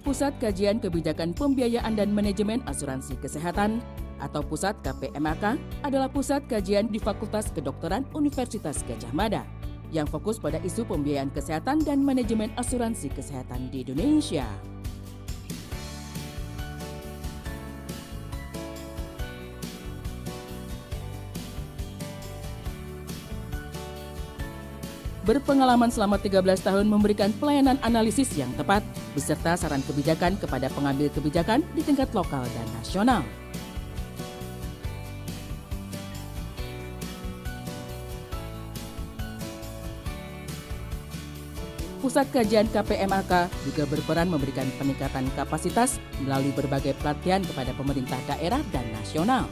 Pusat Kajian Kebijakan Pembiayaan dan Manajemen Asuransi Kesehatan atau Pusat KPMAK adalah pusat kajian di Fakultas Kedokteran Universitas Gadjah Mada yang fokus pada isu pembiayaan kesehatan dan manajemen asuransi kesehatan di Indonesia. Berpengalaman selama 13 tahun memberikan pelayanan analisis yang tepat, beserta saran kebijakan kepada pengambil kebijakan di tingkat lokal dan nasional. Pusat Kajian KPMAK juga berperan memberikan peningkatan kapasitas melalui berbagai pelatihan kepada pemerintah daerah dan nasional.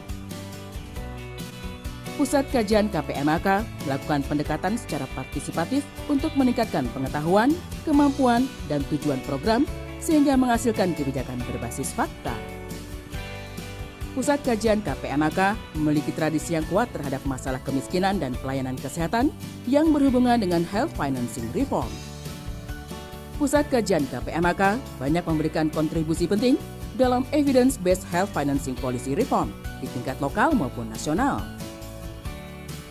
Pusat Kajian KPMAK melakukan pendekatan secara partisipatif untuk meningkatkan pengetahuan, kemampuan, dan tujuan program sehingga menghasilkan kebijakan berbasis fakta. Pusat Kajian KPMAK memiliki tradisi yang kuat terhadap masalah kemiskinan dan pelayanan kesehatan yang berhubungan dengan health financing reform. Pusat Kajian KPMAK banyak memberikan kontribusi penting dalam evidence-based health financing policy reform di tingkat lokal maupun nasional.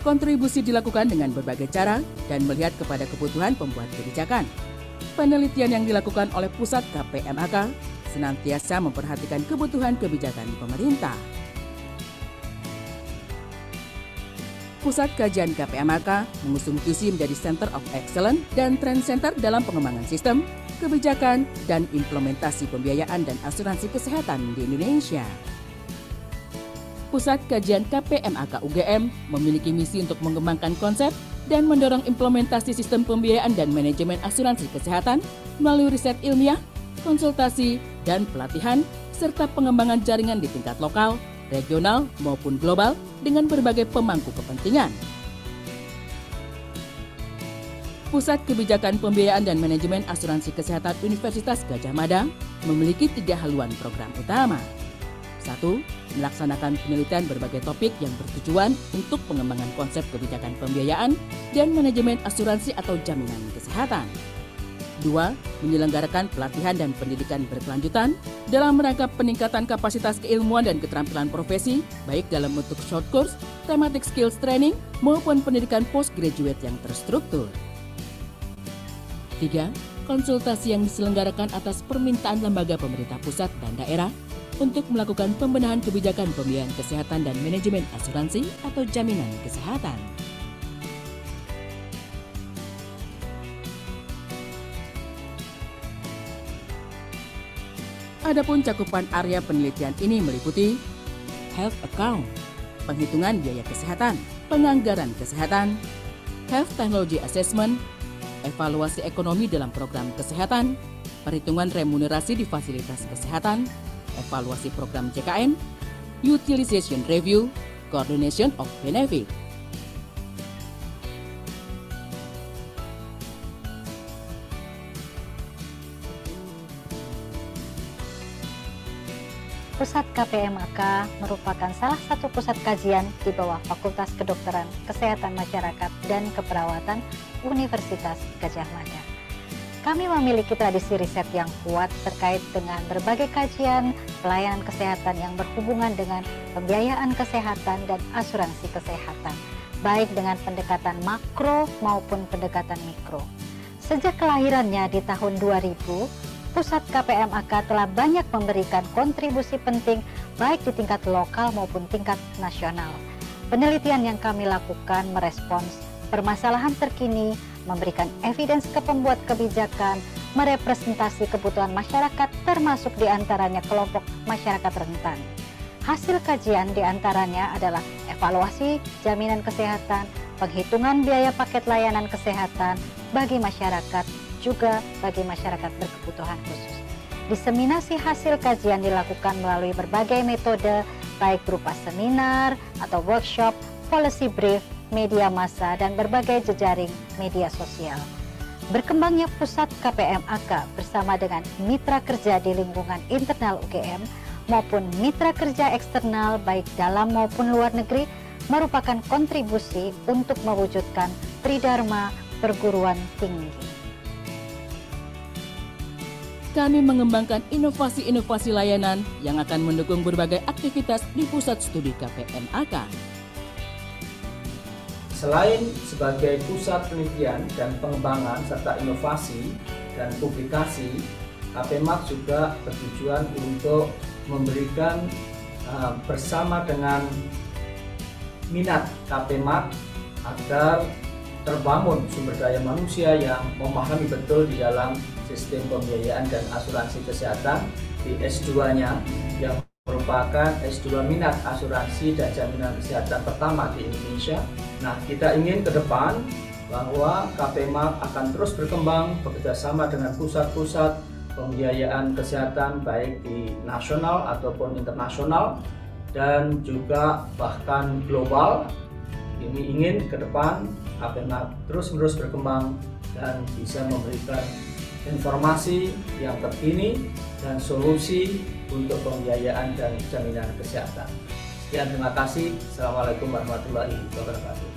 Kontribusi dilakukan dengan berbagai cara dan melihat kepada kebutuhan pembuat kebijakan. Penelitian yang dilakukan oleh Pusat KPMAK senantiasa memperhatikan kebutuhan kebijakan pemerintah. Pusat Kajian KPMAK mengusung visi menjadi Center of Excellence dan Trend Center dalam pengembangan sistem, kebijakan, dan implementasi pembiayaan dan asuransi kesehatan di Indonesia. Pusat Kajian KPMAK UGM memiliki misi untuk mengembangkan konsep dan mendorong implementasi sistem pembiayaan dan manajemen asuransi kesehatan melalui riset ilmiah, konsultasi, dan pelatihan, serta pengembangan jaringan di tingkat lokal, regional, maupun global dengan berbagai pemangku kepentingan. Pusat Kebijakan Pembiayaan dan Manajemen Asuransi Kesehatan Universitas Gadjah Mada memiliki 3 haluan program utama. 1. Melaksanakan penelitian berbagai topik yang bertujuan untuk pengembangan konsep kebijakan pembiayaan dan manajemen asuransi atau jaminan kesehatan. 2. Menyelenggarakan pelatihan dan pendidikan berkelanjutan dalam rangka peningkatan kapasitas keilmuan dan keterampilan profesi, baik dalam bentuk short course, thematic skills training, maupun pendidikan postgraduate yang terstruktur. 3. Konsultasi yang diselenggarakan atas permintaan lembaga pemerintah pusat dan daerah untuk melakukan pembenahan kebijakan pembiayaan kesehatan dan manajemen asuransi atau jaminan kesehatan. Adapun cakupan area penelitian ini meliputi health account, penghitungan biaya kesehatan, penganggaran kesehatan, health technology assessment, evaluasi ekonomi dalam program kesehatan, perhitungan remunerasi di fasilitas kesehatan, evaluasi program JKN, utilization review, coordination of benefit. Pusat KPMAK merupakan salah satu pusat kajian di bawah Fakultas Kedokteran, Kesehatan Masyarakat, dan Keperawatan Universitas Gadjah Mada. Kami memiliki tradisi riset yang kuat terkait dengan berbagai kajian pelayanan kesehatan yang berhubungan dengan pembiayaan kesehatan dan asuransi kesehatan, baik dengan pendekatan makro maupun pendekatan mikro. Sejak kelahirannya di tahun 2000, Pusat KPMAK telah banyak memberikan kontribusi penting baik di tingkat lokal maupun tingkat nasional. Penelitian yang kami lakukan merespons permasalahan terkini, memberikan evidence ke pembuat kebijakan, merepresentasi kebutuhan masyarakat termasuk diantaranya kelompok masyarakat rentan. Hasil kajian diantaranya adalah evaluasi jaminan kesehatan, penghitungan biaya paket layanan kesehatan bagi masyarakat, juga bagi masyarakat berkebutuhan khusus. Diseminasi hasil kajian dilakukan melalui berbagai metode, baik berupa seminar atau workshop, policy brief, media massa, dan berbagai jejaring media sosial. Berkembangnya Pusat KPMAK bersama dengan mitra kerja di lingkungan internal UGM maupun mitra kerja eksternal baik dalam maupun luar negeri merupakan kontribusi untuk mewujudkan Tridharma Perguruan Tinggi. kami mengembangkan inovasi-inovasi layanan yang akan mendukung berbagai aktivitas di Pusat Studi KPMAK. Selain sebagai pusat penelitian dan pengembangan serta inovasi dan publikasi, KPMAK juga bertujuan untuk memberikan bersama dengan minat KPMAK agar terbangun sumber daya manusia yang memahami betul di dalam sistem pembiayaan dan asuransi kesehatan di S2-nya yang merupakan S2 minat asuransi dan jaminan kesehatan pertama di Indonesia. Nah, kita ingin ke depan bahwa KPMAK akan terus berkembang bekerjasama dengan pusat-pusat pembiayaan kesehatan baik di nasional ataupun internasional dan juga bahkan global. Ini ingin ke depan KPMAK terus-menerus berkembang dan bisa memberikan informasi yang terkini dan solusi untuk pembiayaan dan jaminan kesehatan. Sekian, terima kasih. Assalamualaikum warahmatullahi wabarakatuh.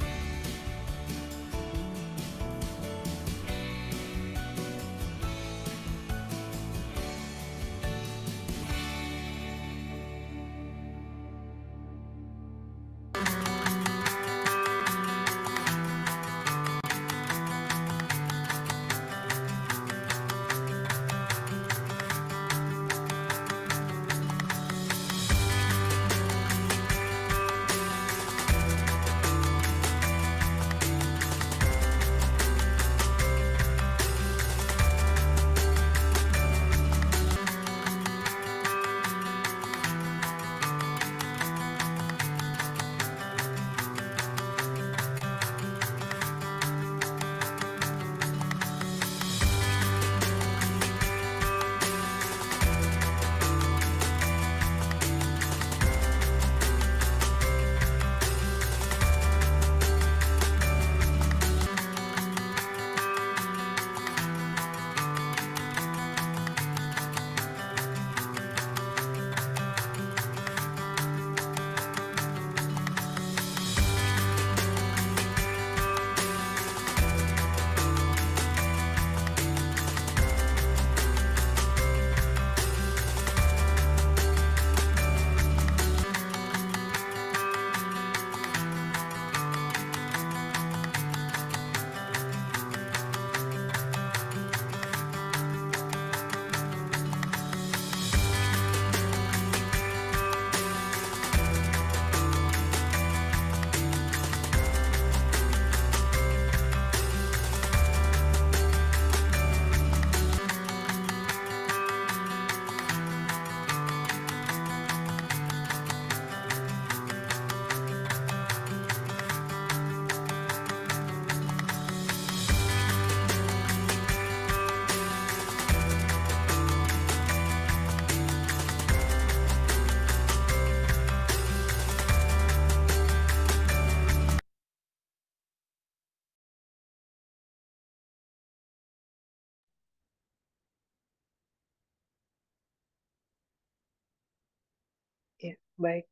Ya, baik.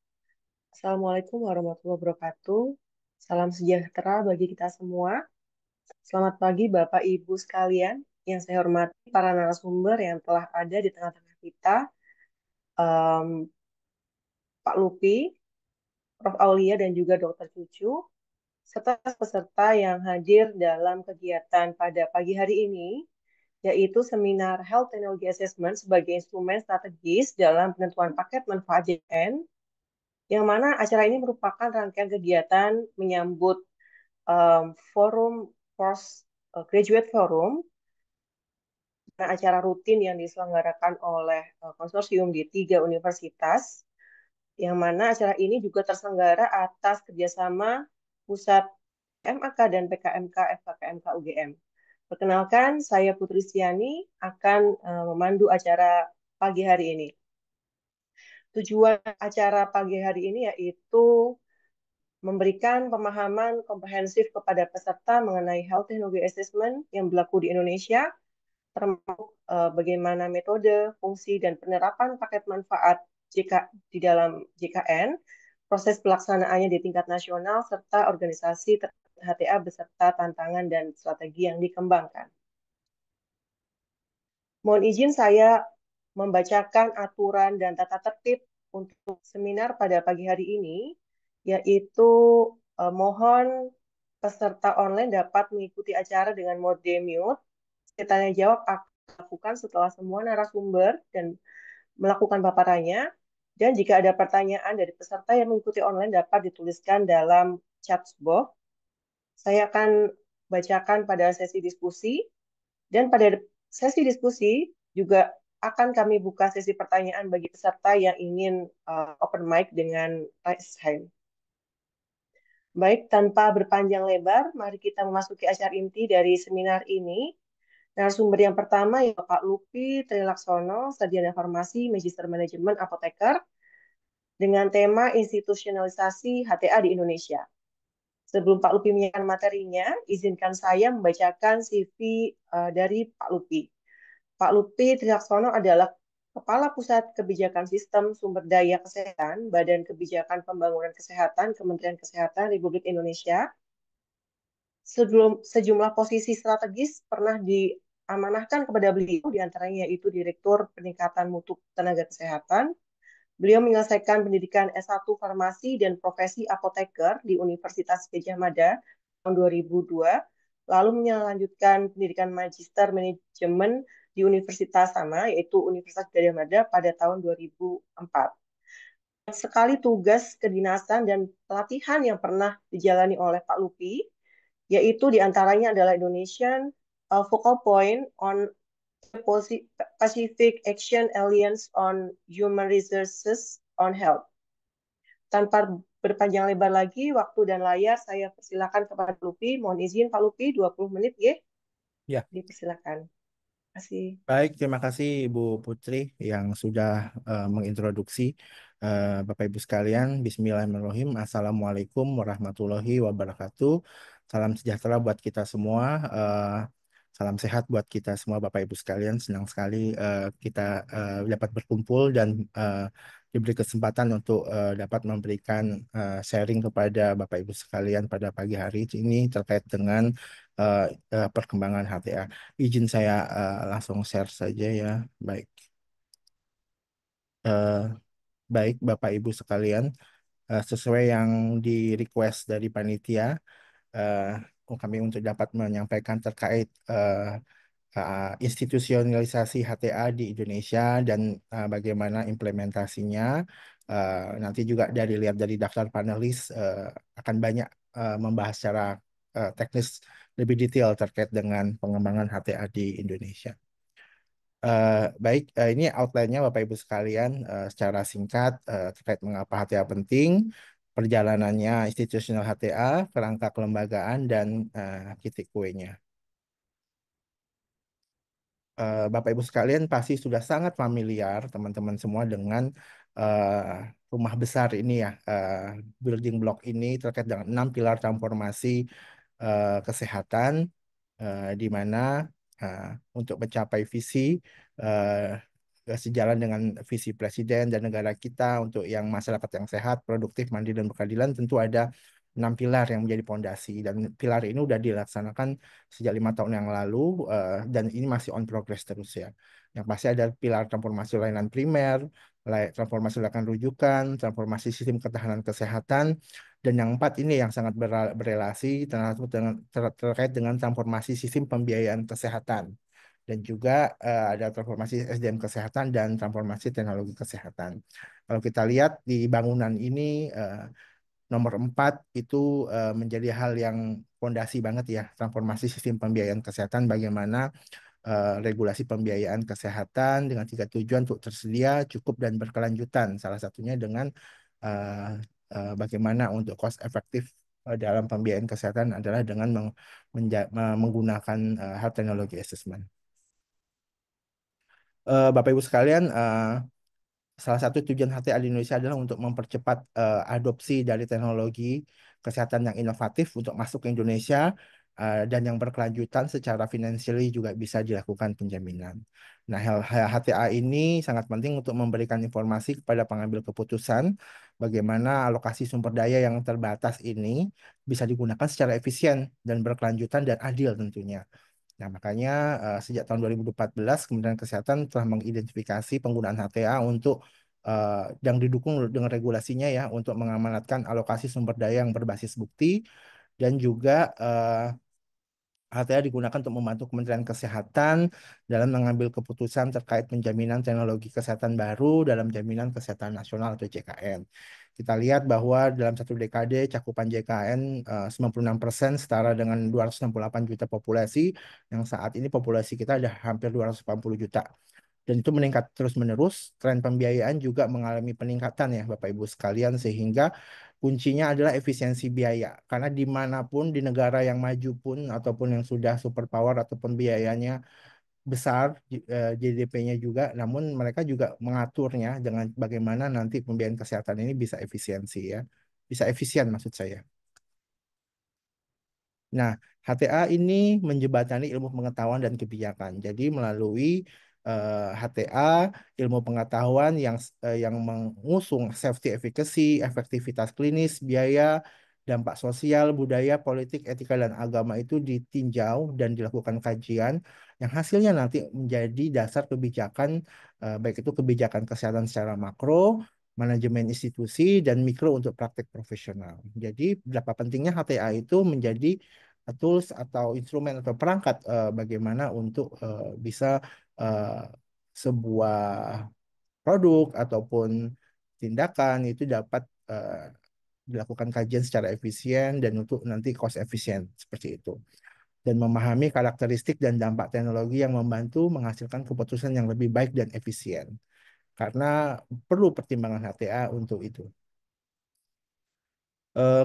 Assalamualaikum warahmatullahi wabarakatuh. Salam sejahtera bagi kita semua. Selamat pagi Bapak Ibu sekalian. Yang saya hormati para narasumber yang telah ada di tengah-tengah kita. Pak Lupi, Prof. Aulia, dan juga Dr. Cucu, serta peserta yang hadir dalam kegiatan pada pagi hari ini, yaitu seminar Health Technology Assessment sebagai instrumen strategis dalam penentuan paket manfaat JKN, yang mana acara ini merupakan rangkaian kegiatan menyambut forum Graduate Forum, acara rutin yang diselenggarakan oleh konsorsium di 3 universitas, yang mana acara ini juga terselenggara atas kerjasama Pusat MAK dan PKMK FKKMK UGM. Perkenalkan, saya Putri Stiani akan memandu acara pagi hari ini. Tujuan acara pagi hari ini yaitu memberikan pemahaman komprehensif kepada peserta mengenai Health Technology Assessment yang berlaku di Indonesia, termasuk bagaimana metode, fungsi, dan penerapan paket manfaat di dalam JKN, proses pelaksanaannya di tingkat nasional, serta organisasi HTA beserta tantangan dan strategi yang dikembangkan. Mohon izin saya membacakan aturan dan tata tertib untuk seminar pada pagi hari ini, yaitu mohon peserta online dapat mengikuti acara dengan mode mute. Tanya jawab akan dilakukan setelah semua narasumber dan melakukan paparannya. Dan jika ada pertanyaan dari peserta yang mengikuti online dapat dituliskan dalam chat box. Saya akan bacakan pada sesi diskusi. Dan pada sesi diskusi juga akan kami buka sesi pertanyaan bagi peserta yang ingin open mic dengan raise hand. Baik, tanpa berpanjang lebar, mari kita memasuki acara inti dari seminar ini. Narasumber yang pertama yaitu Pak Lupi Trilaksono, Sarjana Farmasi, Magister Manajemen Apoteker, dengan tema institusionalisasi HTA di Indonesia. Sebelum Pak Lupi menyampaikan materinya, izinkan saya membacakan CV dari Pak Lupi. Pak Lupi Trilaksono adalah Kepala Pusat Kebijakan Sistem Sumber Daya Kesehatan, Badan Kebijakan Pembangunan Kesehatan, Kementerian Kesehatan Republik Indonesia. Sejumlah posisi strategis pernah diamanahkan kepada beliau, diantaranya yaitu Direktur Peningkatan Mutu Tenaga Kesehatan. Beliau menyelesaikan pendidikan S1 Farmasi dan Profesi Apoteker di Universitas Gadjah Mada tahun 2002, lalu melanjutkan pendidikan Magister Manajemen di universitas sama, yaitu Universitas Gadjah Mada pada tahun 2004. Sekali tugas kedinasan dan pelatihan yang pernah dijalani oleh Pak Lupi, yaitu diantaranya adalah Indonesian Focal Point on Pacific Action Alliance on Human Resources on Health. Tanpa berpanjang lebar lagi, waktu dan layar saya persilakan kepada Lupi. Mohon izin Pak Lupi, 20 menit ya. Ya, Dipersilakan. Terima kasih. baik. Terima kasih Ibu Putri yang sudah mengintroduksi Bapak Ibu sekalian. Bismillahirrahmanirrahim. Assalamualaikum warahmatullahi wabarakatuh. Salam sejahtera buat kita semua. Salam sehat buat kita semua Bapak Ibu sekalian. Senang sekali kita dapat berkumpul dan diberi kesempatan untuk dapat memberikan sharing kepada Bapak Ibu sekalian pada pagi hari ini terkait dengan perkembangan HTA. Izin saya langsung share saja ya. Baik. Eh, baik Bapak Ibu sekalian, sesuai yang di request dari panitia, kami untuk dapat menyampaikan terkait institusionalisasi HTA di Indonesia dan bagaimana implementasinya. Nanti juga lihat dari daftar panelis akan banyak membahas secara teknis lebih detail terkait dengan pengembangan HTA di Indonesia. Baik, ini outline-nya Bapak Ibu sekalian secara singkat terkait mengapa HTA penting, perjalanannya institusional HTA, kerangka kelembagaan, dan titik kuenya. Bapak Ibu sekalian pasti sudah sangat familiar teman-teman semua dengan rumah besar ini ya, building block ini terkait dengan 6 pilar transformasi kesehatan, di mana untuk mencapai visi sejalan dengan visi Presiden dan negara kita untuk yang masyarakat yang sehat, produktif, mandiri, dan berkeadilan, tentu ada 6 pilar yang menjadi pondasi, dan pilar ini sudah dilaksanakan sejak 5 tahun yang lalu, dan ini masih on progress terus ya. Yang pasti ada pilar transformasi layanan primer, transformasi layanan rujukan, transformasi sistem ketahanan kesehatan, dan yang 4 ini yang sangat berelasi terkait dengan transformasi sistem pembiayaan kesehatan. Dan juga ada transformasi SDM kesehatan dan transformasi teknologi kesehatan. Kalau kita lihat di bangunan ini, nomor 4 itu menjadi hal yang fondasi banget ya, transformasi sistem pembiayaan kesehatan, bagaimana regulasi pembiayaan kesehatan dengan 3 tujuan untuk tersedia, cukup, dan berkelanjutan. Salah satunya dengan bagaimana untuk cost efektif dalam pembiayaan kesehatan adalah dengan menggunakan health technology assessment. Bapak Ibu sekalian, salah satu tujuan HTA di Indonesia adalah untuk mempercepat adopsi dari teknologi kesehatan yang inovatif untuk masuk ke Indonesia, dan yang berkelanjutan secara financially juga bisa dilakukan penjaminan. Nah, HTA ini sangat penting untuk memberikan informasi kepada pengambil keputusan bagaimana alokasi sumber daya yang terbatas ini bisa digunakan secara efisien dan berkelanjutan dan adil tentunya. Nah, makanya sejak tahun 2014 Kementerian Kesehatan telah mengidentifikasi penggunaan HTA untuk yang didukung dengan regulasinya ya untuk mengamanatkan alokasi sumber daya yang berbasis bukti dan juga HTA digunakan untuk membantu Kementerian Kesehatan dalam mengambil keputusan terkait penjaminan teknologi kesehatan baru dalam Jaminan Kesehatan Nasional atau JKN. Kita lihat bahwa dalam satu dekade cakupan JKN 96% setara dengan 268 juta populasi, yang saat ini populasi kita ada hampir 280 juta. Dan itu meningkat terus-menerus. Tren pembiayaan juga mengalami peningkatan ya Bapak Ibu sekalian, sehingga kuncinya adalah efisiensi biaya. Karena dimanapun di negara yang maju pun ataupun yang sudah superpower ataupun biayanya besar, GDP-nya juga, namun mereka juga mengaturnya dengan bagaimana nanti pembiayaan kesehatan ini bisa efisiensi ya. Bisa efisien maksud saya. Nah, HTA ini menjembatani ilmu pengetahuan dan kebijakan. Jadi melalui HTA, ilmu pengetahuan yang mengusung safety efficacy, efektivitas klinis, biaya, dampak sosial, budaya, politik, etika, dan agama itu ditinjau dan dilakukan kajian yang hasilnya nanti menjadi dasar kebijakan, baik itu kebijakan kesehatan secara makro, manajemen institusi, dan mikro untuk praktek profesional. Jadi, berapa pentingnya HTA itu menjadi tools atau instrumen atau perangkat bagaimana untuk bisa eh, sebuah produk ataupun tindakan itu dapat dilakukan kajian secara efisien dan untuk nanti cost efisien seperti itu. Dan memahami karakteristik dan dampak teknologi yang membantu menghasilkan keputusan yang lebih baik dan efisien. Karena perlu pertimbangan HTA untuk itu.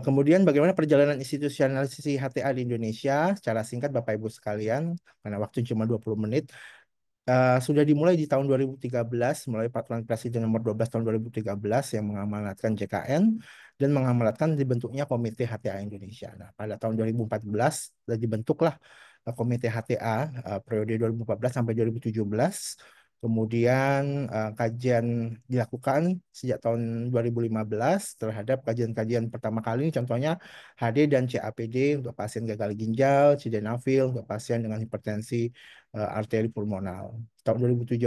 Kemudian bagaimana perjalanan institusionalisasi HTA di Indonesia? Secara singkat Bapak Ibu sekalian, karena waktu cuma 20 menit, sudah dimulai di tahun 2013 melalui Peraturan Presiden Nomor 12 tahun 2013 yang mengamanatkan JKN dan mengamanatkan dibentuknya Komite HTA Indonesia. Nah, pada tahun 2014 dibentuklah Komite HTA periode 2014 sampai 2017. Kemudian kajian dilakukan sejak tahun 2015 terhadap kajian-kajian pertama kali, contohnya HD dan CAPD untuk pasien gagal ginjal, sildenafil untuk pasien dengan hipertensi arteri pulmonal. Tahun 2017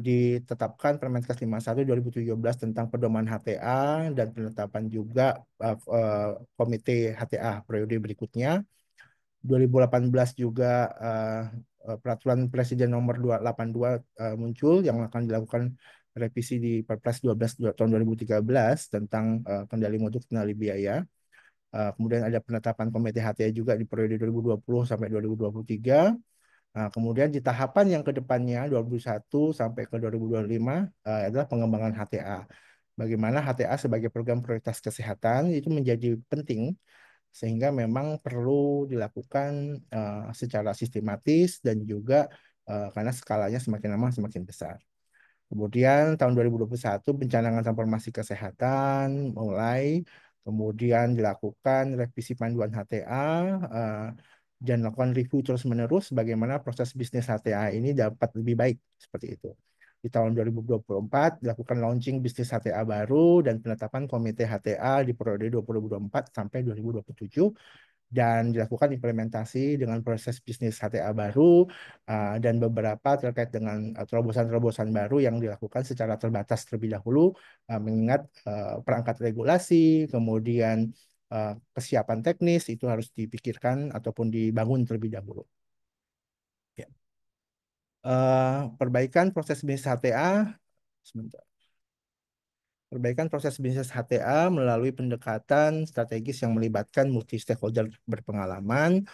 ditetapkan Permenkes 51 2017 tentang pedoman HTA dan penetapan juga Komite HTA periode berikutnya. 2018 juga Peraturan Presiden Nomor 282 muncul yang akan dilakukan revisi di Perpres 12 tahun 2013 tentang kendali mutu kendali biaya. Kemudian ada penetapan Komite HTA juga di periode 2020 sampai 2023. Kemudian di tahapan yang ke depannya 2021 sampai ke 2025 adalah pengembangan HTA. Bagaimana HTA sebagai program prioritas kesehatan itu menjadi penting sehingga memang perlu dilakukan secara sistematis dan juga karena skalanya semakin lama semakin besar. Kemudian tahun 2021 pencanangan transformasi kesehatan mulai, kemudian dilakukan revisi panduan HTA dan lakukan review terus-menerus bagaimana proses bisnis HTA ini dapat lebih baik seperti itu. Di tahun 2024 dilakukan launching bisnis HTA baru dan penetapan komite HTA di periode 2024 sampai 2027 dan dilakukan implementasi dengan proses bisnis HTA baru dan beberapa terkait dengan terobosan-terobosan baru yang dilakukan secara terbatas terlebih dahulu mengingat perangkat regulasi, kemudian kesiapan teknis itu harus dipikirkan ataupun dibangun terlebih dahulu. Ya. Perbaikan proses bisnis HTA, sebentar. Perbaikan proses bisnis HTA melalui pendekatan strategis yang melibatkan multi stakeholder berpengalaman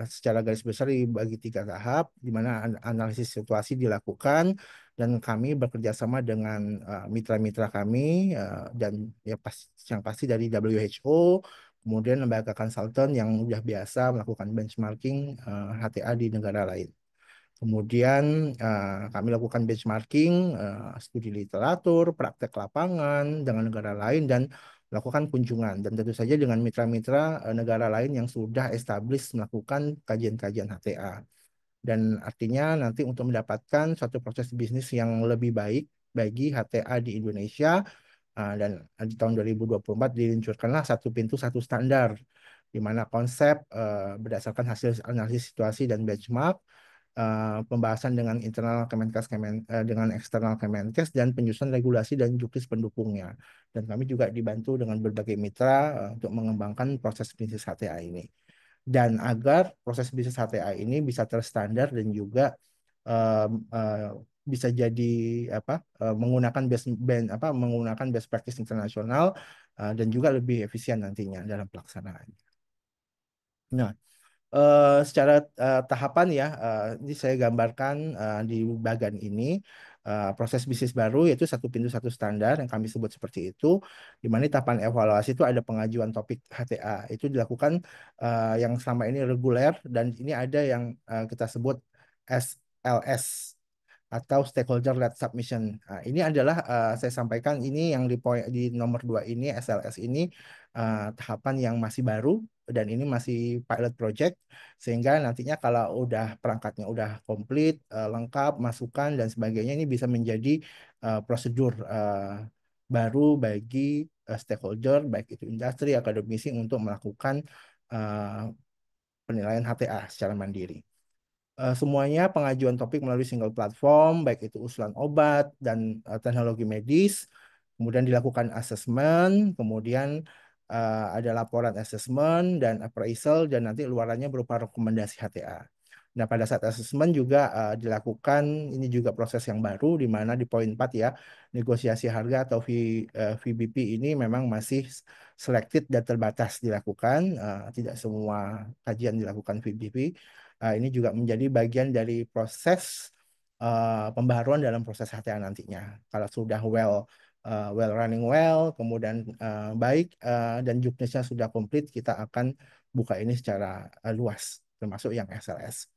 secara garis besar dibagi 3 tahap, di mana analisis situasi dilakukan dan kami bekerja sama dengan mitra-mitra kami dan ya yang pasti dari WHO, kemudian lembaga konsultan yang sudah biasa melakukan benchmarking HTA di negara lain. Kemudian kami lakukan benchmarking, studi literatur, praktek lapangan dengan negara lain, dan lakukan kunjungan. Dan tentu saja dengan mitra-mitra negara lain yang sudah established melakukan kajian-kajian HTA. Dan artinya nanti untuk mendapatkan suatu proses bisnis yang lebih baik bagi HTA di Indonesia, dan di tahun 2024 diluncurkanlah satu pintu satu standar di mana konsep berdasarkan hasil analisis situasi dan benchmark, pembahasan dengan internal Kemenkes, dengan eksternal Kemenkes, dan penyusunan regulasi dan juknis pendukungnya. Dan kami juga dibantu dengan berbagai mitra untuk mengembangkan proses bisnis HTA ini. Dan agar proses bisnis HTA ini bisa terstandar dan juga bisa jadi menggunakan menggunakan best practice internasional dan juga lebih efisien nantinya dalam pelaksanaan. Nah, secara tahapan ya, ini saya gambarkan di bagian ini proses bisnis baru yaitu satu pintu satu standar yang kami sebut seperti itu, di mana tahapan evaluasi itu ada pengajuan topik HTA itu dilakukan yang selama ini reguler dan ini ada yang kita sebut SLS atau stakeholder led submission. Nah, ini adalah saya sampaikan ini yang di nomor 2 ini SLS ini tahapan yang masih baru dan ini masih pilot project sehingga nantinya kalau udah perangkatnya udah komplit, lengkap, masukan dan sebagainya ini bisa menjadi prosedur baru bagi stakeholder baik itu industri, akademisi untuk melakukan penilaian HTA secara mandiri. Semuanya pengajuan topik melalui single platform, baik itu usulan obat dan teknologi medis, kemudian dilakukan asesmen, kemudian ada laporan asesmen dan appraisal, dan nanti luarannya berupa rekomendasi HTA. Nah, pada saat asesmen juga dilakukan, ini juga proses yang baru, di mana di poin 4 ya, negosiasi harga atau VBP ini memang masih selected dan terbatas dilakukan, tidak semua kajian dilakukan VBP. Ini juga menjadi bagian dari proses pembaharuan dalam proses HTA nantinya. Kalau sudah well running well, kemudian baik dan juknisnya sudah komplit, kita akan buka ini secara luas, termasuk yang SLS.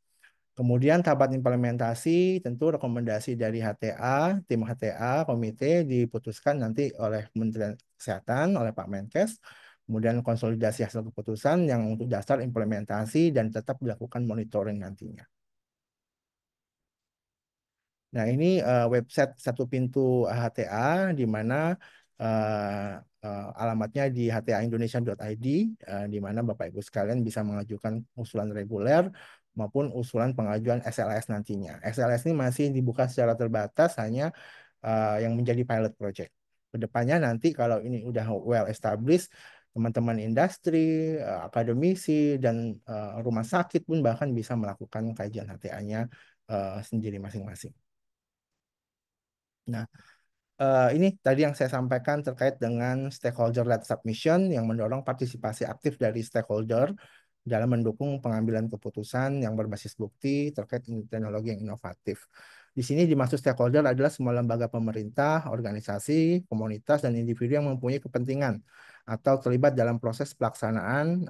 Kemudian tahapan implementasi, tentu rekomendasi dari HTA, tim HTA, komite diputuskan nanti oleh Kementerian Kesehatan, oleh Pak Menkes, kemudian konsolidasi hasil keputusan yang untuk dasar implementasi dan tetap dilakukan monitoring nantinya. Nah, ini website satu pintu HTA di mana alamatnya di htaindonesia.id, di mana Bapak Ibu sekalian bisa mengajukan usulan reguler maupun usulan pengajuan SLS nantinya. SLS ini masih dibuka secara terbatas hanya yang menjadi pilot project. Kedepannya nanti kalau ini udah well established, teman-teman industri, akademisi, dan rumah sakit pun bahkan bisa melakukan kajian HTA-nya sendiri masing-masing. Nah, ini tadi yang saya sampaikan terkait dengan stakeholder-led submission yang mendorong partisipasi aktif dari stakeholder dalam mendukung pengambilan keputusan yang berbasis bukti terkait teknologi yang inovatif. Di sini dimaksud stakeholder adalah semua lembaga pemerintah, organisasi, komunitas, dan individu yang mempunyai kepentingan atau terlibat dalam proses pelaksanaan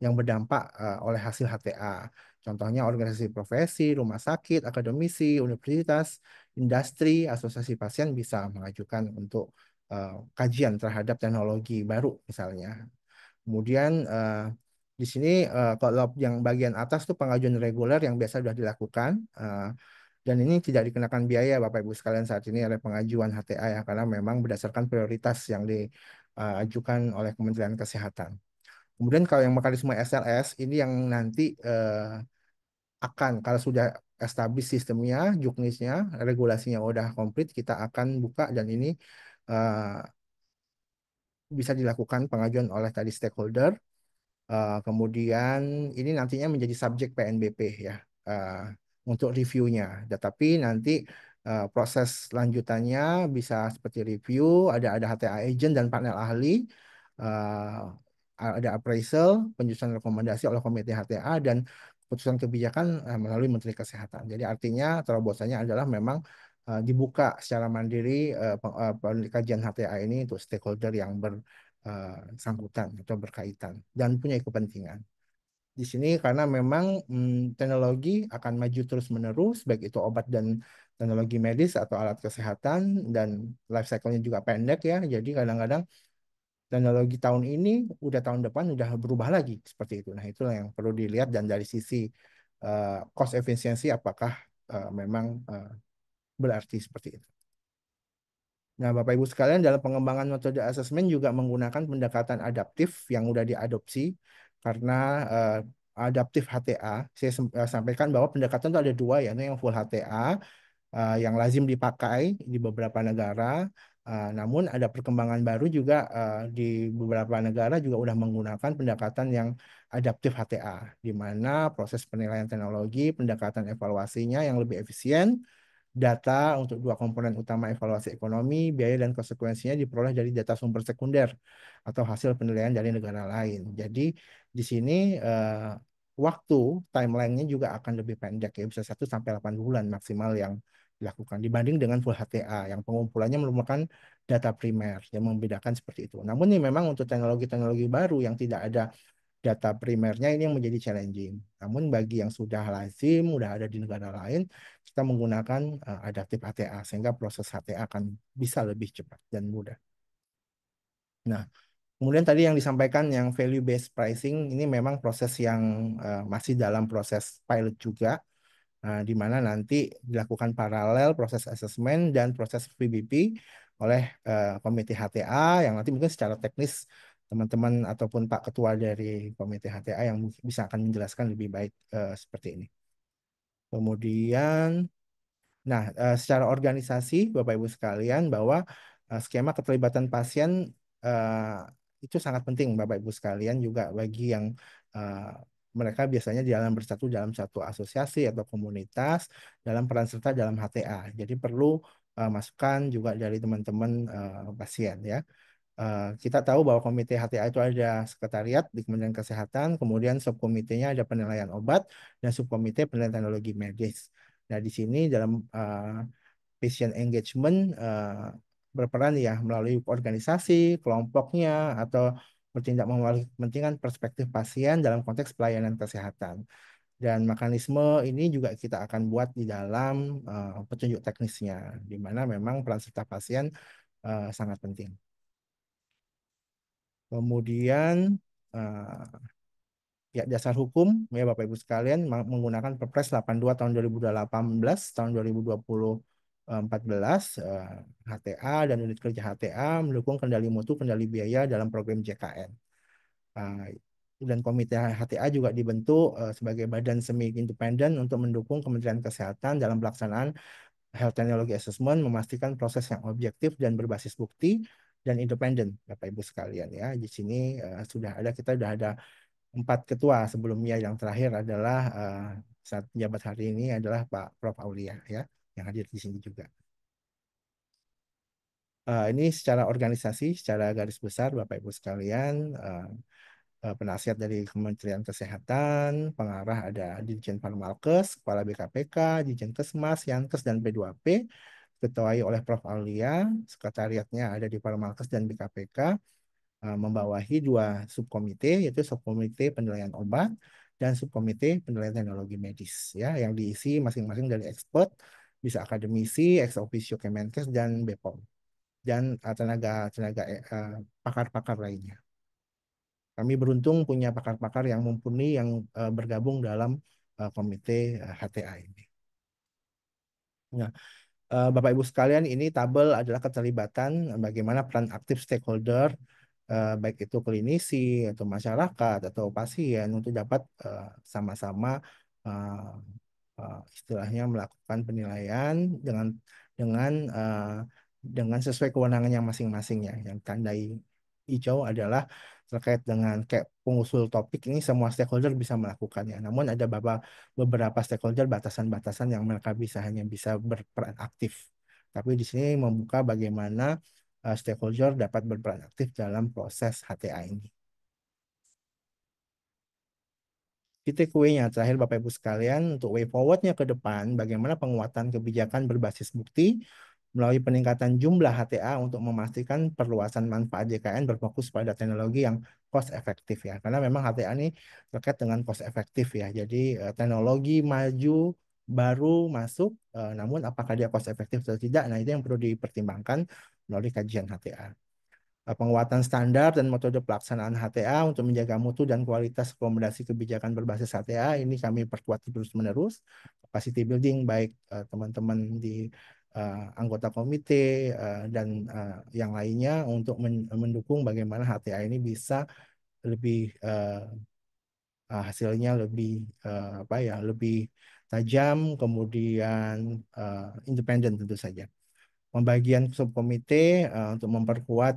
yang berdampak oleh hasil HTA. Contohnya organisasi profesi, rumah sakit, akademisi, universitas, industri, asosiasi pasien bisa mengajukan untuk kajian terhadap teknologi baru misalnya. Kemudian di sini kalau yang bagian atas itu pengajuan reguler yang biasa sudah dilakukan dan ini tidak dikenakan biaya Bapak Ibu sekalian saat ini oleh pengajuan HTA ya karena memang berdasarkan prioritas yang diajukan oleh Kementerian Kesehatan. Kemudian kalau yang mekanisme SLS ini yang nanti akan kalau sudah establish sistemnya, juknisnya, regulasinya udah komplit, kita akan buka dan ini bisa dilakukan pengajuan oleh tadi stakeholder. Kemudian ini nantinya menjadi subjek PNBP ya untuk reviewnya. Tetapi nanti proses lanjutannya bisa seperti review, ada HTA agent dan panel ahli, ada appraisal, penyusunan rekomendasi oleh komite HTA dan keputusan kebijakan melalui Menteri Kesehatan. Jadi artinya terobosannya adalah memang dibuka secara mandiri kajian HTA ini untuk stakeholder yang bersangkutan atau berkaitan dan punya kepentingan. Di sini karena memang teknologi akan maju terus-menerus, baik itu obat dan teknologi medis atau alat kesehatan dan life cycle-nya juga pendek ya. Jadi kadang-kadang teknologi tahun ini, udah tahun depan udah berubah lagi seperti itu. Nah, itulah yang perlu dilihat dan dari sisi cost efisiensi apakah memang berarti seperti itu. Nah, Bapak Ibu sekalian, dalam pengembangan metode asesmen juga menggunakan pendekatan adaptif yang sudah diadopsi karena adaptif HTA. Saya sampaikan bahwa pendekatan itu ada dua, yaitu yang full HTA yang lazim dipakai di beberapa negara. Namun ada perkembangan baru juga di beberapa negara juga udah menggunakan pendekatan yang adaptif HTA, di mana proses penilaian teknologi, pendekatan evaluasinya yang lebih efisien, data untuk dua komponen utama evaluasi ekonomi, biaya dan konsekuensinya diperoleh dari data sumber sekunder atau hasil penilaian dari negara lain. Jadi di sini waktu timeline-nya juga akan lebih pendek ya, bisa 1 sampai 8 bulan maksimal yang dilakukan dibanding dengan full HTA yang pengumpulannya merupakan data primer yang membedakan seperti itu. Namun ini memang untuk teknologi-teknologi baru yang tidak ada data primernya ini yang menjadi challenging. Namun bagi yang sudah lazim, sudah ada di negara lain, kita menggunakan adaptif HTA sehingga proses HTA akan bisa lebih cepat dan mudah. Nah, kemudian tadi yang disampaikan yang value based pricing ini memang proses yang masih dalam proses pilot juga, di mana nanti dilakukan paralel proses assessment dan proses VBP oleh komite HTA yang nanti mungkin secara teknis teman-teman ataupun Pak Ketua dari komite HTA yang bisa akan menjelaskan lebih baik seperti ini. Kemudian, nah, secara organisasi, Bapak Ibu sekalian, bahwa skema keterlibatan pasien itu sangat penting, Bapak Ibu sekalian, juga bagi yang eh, mereka biasanya di dalam bersatu dalam satu asosiasi atau komunitas dalam peran serta dalam HTA. Jadi perlu masukan juga dari teman-teman pasien ya. Kita tahu bahwa komite HTA itu ada sekretariat di Kementerian Kesehatan, kemudian subkomitenya ada penilaian obat dan subkomite penilaian teknologi medis. Nah, di sini dalam patient engagement berperan ya melalui organisasi, kelompoknya, atau bertindak mewakili kepentingan perspektif pasien dalam konteks pelayanan kesehatan. Dan mekanisme ini juga kita akan buat di dalam petunjuk teknisnya, di mana memang peran serta pasien sangat penting. Kemudian ya dasar hukum ya Bapak Ibu sekalian menggunakan Perpres 82 tahun 2018 tahun 2014 HTA dan unit kerja HTA mendukung kendali mutu kendali biaya dalam program JKN. Dan komite HTA juga dibentuk sebagai badan semi independen untuk mendukung Kementerian Kesehatan dalam pelaksanaan Health Technology Assessment, memastikan proses yang objektif dan berbasis bukti dan independen, Bapak Ibu sekalian ya. Di sini kita sudah ada 4 ketua sebelumnya. Yang terakhir adalah saat jabat hari ini adalah Pak Prof. Aulia ya, yang hadir di sini juga. Ini secara organisasi, secara garis besar, Bapak Ibu sekalian, penasihat dari Kementerian Kesehatan, pengarah ada Dirjen Farmalkes, Kepala BKPK, Dirjen Kesmas, Yankes, dan P2P, diketuai oleh Prof. Aulia, sekretariatnya ada di Farmalkes dan BKPK, membawahi 2 subkomite, yaitu subkomite penilaian obat dan subkomite penilaian teknologi medis, ya, yang diisi masing-masing dari expert, bisa akademisi, ex officio Kemenkes, dan BPOM, dan tenaga pakar-pakar lainnya. Kami beruntung punya pakar-pakar yang mumpuni yang bergabung dalam komite HTA ini. Nah, Bapak Ibu sekalian, ini tabel adalah keterlibatan bagaimana peran aktif stakeholder, baik itu klinisi atau masyarakat atau pasien untuk dapat sama-sama istilahnya melakukan penilaian dengan uh, dengan sesuai kewenangannya masing-masing ya. Yang tandai hijau adalah terkait dengan kayak pengusul topik ini semua stakeholder bisa melakukannya. Namun ada beberapa stakeholder batasan-batasan yang mereka hanya bisa berperan aktif. Tapi di sini membuka bagaimana stakeholder dapat berperan aktif dalam proses HTA ini. Titik takeaway-nya terakhir Bapak Ibu sekalian, untuk way forward-nya ke depan, bagaimana penguatan kebijakan berbasis bukti melalui peningkatan jumlah HTA untuk memastikan perluasan manfaat JKN berfokus pada teknologi yang cost efektif ya. Karena memang HTA ini terkait dengan cost efektif ya. Jadi teknologi maju baru masuk, namun apakah dia cost efektif atau tidak, nah itu yang perlu dipertimbangkan melalui kajian HTA. Penguatan standar dan metode pelaksanaan HTA untuk menjaga mutu dan kualitas rekomendasi kebijakan berbasis HTA ini kami perkuat terus-menerus. Capacity building baik teman-teman di anggota komite dan yang lainnya untuk mendukung bagaimana HTA ini bisa lebih hasilnya lebih apa ya, lebih tajam, kemudian independen tentu saja. Pembagian subkomite untuk memperkuat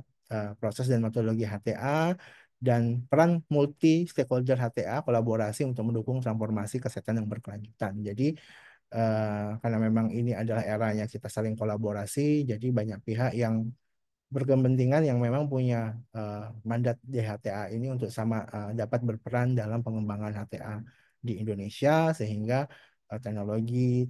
proses dan metodologi HTA, dan peran multi stakeholder HTA kolaborasi untuk mendukung transformasi kesehatan yang berkelanjutan. Jadi karena memang ini adalah eranya kita saling kolaborasi, jadi banyak pihak yang berkepentingan yang memang punya mandat di HTA ini untuk sama dapat berperan dalam pengembangan HTA di Indonesia, sehingga teknologi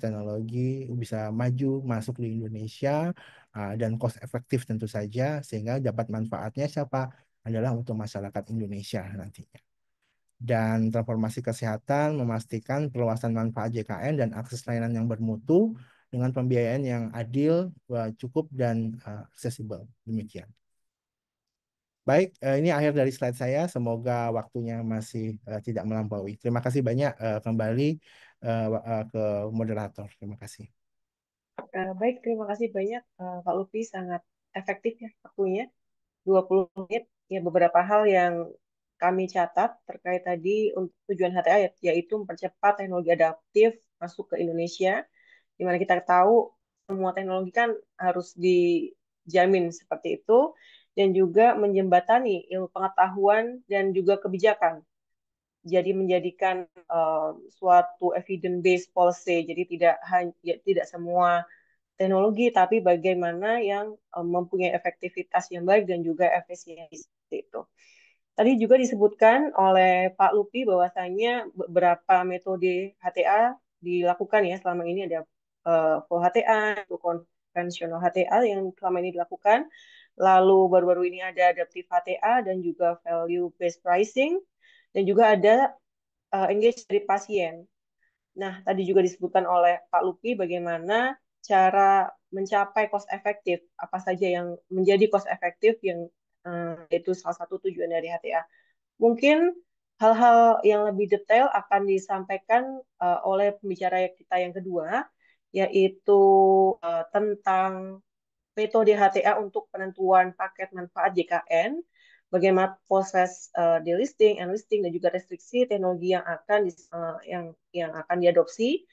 bisa maju masuk di Indonesia dan cost efektif tentu saja, sehingga dapat manfaatnya siapa adalah untuk masyarakat Indonesia nantinya. Dan transformasi kesehatan memastikan perluasan manfaat JKN dan akses layanan yang bermutu dengan pembiayaan yang adil, cukup, dan aksesibel. Demikian. Baik, ini akhir dari slide saya. Semoga waktunya masih tidak melampaui. Terima kasih banyak, kembali ke moderator. Terima kasih. Baik, terima kasih banyak Pak Lutfi, sangat efektif ya waktunya, 20 menit. Ya, beberapa hal yang kami catat terkait tadi untuk tujuan HTA, yaitu mempercepat teknologi adaptif masuk ke Indonesia, di mana kita tahu semua teknologi kan harus dijamin seperti itu, dan juga menjembatani ilmu pengetahuan dan juga kebijakan. Jadi menjadikan suatu evidence-based policy, jadi tidak semua teknologi, tapi bagaimana yang mempunyai efektivitas yang baik dan juga efisiensi seperti itu. Tadi juga disebutkan oleh Pak Lupi bahwasanya beberapa metode HTA dilakukan ya selama ini, ada full HTA, konvensional HTA yang selama ini dilakukan. Lalu baru-baru ini ada adaptive HTA dan juga value based pricing, dan juga ada engage dari pasien. Nah, tadi juga disebutkan oleh Pak Lupi bagaimana cara mencapai cost efektif, apa saja yang menjadi cost efektif yang itu salah satu tujuan dari HTA. Mungkin hal-hal yang lebih detail akan disampaikan oleh pembicara kita yang kedua, yaitu tentang metode HTA untuk penentuan paket manfaat JKN, bagaimana proses delisting, enlisting, dan juga restriksi teknologi yang akan diadopsi,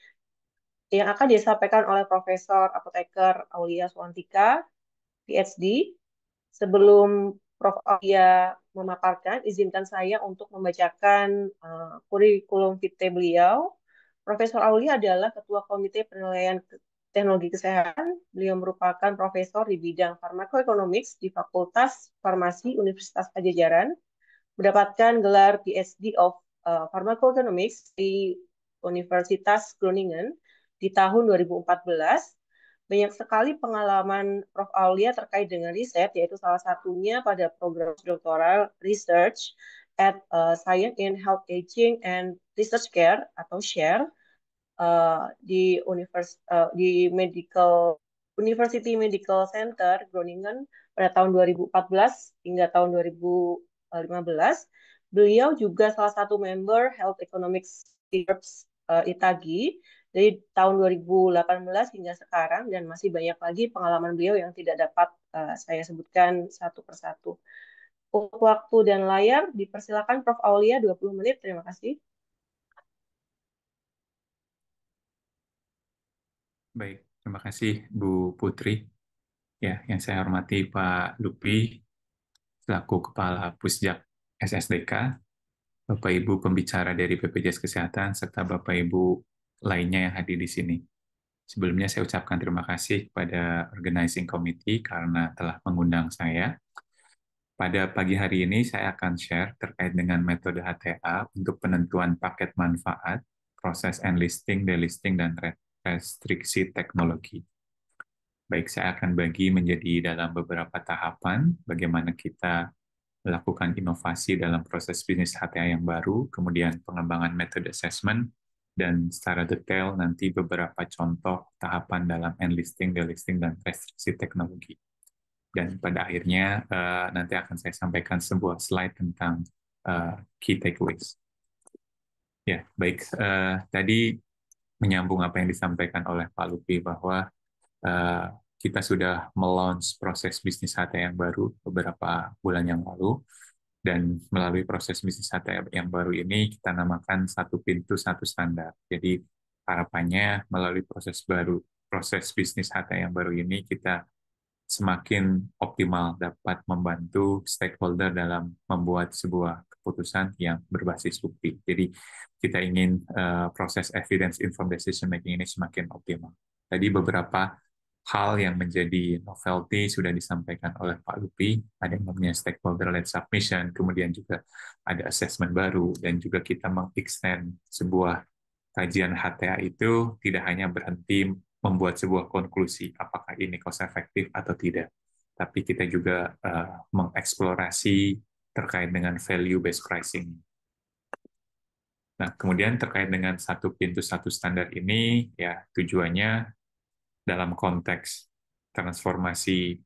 yang akan disampaikan oleh Profesor Apoteker Aulia Suwantika, PhD. Sebelum Prof. Aulia memaparkan, izinkan saya untuk membacakan kurikulum vitae beliau. Profesor Aulia adalah Ketua Komite Penilaian Teknologi Kesehatan. Beliau merupakan profesor di bidang Pharmacoeconomics di Fakultas Farmasi Universitas Padjadjaran, mendapatkan gelar PhD of Pharmacoeconomics di Universitas Groningen di tahun 2014. Banyak sekali pengalaman Prof. Aulia terkait dengan riset, yaitu salah satunya pada program doktoral research at Science in Health Aging and Research Care atau SHARE di University Medical Center Groningen pada tahun 2014 hingga tahun 2015. Beliau juga salah satu member Health Economics ITAGI dari tahun 2018 hingga sekarang, dan masih banyak lagi pengalaman beliau yang tidak dapat saya sebutkan satu persatu. Untuk waktu dan layar, dipersilakan Prof. Aulia 20 menit. Terima kasih. Baik, terima kasih Bu Putri. Ya, yang saya hormati Pak Lupi selaku Kepala Pusjak SSDK, Bapak Ibu pembicara dari BPJS Kesehatan, serta Bapak Ibu lainnya yang hadir di sini. Sebelumnya saya ucapkan terima kasih kepada Organizing Committee karena telah mengundang saya. Pada pagi hari ini saya akan share terkait dengan metode HTA untuk penentuan paket manfaat, proses enlisting, delisting, dan restriksi teknologi. Baik, saya akan bagi menjadi dalam beberapa tahapan bagaimana kita melakukan inovasi dalam proses bisnis HTA yang baru, kemudian pengembangan metode assessment, dan secara detail nanti beberapa contoh tahapan dalam enlisting, delisting, dan restriksi teknologi. Dan pada akhirnya nanti akan saya sampaikan sebuah slide tentang key takeaways. Ya, baik. Tadi menyambung apa yang disampaikan oleh Pak Lupi bahwa kita sudah melaunch proses bisnis HTA yang baru beberapa bulan yang lalu, Dan melalui proses bisnis HTA yang baru ini kita namakan satu pintu satu standar. Jadi harapannya melalui proses bisnis HTA yang baru ini kita semakin optimal dapat membantu stakeholder dalam membuat sebuah keputusan yang berbasis bukti. Jadi kita ingin proses evidence informed decision making ini semakin optimal. Tadi beberapa hal yang menjadi novelty sudah disampaikan oleh Pak Lupi, ada yang namanya stakeholder-led submission, kemudian juga ada assessment baru, dan juga kita mengextend sebuah kajian HTA itu tidak hanya berhenti membuat sebuah konklusi, apakah ini cost efektif atau tidak, tapi kita juga mengeksplorasi terkait dengan value-based pricing. Nah, kemudian terkait dengan satu pintu satu standar ini, ya tujuannya dalam konteks transformasi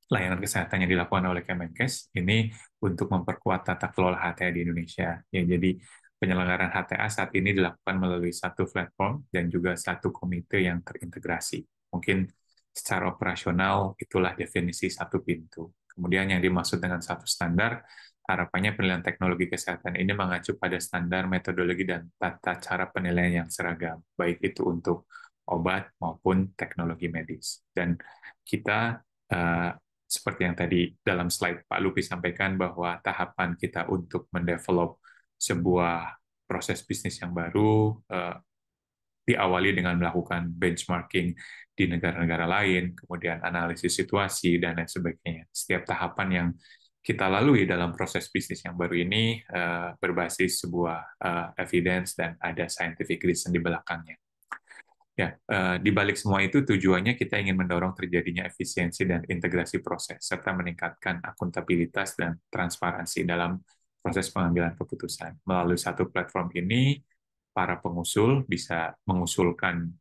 layanan kesehatan yang dilakukan oleh Kemenkes ini untuk memperkuat tata kelola HTA di Indonesia. Ya, jadi penyelenggaraan HTA saat ini dilakukan melalui satu platform dan juga satu komite yang terintegrasi. Mungkin secara operasional itulah definisi satu pintu. Kemudian yang dimaksud dengan satu standar, harapannya penilaian teknologi kesehatan ini mengacu pada standar metodologi dan tata cara penilaian yang seragam, baik itu untuk obat maupun teknologi medis. Dan kita seperti yang tadi dalam slide Pak Lupi sampaikan bahwa tahapan kita untuk mendevelop sebuah proses bisnis yang baru diawali dengan melakukan benchmarking di negara-negara lain, kemudian analisis situasi, dan lain sebagainya. Setiap tahapan yang kita lalui dalam proses bisnis yang baru ini berbasis sebuah evidence dan ada scientific reason di belakangnya. Ya, di balik semua itu tujuannya kita ingin mendorong terjadinya efisiensi dan integrasi proses, serta meningkatkan akuntabilitas dan transparansi dalam proses pengambilan keputusan. Melalui satu platform ini, para pengusul bisa mengusulkan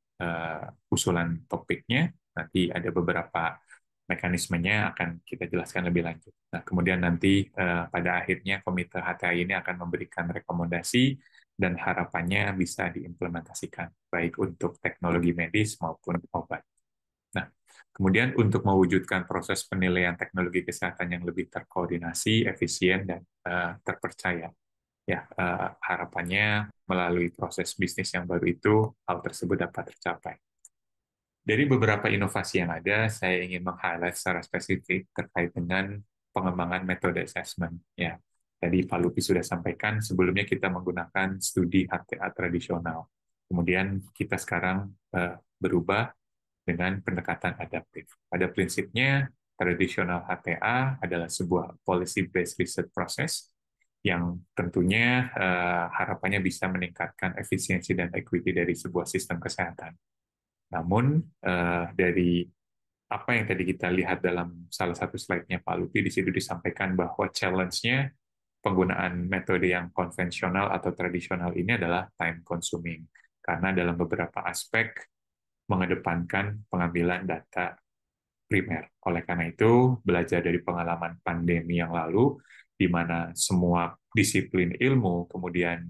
usulan topiknya, nanti ada beberapa mekanismenya akan kita jelaskan lebih lanjut. Nah, kemudian nanti pada akhirnya komite HTA ini akan memberikan rekomendasi dan harapannya bisa diimplementasikan, baik untuk teknologi medis maupun obat. Nah, kemudian untuk mewujudkan proses penilaian teknologi kesehatan yang lebih terkoordinasi, efisien, dan terpercaya, ya harapannya melalui proses bisnis yang baru itu, hal tersebut dapat tercapai. Dari beberapa inovasi yang ada, saya ingin meng-highlight secara spesifik terkait dengan pengembangan metode assessment. Ya, tadi Pak Lupi sudah sampaikan, sebelumnya kita menggunakan studi HTA tradisional. Kemudian kita sekarang berubah dengan pendekatan adaptif. Pada prinsipnya, tradisional HTA adalah sebuah policy-based research process yang tentunya harapannya bisa meningkatkan efisiensi dan equity dari sebuah sistem kesehatan. Namun, dari apa yang tadi kita lihat dalam salah satu slide-nya Pak Lupi, di situ disampaikan bahwa challenge-nya penggunaan metode yang konvensional atau tradisional ini adalah time consuming, karena dalam beberapa aspek mengedepankan pengambilan data primer. Oleh karena itu, belajar dari pengalaman pandemi yang lalu, di mana semua disiplin ilmu, kemudian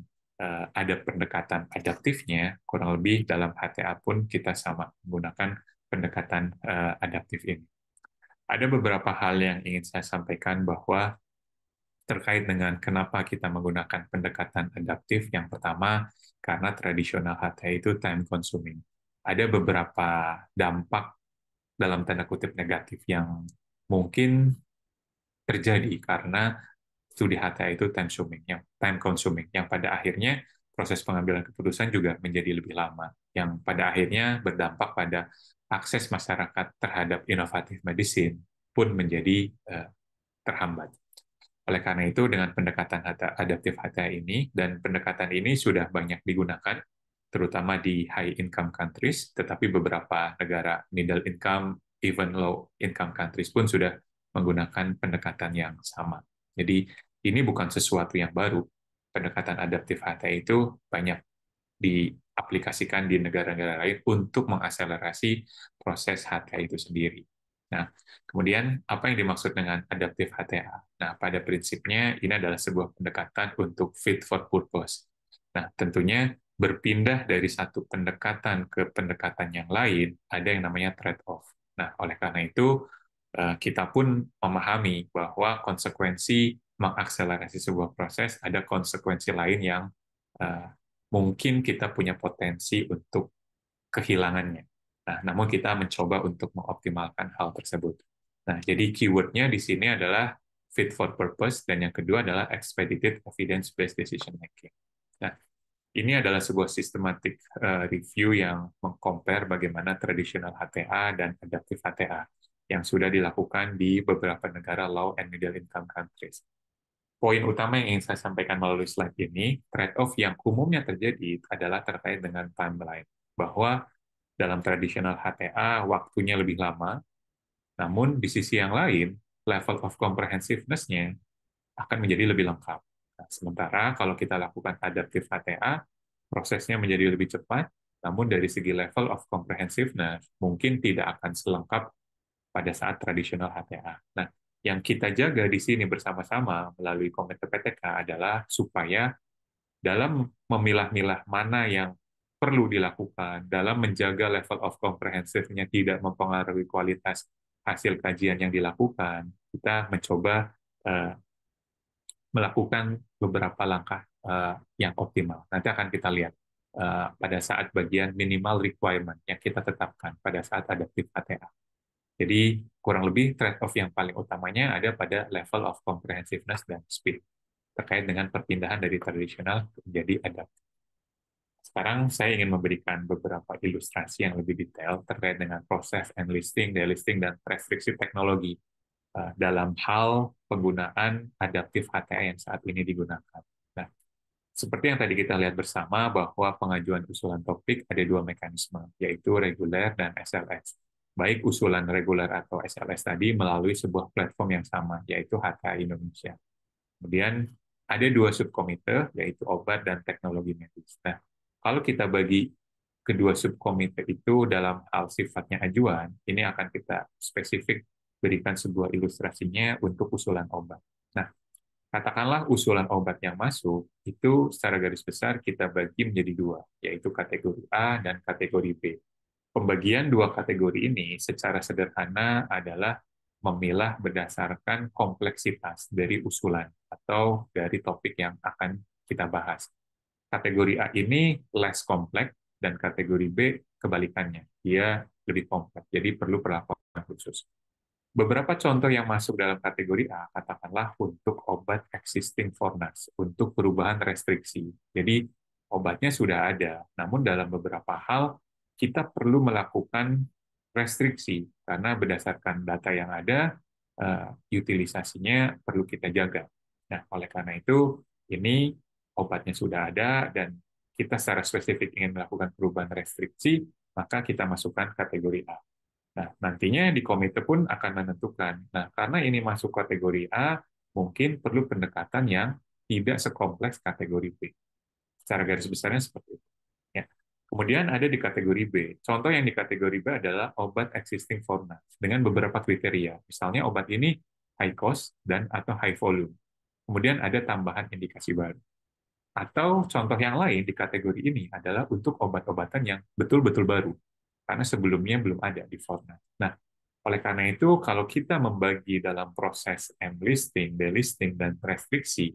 ada pendekatan adaptifnya, kurang lebih dalam HTA pun kita sama menggunakan pendekatan adaptif ini. Ada beberapa hal yang ingin saya sampaikan bahwa terkait dengan kenapa kita menggunakan pendekatan adaptif. Yang pertama, karena tradisional HTA itu time consuming. Ada beberapa dampak dalam tanda kutip negatif yang mungkin terjadi karena studi HTA itu time consuming, yang pada akhirnya proses pengambilan keputusan juga menjadi lebih lama, yang pada akhirnya berdampak pada akses masyarakat terhadap inovatif medicine pun menjadi terhambat. Oleh karena itu, dengan pendekatan adaptif HTA ini, dan pendekatan ini sudah banyak digunakan, terutama di high income countries, tetapi beberapa negara middle income, even low income countries pun sudah menggunakan pendekatan yang sama. Jadi ini bukan sesuatu yang baru. Pendekatan adaptif HTA itu banyak diaplikasikan di negara-negara lain untuk mengakselerasi proses HTA itu sendiri. Nah, kemudian apa yang dimaksud dengan adaptif HTA? Nah, pada prinsipnya ini adalah sebuah pendekatan untuk fit for purpose. Nah, tentunya berpindah dari satu pendekatan ke pendekatan yang lain, ada yang namanya trade-off. Nah, oleh karena itu, kita pun memahami bahwa konsekuensi mengakselerasi sebuah proses, ada konsekuensi lain yang eh, mungkin kita punya potensi untuk kehilangannya. Nah, namun kita mencoba untuk mengoptimalkan hal tersebut. Nah, jadi keyword-nya di sini adalah fit for purpose, dan yang kedua adalah expedited evidence-based decision making. Nah, ini adalah sebuah systematic review yang meng-compare bagaimana traditional HTA dan adaptive HTA yang sudah dilakukan di beberapa negara low and middle income countries. Poin utama yang ingin saya sampaikan melalui slide ini, trade-off yang umumnya terjadi adalah terkait dengan timeline, bahwa dalam traditional HTA waktunya lebih lama, namun di sisi yang lain, level of comprehensiveness-nya akan menjadi lebih lengkap. Nah, sementara kalau kita lakukan adaptive HTA, prosesnya menjadi lebih cepat, namun dari segi level of comprehensiveness mungkin tidak akan selengkap pada saat tradisional HTA. Nah, yang kita jaga di sini bersama-sama melalui Komite PTK adalah supaya dalam memilah-milah mana yang perlu dilakukan, dalam menjaga level of comprehensive-nya tidak mempengaruhi kualitas hasil kajian yang dilakukan, kita mencoba melakukan beberapa langkah yang optimal. Nanti akan kita lihat pada saat bagian minimal requirement yang kita tetapkan pada saat adaptive HTA. Jadi kurang lebih trade-off yang paling utamanya ada pada level of comprehensiveness dan speed terkait dengan perpindahan dari tradisional menjadi adaptive. Sekarang saya ingin memberikan beberapa ilustrasi yang lebih detail terkait dengan proses enlisting, delisting, dan restriksi teknologi dalam hal penggunaan adaptive HTA yang saat ini digunakan. Nah, seperti yang tadi kita lihat bersama bahwa pengajuan usulan topik ada dua mekanisme, yaitu reguler dan SLS. Baik usulan reguler atau SLS tadi melalui sebuah platform yang sama, yaitu HTA Indonesia. Kemudian ada dua subkomite, yaitu obat dan teknologi medis. Nah, kalau kita bagi kedua subkomite itu dalam hal sifatnya ajuan, ini akan kita spesifik berikan sebuah ilustrasinya untuk usulan obat. Nah, katakanlah usulan obat yang masuk, itu secara garis besar kita bagi menjadi dua, yaitu kategori A dan kategori B. Pembagian dua kategori ini secara sederhana adalah memilah berdasarkan kompleksitas dari usulan atau dari topik yang akan kita bahas. Kategori A ini less kompleks, dan kategori B kebalikannya, dia lebih kompleks, jadi perlu perlakuan khusus. Beberapa contoh yang masuk dalam kategori A, katakanlah untuk obat existing fornas, untuk perubahan restriksi. Jadi obatnya sudah ada, namun dalam beberapa hal kita perlu melakukan restriksi, karena berdasarkan data yang ada, utilisasinya perlu kita jaga. Nah, oleh karena itu, ini obatnya sudah ada, dan kita secara spesifik ingin melakukan perubahan restriksi, maka kita masukkan kategori A. Nah, nantinya di komite pun akan menentukan. Nah, karena ini masuk kategori A, mungkin perlu pendekatan yang tidak sekompleks kategori B. Secara garis besarnya seperti itu. Ya. Kemudian ada di kategori B. Contoh yang di kategori B adalah obat existing fornas dengan beberapa kriteria. Misalnya obat ini high cost dan atau high volume. Kemudian ada tambahan indikasi baru. Atau contoh yang lain di kategori ini adalah untuk obat-obatan yang betul-betul baru, karena sebelumnya belum ada di Fornas. Nah, oleh karena itu, kalau kita membagi dalam proses enlisting, delisting, dan restriksi,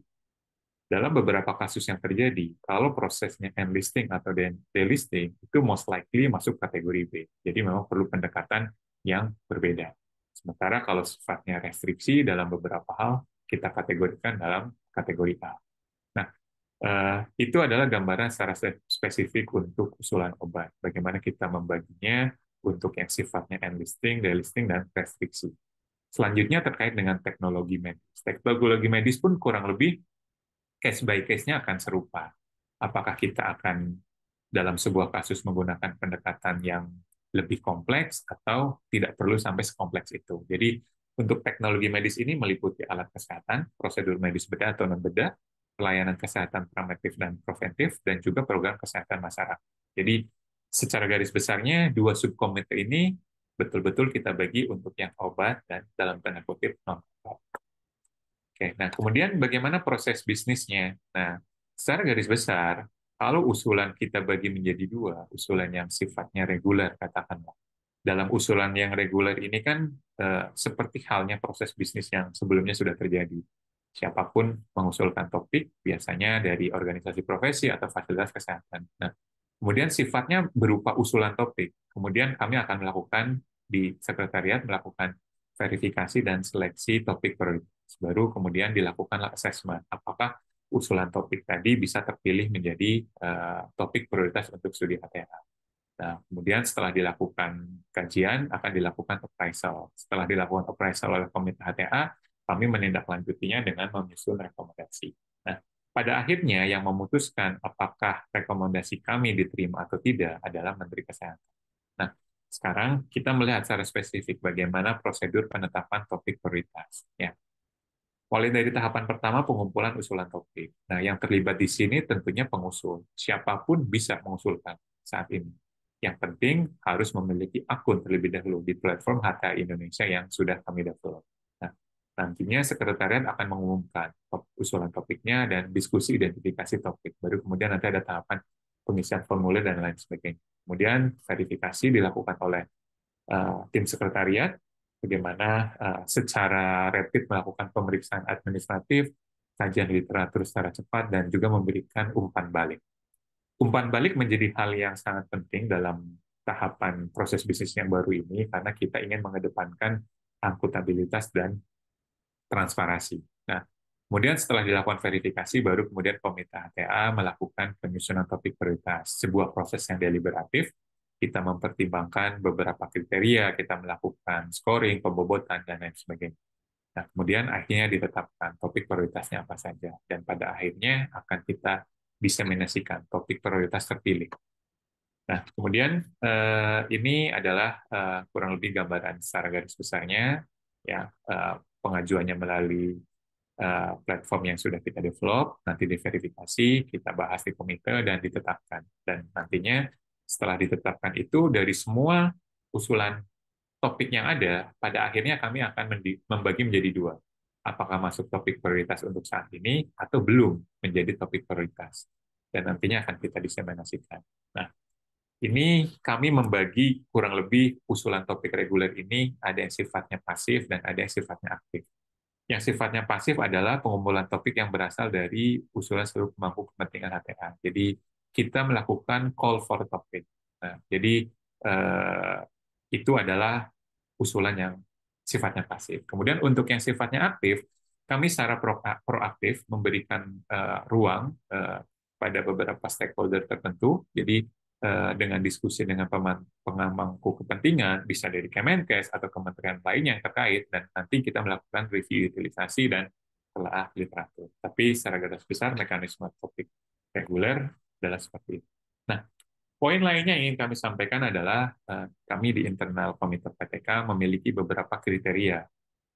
dalam beberapa kasus yang terjadi, kalau prosesnya enlisting atau delisting, itu most likely masuk kategori B. Jadi memang perlu pendekatan yang berbeda. Sementara kalau sifatnya restriksi, dalam beberapa hal, kita kategorikan dalam kategori A. Nah, itu adalah gambaran secara spesifik untuk usulan obat. Bagaimana kita membaginya untuk yang sifatnya enlisting, delisting, dan restriksi. Selanjutnya terkait dengan teknologi medis. Teknologi medis pun kurang lebih case by case-nya akan serupa. Apakah kita akan dalam sebuah kasus menggunakan pendekatan yang lebih kompleks atau tidak perlu sampai sekompleks itu. Jadi untuk teknologi medis ini meliputi alat kesehatan, prosedur medis bedah atau non-bedah, pelayanan kesehatan preventif dan preventif, dan juga program kesehatan masyarakat. Jadi secara garis besarnya dua subkomite ini betul-betul kita bagi untuk yang obat dan dalam tanda kutip non-obat. Oke, nah kemudian bagaimana proses bisnisnya? Nah, secara garis besar, kalau usulan kita bagi menjadi dua, usulan yang sifatnya reguler katakanlah. Dalam usulan yang reguler ini kan seperti halnya proses bisnis yang sebelumnya sudah terjadi. Siapapun mengusulkan topik, biasanya dari organisasi profesi atau fasilitas kesehatan. Nah, kemudian sifatnya berupa usulan topik. Kemudian kami akan melakukan di sekretariat melakukan verifikasi dan seleksi topik prioritas. Baru kemudian dilakukan assessment. Apakah usulan topik tadi bisa terpilih menjadi topik prioritas untuk studi HTA. Nah, kemudian setelah dilakukan kajian, akan dilakukan appraisal. Setelah dilakukan appraisal oleh komite HTA, kami menindaklanjutinya dengan menyusun rekomendasi. Nah, pada akhirnya yang memutuskan apakah rekomendasi kami diterima atau tidak adalah Menteri Kesehatan. Nah, sekarang kita melihat secara spesifik bagaimana prosedur penetapan topik prioritas. Ya, mulai dari tahapan pertama pengumpulan usulan topik. Nah, yang terlibat di sini tentunya pengusul. Siapapun bisa mengusulkan saat ini. Yang penting harus memiliki akun terlebih dahulu di platform HTA Indonesia yang sudah kami develop. Nah, nantinya sekretariat akan mengumumkan usulan topiknya dan diskusi identifikasi topik. Baru kemudian nanti ada tahapan pengisian formulir dan lain sebagainya. Kemudian verifikasi dilakukan oleh tim sekretariat, bagaimana secara rapid melakukan pemeriksaan administratif, kajian literatur secara cepat, dan juga memberikan umpan balik. Umpan balik menjadi hal yang sangat penting dalam tahapan proses bisnis yang baru ini, karena kita ingin mengedepankan akuntabilitas dan transparansi. Nah, kemudian setelah dilakukan verifikasi, baru kemudian komite HTA melakukan penyusunan topik prioritas. Sebuah proses yang deliberatif, kita mempertimbangkan beberapa kriteria, kita melakukan scoring, pembobotan, dan lain sebagainya. Nah, kemudian akhirnya ditetapkan topik prioritasnya apa saja, dan pada akhirnya akan kita diseminasikan topik prioritas terpilih. Nah, kemudian ini adalah kurang lebih gambaran secara garis besarnya, ya, pengajuannya melalui platform yang sudah kita develop, nanti diverifikasi, kita bahas di komite, dan ditetapkan. Dan nantinya setelah ditetapkan itu, dari semua usulan topik yang ada, pada akhirnya kami akan membagi menjadi dua. Apakah masuk topik prioritas untuk saat ini, atau belum menjadi topik prioritas. Dan nantinya akan kita diseminasikan. Nah, ini kami membagi kurang lebih usulan topik reguler ini, ada yang sifatnya pasif dan ada yang sifatnya aktif. Yang sifatnya pasif adalah pengumpulan topik yang berasal dari usulan seluruh pemangku kepentingan HTA. Jadi kita melakukan call for topic. Nah, jadi itu adalah usulan yang sifatnya pasif. Kemudian untuk yang sifatnya aktif, kami secara proaktif memberikan ruang pada beberapa stakeholder tertentu. Jadi dengan diskusi dengan pemangku kepentingan, bisa dari Kemenkes atau kementerian lain yang terkait, dan nanti kita melakukan review utilisasi dan telah literatur. Tapi secara garis besar mekanisme topik reguler adalah seperti itu. Nah, poin lainnya yang ingin kami sampaikan adalah kami di internal komite PTK memiliki beberapa kriteria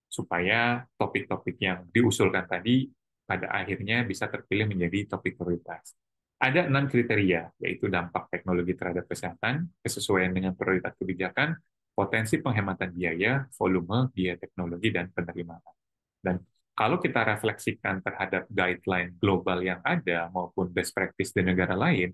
supaya topik-topik yang diusulkan tadi pada akhirnya bisa terpilih menjadi topik prioritas. Ada 6 kriteria, yaitu dampak teknologi terhadap kesehatan, kesesuaian dengan prioritas kebijakan, potensi penghematan biaya, volume, biaya teknologi, dan penerimaan. Dan kalau kita refleksikan terhadap guideline global yang ada maupun best practice di negara lain,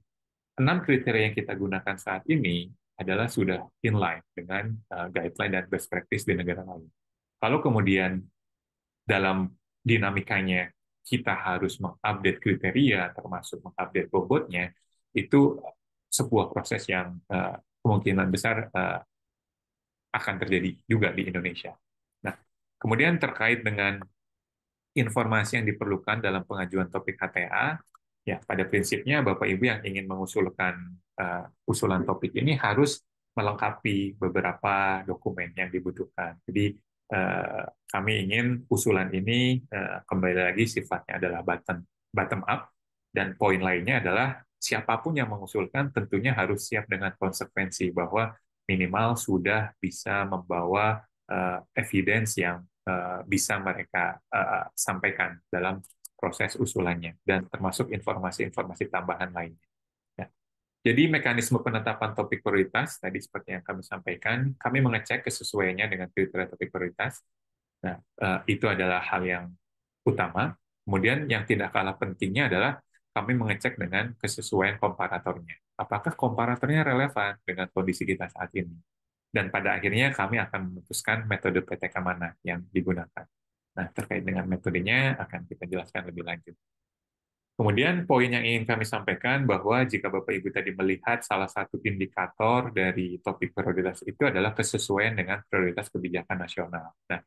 6 kriteria yang kita gunakan saat ini adalah sudah inline dengan guideline dan best practice di negara lain. Kalau kemudian dalam dinamikanya kita harus mengupdate kriteria, termasuk mengupdate bobotnya, itu sebuah proses yang kemungkinan besar akan terjadi juga di Indonesia. Nah, kemudian terkait dengan informasi yang diperlukan dalam pengajuan topik HTA, ya pada prinsipnya Bapak Ibu yang ingin mengusulkan usulan topik ini harus melengkapi beberapa dokumen yang dibutuhkan. Jadi kami ingin usulan ini kembali lagi sifatnya adalah bottom up, dan poin lainnya adalah siapapun yang mengusulkan tentunya harus siap dengan konsekuensi bahwa minimal sudah bisa membawa evidence yang bisa mereka sampaikan dalam proses usulannya, dan termasuk informasi-informasi tambahan lainnya. Ya. Jadi mekanisme penetapan topik prioritas, tadi seperti yang kami sampaikan, kami mengecek kesesuaiannya dengan kriteria topik prioritas. Nah, itu adalah hal yang utama. Kemudian yang tidak kalah pentingnya adalah kami mengecek dengan kesesuaian komparatornya. Apakah komparatornya relevan dengan kondisi kita saat ini? Dan pada akhirnya kami akan memutuskan metode PTK mana yang digunakan. Nah, terkait dengan metodenya akan kita jelaskan lebih lanjut. Kemudian poin yang ingin kami sampaikan bahwa jika Bapak Ibu tadi melihat salah satu indikator dari topik prioritas itu adalah kesesuaian dengan prioritas kebijakan nasional. Nah,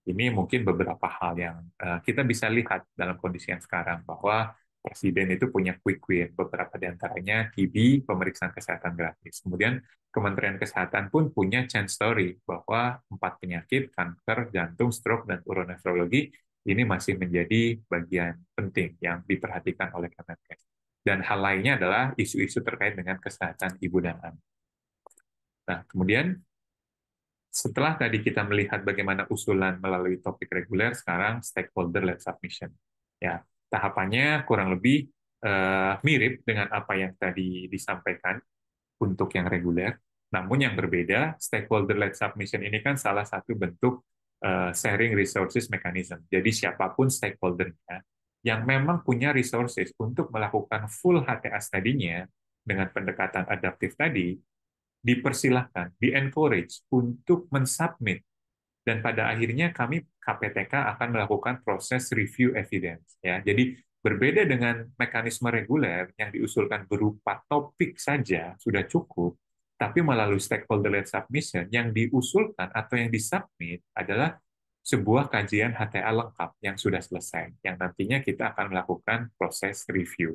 ini mungkin beberapa hal yang kita bisa lihat dalam kondisi yang sekarang bahwa Presiden itu punya quick win, beberapa di antaranya TB, pemeriksaan kesehatan gratis. Kemudian Kementerian Kesehatan pun punya change story bahwa 4 penyakit, kanker, jantung, stroke, dan uronefrologi ini masih menjadi bagian penting yang diperhatikan oleh Kemenkes. Dan hal lainnya adalah isu-isu terkait dengan kesehatan ibu dan anak. Nah, kemudian setelah tadi kita melihat bagaimana usulan melalui topik reguler, sekarang stakeholder-led submission. Ya, tahapannya kurang lebih mirip dengan apa yang tadi disampaikan untuk yang reguler. Namun yang berbeda, stakeholder-led submission ini kan salah satu bentuk sharing resources mechanism. Jadi siapapun stakeholder-nya yang memang punya resources untuk melakukan full HTA study-nya dengan pendekatan adaptif tadi, dipersilahkan, di-encourage untuk mensubmit. Dan pada akhirnya kami KPTK akan melakukan proses review evidence. Ya, jadi berbeda dengan mekanisme reguler yang diusulkan berupa topik saja sudah cukup, tapi melalui stakeholder-led submission yang diusulkan atau yang disubmit adalah sebuah kajian HTA lengkap yang sudah selesai, yang nantinya kita akan melakukan proses review.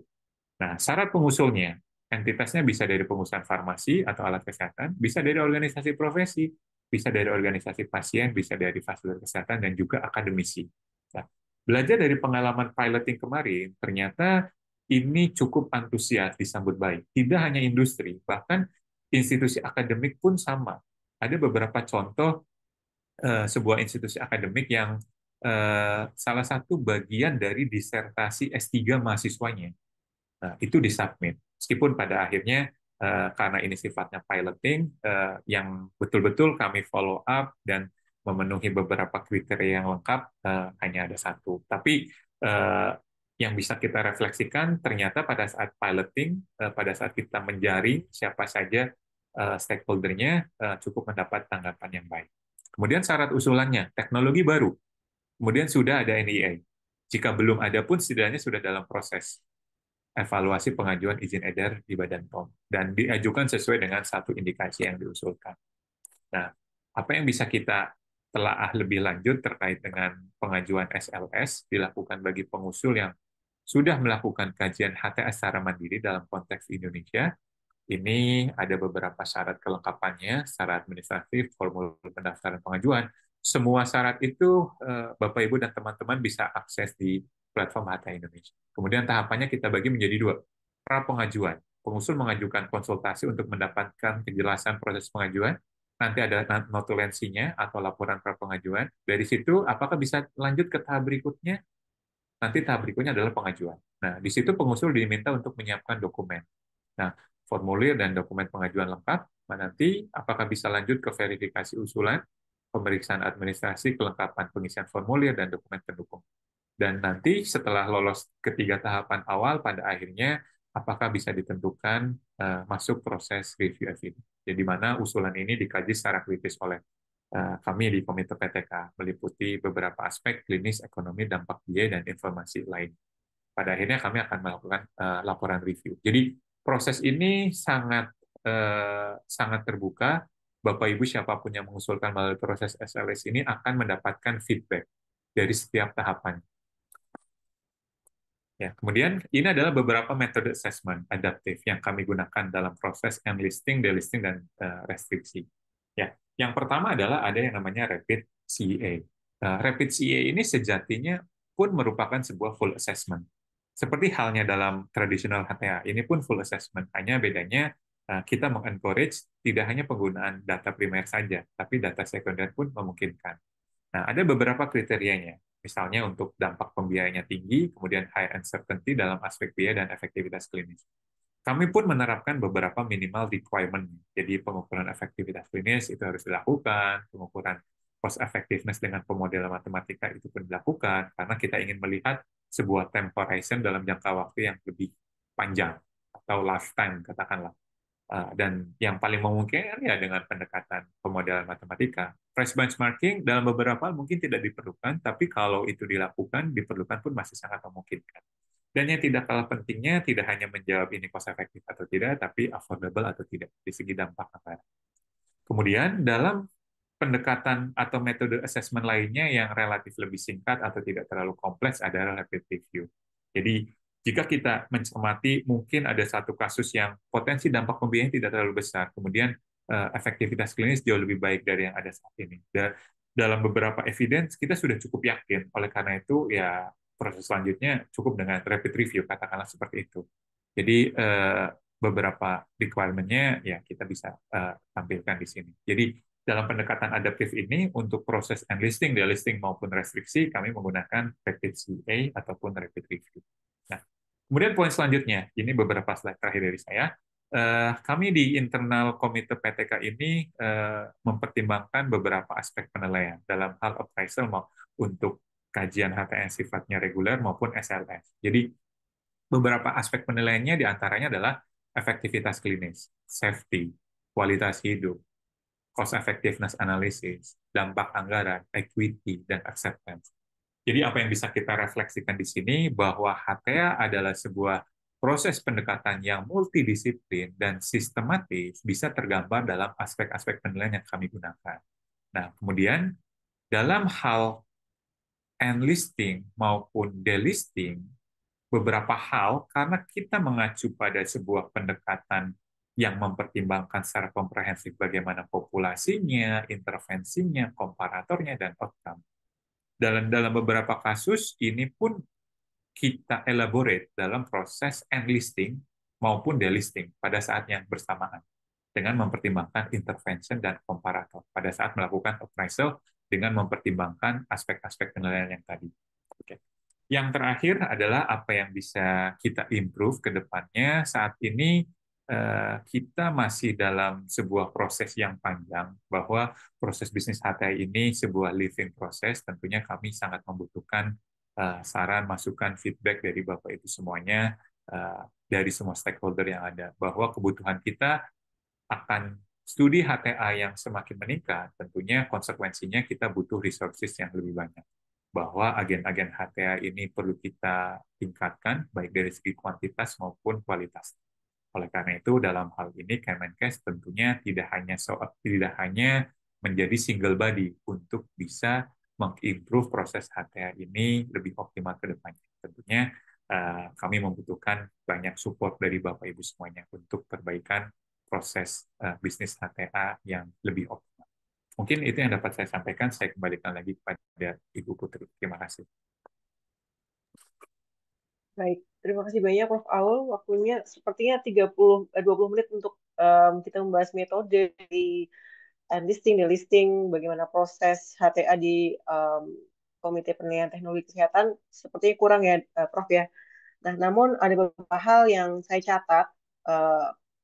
Nah, syarat pengusulnya, entitasnya bisa dari pengusahaan farmasi atau alat kesehatan, bisa dari organisasi profesi, bisa dari organisasi pasien, bisa dari fasilitas kesehatan, dan juga akademisi. Nah, belajar dari pengalaman piloting kemarin, ternyata ini cukup antusias disambut baik. Tidak hanya industri, bahkan institusi akademik pun sama. Ada beberapa contoh sebuah institusi akademik yang salah satu bagian dari disertasi S3 mahasiswanya. Nah, itu disubmit. Meskipun pada akhirnya karena ini sifatnya piloting, yang betul-betul kami follow up dan memenuhi beberapa kriteria yang lengkap hanya ada satu. Tapi yang bisa kita refleksikan ternyata pada saat piloting, pada saat kita menjaring siapa saja stakeholder-nya, cukup mendapat tanggapan yang baik. Kemudian syarat usulannya, teknologi baru. Kemudian sudah ada NIA. Jika belum ada pun setidaknya sudah dalam proses evaluasi pengajuan izin edar di Badan POM dan diajukan sesuai dengan satu indikasi yang diusulkan. Nah, apa yang bisa kita telaah lebih lanjut terkait dengan pengajuan SLS dilakukan bagi pengusul yang sudah melakukan kajian HTA secara mandiri dalam konteks Indonesia. Ini ada beberapa syarat kelengkapannya, syarat administratif, formulir pendaftaran pengajuan. Semua syarat itu Bapak Ibu dan teman-teman bisa akses di platform HTA Indonesia. Kemudian tahapannya kita bagi menjadi 2. Pra pengajuan. Pengusul mengajukan konsultasi untuk mendapatkan kejelasan proses pengajuan. Nanti ada notulensinya atau laporan pra pengajuan. Dari situ apakah bisa lanjut ke tahap berikutnya? Nanti tahap berikutnya adalah pengajuan. Nah, di situ pengusul diminta untuk menyiapkan dokumen. Nah, formulir dan dokumen pengajuan lengkap, nanti apakah bisa lanjut ke verifikasi usulan, pemeriksaan administrasi, kelengkapan pengisian formulir, dan dokumen pendukung. Dan nanti setelah lolos ketiga tahapan awal, pada akhirnya apakah bisa ditentukan masuk proses review evidence. Jadi mana usulan ini dikaji secara kritis oleh kami di Komite PTK, meliputi beberapa aspek klinis, ekonomi, dampak biaya, dan informasi lain. Pada akhirnya kami akan melakukan laporan review. Jadi proses ini sangat terbuka. Bapak Ibu siapapun yang mengusulkan melalui proses SLS ini akan mendapatkan feedback dari setiap tahapan. Ya, kemudian ini adalah beberapa metode assessment adaptif yang kami gunakan dalam proses enlisting, delisting, dan restriksi. Ya, yang pertama adalah ada yang namanya rapid CEA. Rapid CEA ini sejatinya pun merupakan sebuah full assessment. Seperti halnya dalam tradisional HTA, ini pun full assessment. Hanya bedanya kita mengencourage tidak hanya penggunaan data primer saja, tapi data sekunder pun memungkinkan. Nah, ada beberapa kriterianya. Misalnya untuk dampak pembiayaannya tinggi, kemudian high uncertainty dalam aspek biaya dan efektivitas klinis. Kami pun menerapkan beberapa minimal requirement. Jadi pengukuran efektivitas klinis itu harus dilakukan, pengukuran cost effectiveness dengan pemodelan matematika itu pun dilakukan, karena kita ingin melihat sebuah time horizon dalam jangka waktu yang lebih panjang, atau lifetime katakanlah. Dan yang paling memungkinkan ya dengan pendekatan pemodelan matematika. Price benchmarking dalam beberapa hal mungkin tidak diperlukan, tapi kalau itu dilakukan, diperlukan pun masih sangat memungkinkan. Dan yang tidak kalah pentingnya tidak hanya menjawab ini cost efektif atau tidak, tapi affordable atau tidak di segi dampak anggaran. Kemudian dalam pendekatan atau metode assessment lainnya yang relatif lebih singkat atau tidak terlalu kompleks adalah rapid review. Jadi jika kita mencermati mungkin ada satu kasus yang potensi dampak pembiayaan tidak terlalu besar, kemudian efektivitas klinis jauh lebih baik dari yang ada saat ini. Dan dalam beberapa evidence kita sudah cukup yakin. Oleh karena itu ya proses selanjutnya cukup dengan rapid review, katakanlah seperti itu. Jadi beberapa requirement-nya ya kita bisa tampilkan di sini. Jadi dalam pendekatan adaptif ini, untuk proses enlisting, delisting, maupun restriksi, kami menggunakan rapid CA ataupun rapid review. Nah, kemudian poin selanjutnya, ini beberapa slide terakhir dari saya. Kami di internal komite PTK ini mempertimbangkan beberapa aspek penilaian dalam hal appraisal untuk kajian HTA yang sifatnya reguler maupun SLS. Jadi, beberapa aspek penilaiannya diantaranya adalah efektivitas klinis, safety, kualitas hidup, cost effectiveness analysis, dampak anggaran, equity, dan acceptance. Jadi apa yang bisa kita refleksikan di sini bahwa HTA adalah sebuah proses pendekatan yang multidisiplin dan sistematis bisa tergambar dalam aspek-aspek penilaian yang kami gunakan. Nah, kemudian dalam hal enlisting maupun delisting, beberapa hal karena kita mengacu pada sebuah pendekatan yang mempertimbangkan secara komprehensif bagaimana populasinya, intervensinya, komparatornya, dan outcome. Dalam beberapa kasus, ini pun kita elaborate dalam proses enlisting maupun delisting pada saat yang bersamaan, dengan mempertimbangkan intervention dan komparator pada saat melakukan appraisal dengan mempertimbangkan aspek-aspek penilaian yang tadi. Oke. Yang terakhir adalah apa yang bisa kita improve ke depannya. Saat ini kita masih dalam sebuah proses yang panjang, bahwa proses bisnis HTI ini sebuah living proses. Tentunya kami sangat membutuhkan saran, masukan, feedback dari Bapak Ibu semuanya, dari semua stakeholder yang ada, bahwa kebutuhan kita akan studi HTA yang semakin meningkat. Tentunya konsekuensinya kita butuh resources yang lebih banyak, bahwa agen-agen HTA ini perlu kita tingkatkan baik dari segi kuantitas maupun kualitas. Oleh karena itu dalam hal ini Kemenkes tentunya tidak hanya menjadi single body untuk bisa mengimprove proses HTA ini lebih optimal ke depannya. Tentunya kami membutuhkan banyak support dari Bapak Ibu semuanya untuk perbaikan proses bisnis HTA yang lebih optimal. Mungkin itu yang dapat saya sampaikan. Saya kembalikan lagi kepada Ibu Putri. Terima kasih. Baik, terima kasih banyak Prof. Aul. Waktunya sepertinya 20 menit untuk kita membahas metode di enlisting, delisting, bagaimana proses HTA di Komite Penilaian Teknologi Kesehatan. Sepertinya kurang ya, Prof. ya. Nah, namun ada beberapa hal yang saya catat,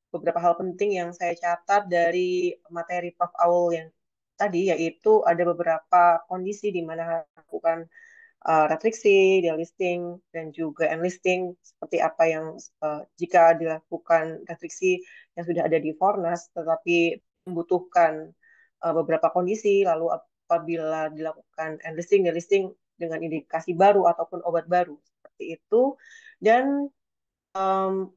beberapa hal penting yang saya catat dari materi Prof. Aul yang tadi, yaitu ada beberapa kondisi di mana melakukan retriksi, delisting, dan juga enlisting, seperti apa yang jika dilakukan retriksi yang sudah ada di Fornas, tetapi membutuhkan beberapa kondisi, lalu apabila dilakukan enlisting, delisting dengan indikasi baru ataupun obat baru, seperti itu. Dan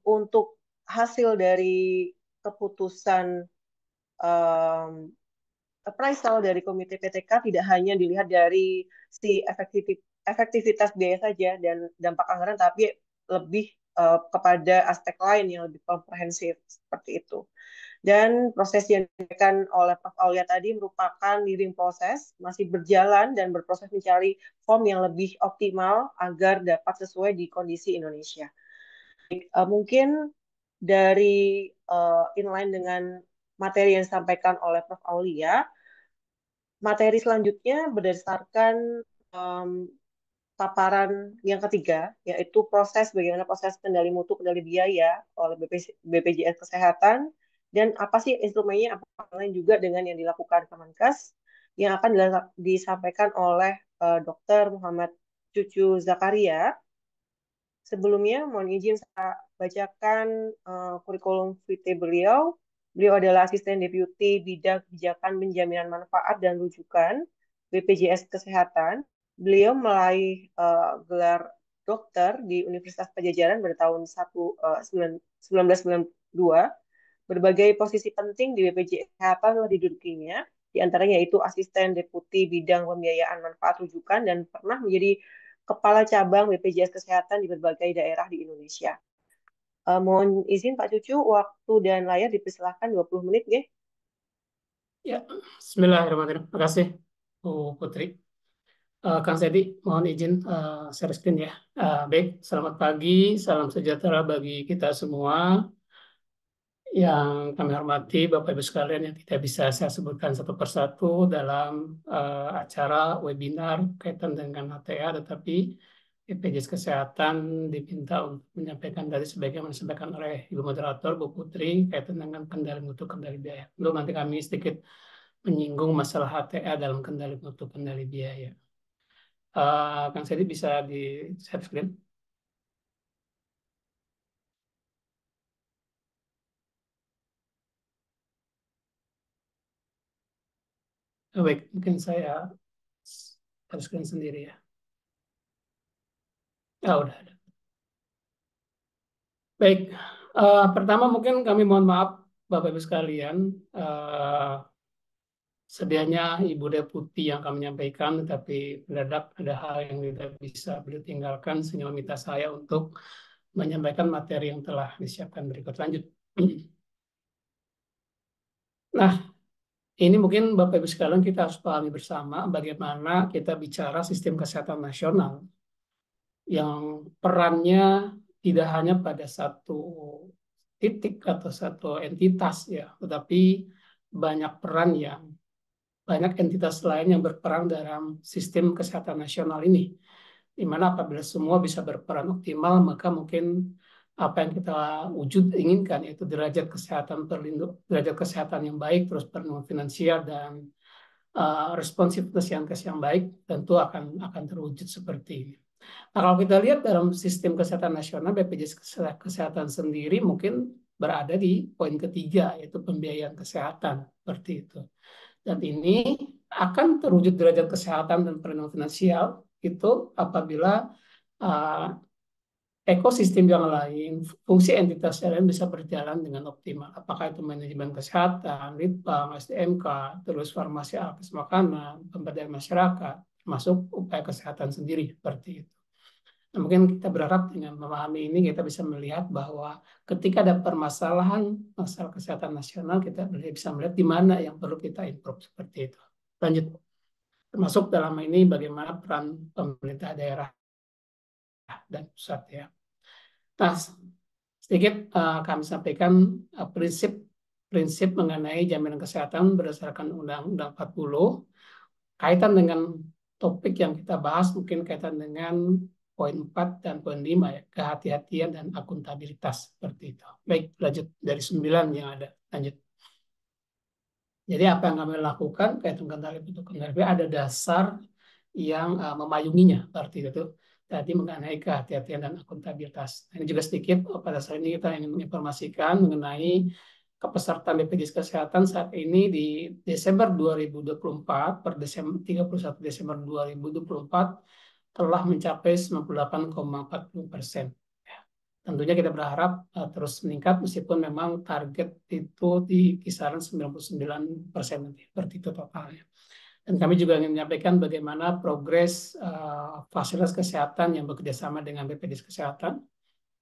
untuk hasil dari keputusan appraisal dari Komite PTK tidak hanya dilihat dari si efektivitas biaya saja dan dampak anggaran, tapi lebih kepada aspek lain yang lebih komprehensif seperti itu. Dan proses yang dilakukan oleh Prof. Aulia tadi merupakan living proses, masih berjalan dan berproses mencari form yang lebih optimal agar dapat sesuai di kondisi Indonesia. Mungkin dari inline dengan materi yang disampaikan oleh Prof. Aulia, materi selanjutnya berdasarkan paparan yang ketiga, yaitu bagaimana proses kendali mutu, kendali biaya oleh BPJS Kesehatan, dan apa sih instrumennya, apa lain juga dengan yang dilakukan Kemenkes, yang akan disampaikan oleh Dr. Muhammad Cucu Zakaria. Sebelumnya, mohon izin saya bacakan kurikulum vitae beliau. Beliau adalah asisten deputi bidang kebijakan penjaminan manfaat dan rujukan BPJS Kesehatan. Beliau meraih gelar dokter di Universitas Pajajaran pada tahun 1992. Berbagai posisi penting di BPJS Kesehatan telah didudukinya, di antaranya yaitu asisten deputi bidang pembiayaan manfaat rujukan dan pernah menjadi kepala cabang BPJS Kesehatan di berbagai daerah di Indonesia. Mohon izin Pak Cucu, waktu dan layar dipersilahkan 20 menit, ya. Ya, Bismillahirrahmanirrahim. Terima kasih, Bu Putri. Kang Sedi, mohon izin share screen ya. Baik, selamat pagi, salam sejahtera bagi kita semua. Yang kami hormati Bapak Ibu sekalian yang tidak bisa saya sebutkan satu persatu dalam acara webinar kaitan dengan HTA, tetapi BPJS Kesehatan diminta untuk menyampaikan dari sebagaimana disampaikan oleh Ibu Moderator, Bu Putri, kaitan dengan kendali mutu kendali biaya. Belum nanti kami sedikit menyinggung masalah HTA dalam kendali mutu kendali biaya. Kang Sedi bisa di share screen? Baik, mungkin saya share screen sendiri ya. Udah ada. Baik, pertama mungkin kami mohon maaf Bapak Ibu sekalian, sedianya Ibu Deputi yang kami menyampaikan, tetapi mendadak ada hal yang tidak bisa beliau tinggalkan sehingga meminta saya untuk menyampaikan materi yang telah disiapkan berikut. Lanjut. Nah, ini mungkin Bapak Ibu sekalian kita harus pahami bersama bagaimana kita bicara sistem kesehatan nasional yang perannya tidak hanya pada satu titik atau satu entitas ya, tetapi banyak entitas lain yang berperan dalam sistem kesehatan nasional ini. Di mana apabila semua bisa berperan optimal, maka mungkin apa yang kita inginkan yaitu derajat kesehatan yang baik, terus perlindungan finansial dan responsiveness yang baik tentu akan terwujud seperti ini. Nah, kalau kita lihat dalam sistem kesehatan nasional, BPJS Kesehatan sendiri mungkin berada di poin ketiga, yaitu pembiayaan kesehatan, seperti itu. Dan ini akan terwujud derajat kesehatan dan perlindungan finansial itu apabila ekosistem yang lain, fungsi entitas yang lain bisa berjalan dengan optimal. Apakah itu manajemen kesehatan, Litbang, SDMK, terus farmasi alkes makanan, pemberdayaan masyarakat, termasuk upaya kesehatan sendiri, seperti itu. Nah, mungkin kita berharap dengan memahami ini kita bisa melihat bahwa ketika ada permasalahan masalah kesehatan nasional, kita bisa melihat di mana yang perlu kita improve, seperti itu. Lanjut. Termasuk dalam ini bagaimana peran pemerintah daerah dan pusat ya. Nah, sedikit kami sampaikan prinsip mengenai jaminan kesehatan berdasarkan Undang-Undang 40. Kaitan dengan topik yang kita bahas mungkin kaitan dengan poin 4 dan poin 5 ya, kehati-hatian dan akuntabilitas, seperti itu. Baik, lanjut dari 9 yang ada. Lanjut. Jadi apa yang kami lakukan kaitan kendali bentuk kendali ada dasar yang memayunginya, seperti itu. Tadi mengenai kehati-hatian dan akuntabilitas. Ini juga sedikit pada saat ini kita ingin menginformasikan mengenai kepesertaan BPJS Kesehatan saat ini di Desember 2024 per 31 Desember 2024 telah mencapai 98,40%. Tentunya kita berharap terus meningkat meskipun memang target itu di kisaran 99% nanti, seperti itu totalnya. Dan kami juga ingin menyampaikan bagaimana progres fasilitas kesehatan yang bekerjasama dengan BPJS Kesehatan,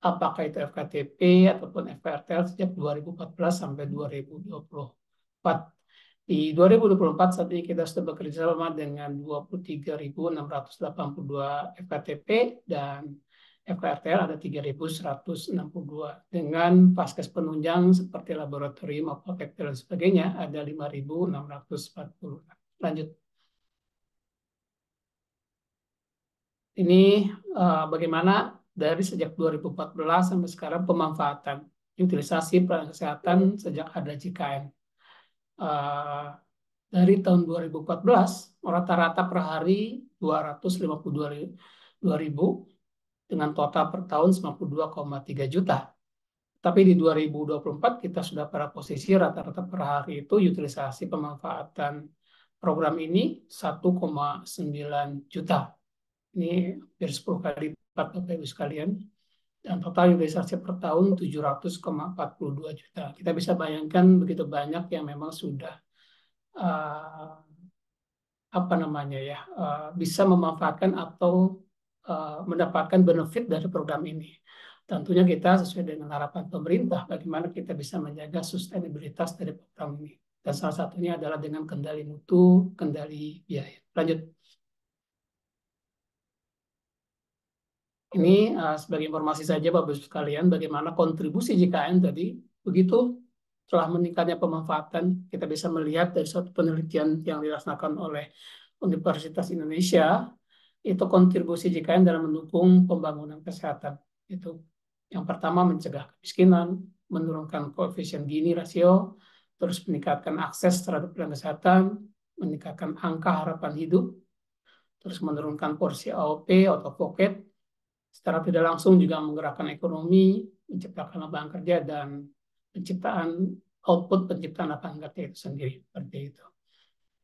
apakah itu FKTP ataupun FKRTL sejak 2014 sampai 2024. Di 2024 saat ini kita sudah bekerja sama dengan 23.682 FKTP dan FKRTL ada 3.162. Dengan vaskes penunjang seperti laboratorium, apotek dan sebagainya ada 5.640. Lanjut. Ini bagaimana dari sejak 2014 sampai sekarang pemanfaatan utilisasi pelayanan kesehatan sejak ada JKN. Dari tahun 2014 rata-rata per hari 252.000 dengan dengan total per tahun 92,3 juta. Tapi di 2024 kita sudah pada posisi rata-rata per hari itu utilisasi pemanfaatan program ini 1,9 juta. Ini hampir 10 kali lipat Bapak Ibu sekalian. Dan total utilisasi per tahun 700,42 juta. Kita bisa bayangkan begitu banyak yang memang sudah bisa memanfaatkan atau mendapatkan benefit dari program ini. Tentunya kita sesuai dengan harapan pemerintah bagaimana kita bisa menjaga sustainabilitas dari program ini. Dan salah satunya adalah dengan kendali mutu, kendali biaya. Lanjut. Ini sebagai informasi saja Bapak Ibu sekalian bagaimana kontribusi JKN tadi. Begitu telah meningkatnya pemanfaatan, kita bisa melihat dari suatu penelitian yang dilaksanakan oleh Universitas Indonesia, itu kontribusi JKN dalam mendukung pembangunan kesehatan. Itu yang pertama mencegah kemiskinan, menurunkan koefisien Gini rasio, terus meningkatkan akses terhadap pelayanan kesehatan, meningkatkan angka harapan hidup, terus menurunkan porsi AOP atau pocket, secara tidak langsung juga menggerakkan ekonomi, menciptakan lapangan kerja, dan penciptaan output penciptaan lapangan kerja itu sendiri. Seperti itu.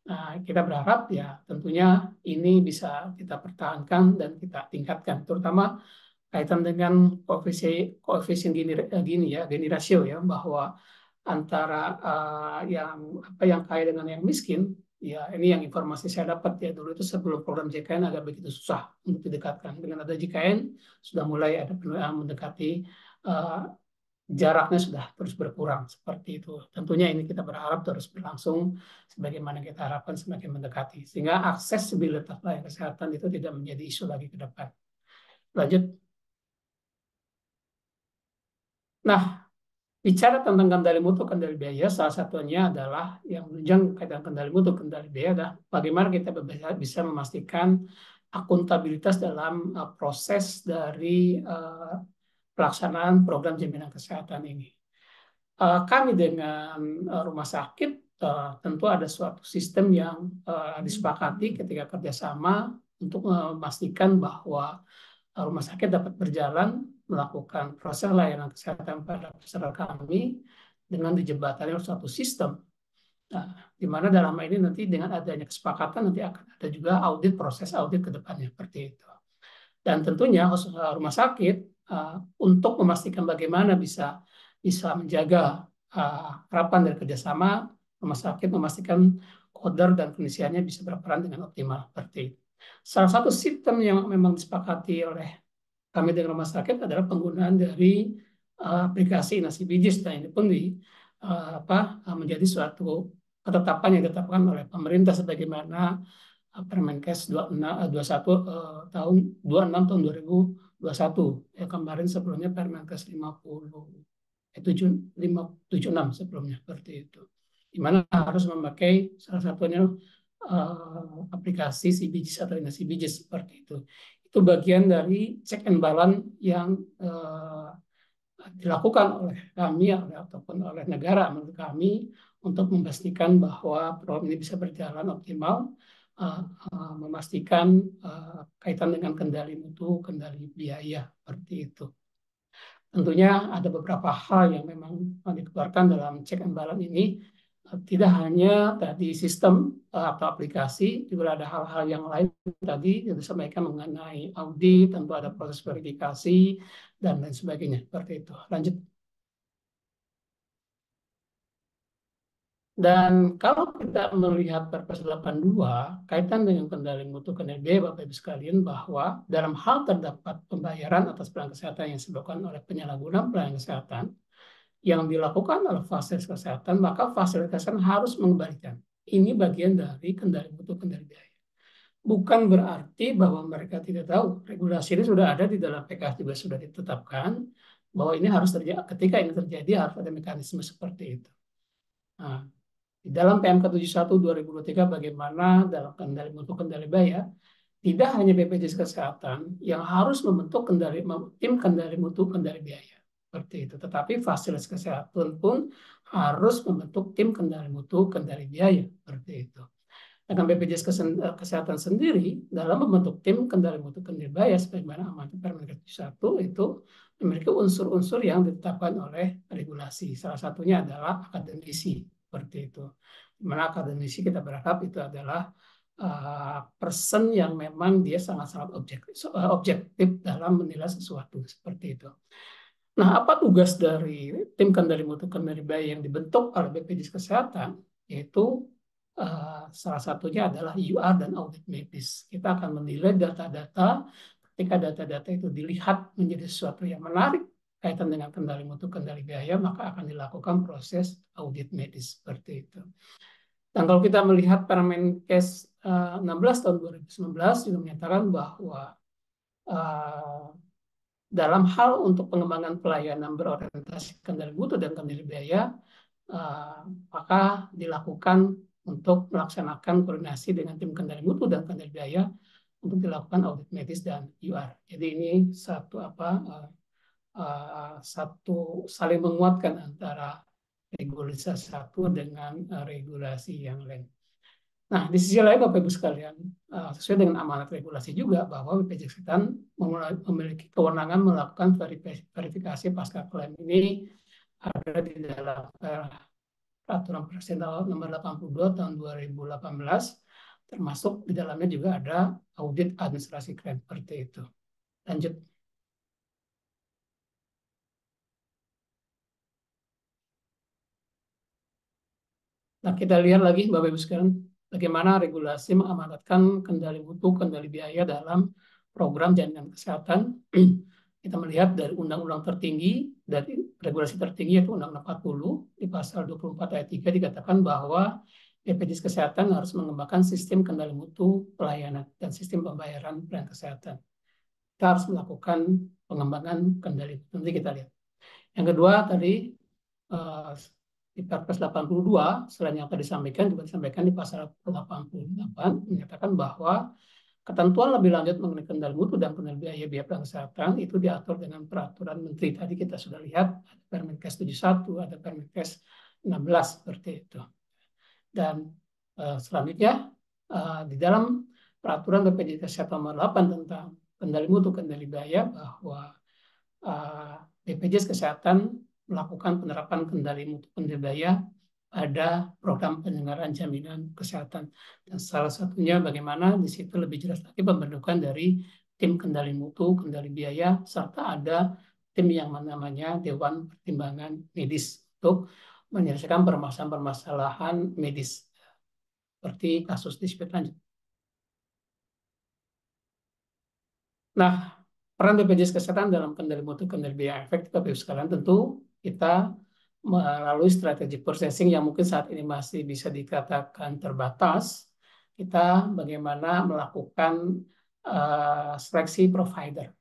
Nah, kita berharap ya tentunya ini bisa kita pertahankan dan kita tingkatkan, terutama kaitan dengan koefisien Gini rasio ya, bahwa antara yang kaya dengan yang miskin ya, ini yang informasi saya dapat ya, dulu itu sebelum program JKN agak begitu susah untuk didekatkan. Dengan ada JKN sudah mulai ada mendekati, jaraknya sudah terus berkurang seperti itu. Tentunya ini kita berharap terus berlangsung sebagaimana kita harapkan semakin mendekati, sehingga aksesibilitas layanan kesehatan itu tidak menjadi isu lagi ke depan. Lanjut. Nah, bicara tentang kendali mutu, kendali biaya, salah satunya adalah yang menunjang kaitan kendali mutu, kendali biaya adalah bagaimana kita bisa memastikan akuntabilitas dalam proses dari pelaksanaan program jaminan kesehatan ini. Kami dengan rumah sakit tentu ada suatu sistem yang disepakati ketika kerjasama untuk memastikan bahwa rumah sakit dapat berjalan melakukan proses layanan kesehatan pada peserta kami dengan dijembatani oleh suatu sistem. Nah, di mana dalam hal ini nanti dengan adanya kesepakatan nanti akan ada juga audit, proses audit ke depannya seperti itu. Dan tentunya rumah sakit untuk memastikan bagaimana bisa menjaga harapan dari kerjasama, rumah sakit memastikan koder dan pengisiannya bisa berperan dengan optimal seperti itu. Salah satu sistem yang memang disepakati oleh kami dengan rumah sakit adalah penggunaan dari aplikasi Nasi Bijis, dan ini pun menjadi suatu ketetapan yang ditetapkan oleh pemerintah sebagaimana Permenkes 21 tahun 26 tahun 2021. Ya, kemarin sebelumnya Permenkes 76 sebelumnya seperti itu. Di mana harus memakai salah satunya aplikasi CBGS atau Nasi Bijis seperti itu. Itu bagian dari check and balance yang dilakukan oleh kami ataupun oleh negara menurut kami untuk memastikan bahwa program ini bisa berjalan optimal, memastikan kaitan dengan kendali mutu, kendali biaya seperti itu. Tentunya ada beberapa hal yang memang dikeluarkan dalam check and balance ini. Tidak hanya tadi sistem atau aplikasi, juga ada hal-hal yang lain tadi yang disampaikan mengenai audit, tentu ada proses verifikasi, dan lain sebagainya. Seperti itu. Lanjut. Dan kalau kita melihat Perpres 82, kaitan dengan kendali mutu, kendali biaya, Bapak Ibu sekalian, bahwa dalam hal terdapat pembayaran atas pelayanan kesehatan yang disebabkan oleh penyalahgunaan pelayanan kesehatan, yang dilakukan oleh fasilitas kesehatan, maka fasilitas kesehatan harus mengembalikan. Ini bagian dari kendali mutu, kendali biaya. Bukan berarti bahwa mereka tidak tahu. Regulasi ini sudah ada di dalam PKS juga sudah ditetapkan bahwa ini harus terjadi. Ketika ini terjadi harus ada mekanisme seperti itu. Nah, di dalam PMK 71 2023 bagaimana dalam kendali mutu, kendali biaya, tidak hanya BPJS Kesehatan yang harus membentuk tim kendali mutu, kendali biaya. Seperti itu. Tetapi fasilitas kesehatan pun harus membentuk tim kendali mutu, kendali biaya. Seperti itu. Dengan BPJS Kesehatan sendiri dalam membentuk tim kendali mutu kendali biaya sebagaimana amanat Permenkes 1 itu memiliki unsur-unsur yang ditetapkan oleh regulasi. Salah satunya adalah akademisi seperti itu. Di mana akademisi kita berharap itu adalah person yang memang dia sangat-sangat objektif dalam menilai sesuatu seperti itu. Nah, apa tugas dari tim kendali mutu kendali biaya yang dibentuk oleh BPJS Kesehatan? Yaitu salah satunya adalah UR dan audit medis. Kita akan menilai data-data. Ketika data-data itu dilihat menjadi sesuatu yang menarik kaitan dengan kendali mutu kendali biaya, maka akan dilakukan proses audit medis seperti itu. Dan kalau kita melihat Permenkes 16 tahun 2019 juga menyatakan bahwa dalam hal untuk pengembangan pelayanan berorientasi kendali mutu dan kendali biaya, maka dilakukan untuk melaksanakan koordinasi dengan tim kendali mutu dan kendali biaya untuk dilakukan audit medis dan UR. Jadi ini satu saling menguatkan antara regulasi satu dengan regulasi yang lain. Nah, di sisi lain Bapak Ibu sekalian, sesuai dengan amanat regulasi juga bahwa BPJS Kesehatan memiliki kewenangan melakukan verifikasi pasca klaim. Ini ada di dalam Peraturan Presiden nomor 82 tahun 2018, termasuk di dalamnya juga ada audit administrasi klaim seperti itu. Lanjut. Nah, kita lihat lagi Bapak Ibu sekalian, bagaimana regulasi mengamanatkan kendali mutu, kendali biaya dalam program jaminan kesehatan. Kita melihat dari undang-undang tertinggi, dari regulasi tertinggi yaitu Undang-Undang 40, di pasal 24 ayat 3 dikatakan bahwa BPJS Kesehatan harus mengembangkan sistem kendali mutu pelayanan dan sistem pembayaran pelayanan kesehatan. Kita harus melakukan pengembangan kendali mutu. Nanti kita lihat. Yang kedua tadi, di Perpres 82, selain yang tadi disampaikan, juga disampaikan di pasal 88, menyatakan bahwa ketentuan lebih lanjut mengenai kendali mutu dan kendali biaya pelayanan kesehatan itu diatur dengan peraturan menteri. Tadi kita sudah lihat ada Permenkes 71, ada Permenkes 16 seperti itu. Dan selanjutnya di dalam peraturan BPJS Kesehatan nomor 8 tentang kendali mutu kendali biaya bahwa BPJS Kesehatan melakukan penerapan kendali mutu kendali biaya ada program penyelenggaraan jaminan kesehatan. Dan salah satunya bagaimana di situ lebih jelas lagi pembentukan dari tim kendali mutu, kendali biaya, serta ada tim yang namanya Dewan Pertimbangan Medis untuk menyelesaikan permasalahan-permasalahan medis seperti kasus disiplin lanjut. Nah, peran BPJS Kesehatan dalam kendali mutu kendali biaya efektif Bapak Ibu sekalian, tentu kita melalui strategi processing yang mungkin saat ini masih bisa dikatakan terbatas, kita bagaimana melakukan seleksi provider.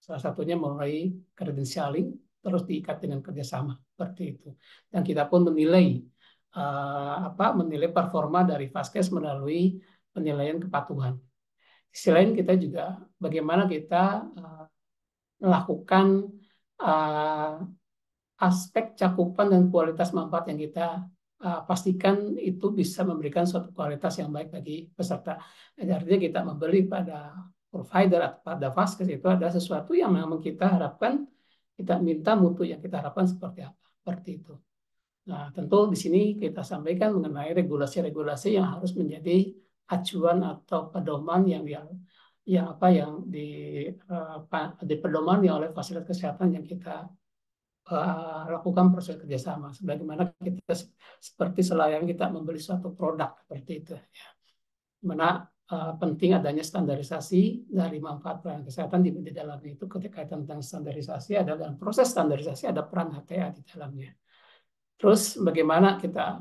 Salah satunya melalui credentialing, terus diikat dengan kerjasama seperti itu. Dan kita pun menilai performa dari Vaskes melalui penilaian kepatuhan. Di sisi lain kita juga bagaimana kita melakukan aspek cakupan dan kualitas manfaat yang kita pastikan itu bisa memberikan suatu kualitas yang baik bagi peserta. Jadi artinya kita membeli pada provider atau pada Vaskes itu ada sesuatu yang memang kita harapkan, kita minta mutu yang kita harapkan seperti apa, seperti itu. Nah, tentu di sini kita sampaikan mengenai regulasi-regulasi yang harus menjadi acuan atau pedoman yang dipedomani oleh fasilitas kesehatan yang kita lakukan proses kerjasama. Sebagaimana kita seperti selayaknya kita membeli suatu produk seperti itu. Ya. Mana penting adanya standarisasi dari manfaat pelayanan kesehatan di dalamnya itu ketika tentang standarisasi ada dalam proses standarisasi ada peran HTA di dalamnya. Terus bagaimana kita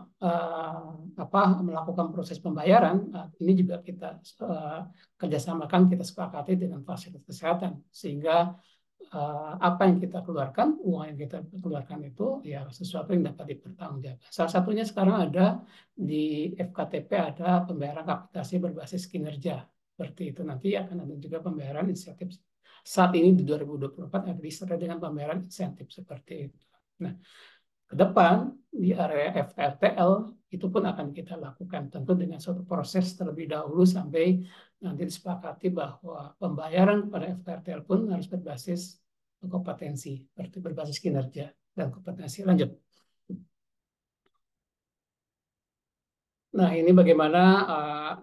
melakukan proses pembayaran, ini juga kita kerjasamakan, kita sepakati dengan fasilitas kesehatan sehingga apa yang kita keluarkan, uang yang kita keluarkan itu ya sesuatu yang dapat dipertanggungjawabkan. Salah satunya sekarang ada di FKTP ada pembayaran kapitasi berbasis kinerja seperti itu. Nanti akan ada juga pembayaran insentif. Saat ini di 2024 ada disertai dengan pembayaran insentif seperti itu. Nah, ke depan di area FTL Itu pun akan kita lakukan tentu dengan suatu proses terlebih dahulu sampai nanti disepakati bahwa pembayaran kepada FKRTL pun harus berbasis kompetensi, berbasis kinerja dan kompetensi. Lanjut. Nah, ini bagaimana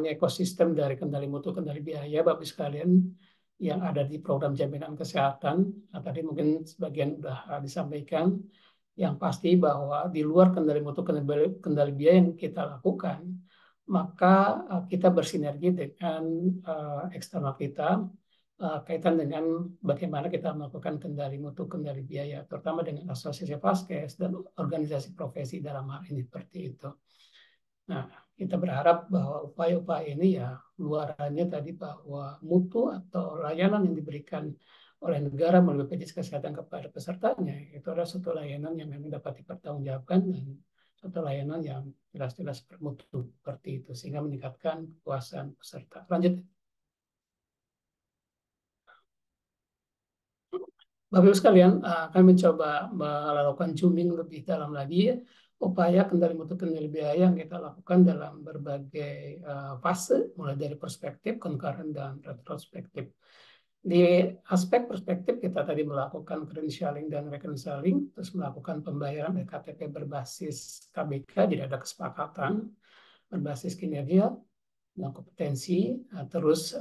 ekosistem dari kendali mutu, kendali biaya, Bapak sekalian yang ada di program jaminan kesehatan. Nah, tadi mungkin sebagian sudah disampaikan. Yang pasti bahwa di luar kendali mutu, kendali biaya yang kita lakukan, maka kita bersinergi dengan eksternal kita kaitan dengan bagaimana kita melakukan kendali mutu, kendali biaya, terutama dengan asosiasi vaskes dan organisasi profesi dalam hal ini seperti itu. Nah, kita berharap bahwa upaya-upaya ini ya luarannya tadi bahwa mutu atau layanan yang diberikan oleh negara melalui BPJS Kesehatan kepada pesertanya itu adalah suatu layanan yang memang dapat dipertanggungjawabkan dan suatu layanan yang jelas-jelas bermutu seperti itu sehingga meningkatkan kepuasan peserta. Lanjut. Bapak Ibu sekalian, kami mencoba melakukan zooming lebih dalam lagi upaya kendali mutu kendali biaya yang kita lakukan dalam berbagai fase, mulai dari perspektif, concurrent, dan retrospektif. Di aspek perspektif kita tadi melakukan credentialing dan reconciling, terus melakukan pembayaran KTP berbasis KBK, jadi ada kesepakatan berbasis kinerja dan kompetensi, terus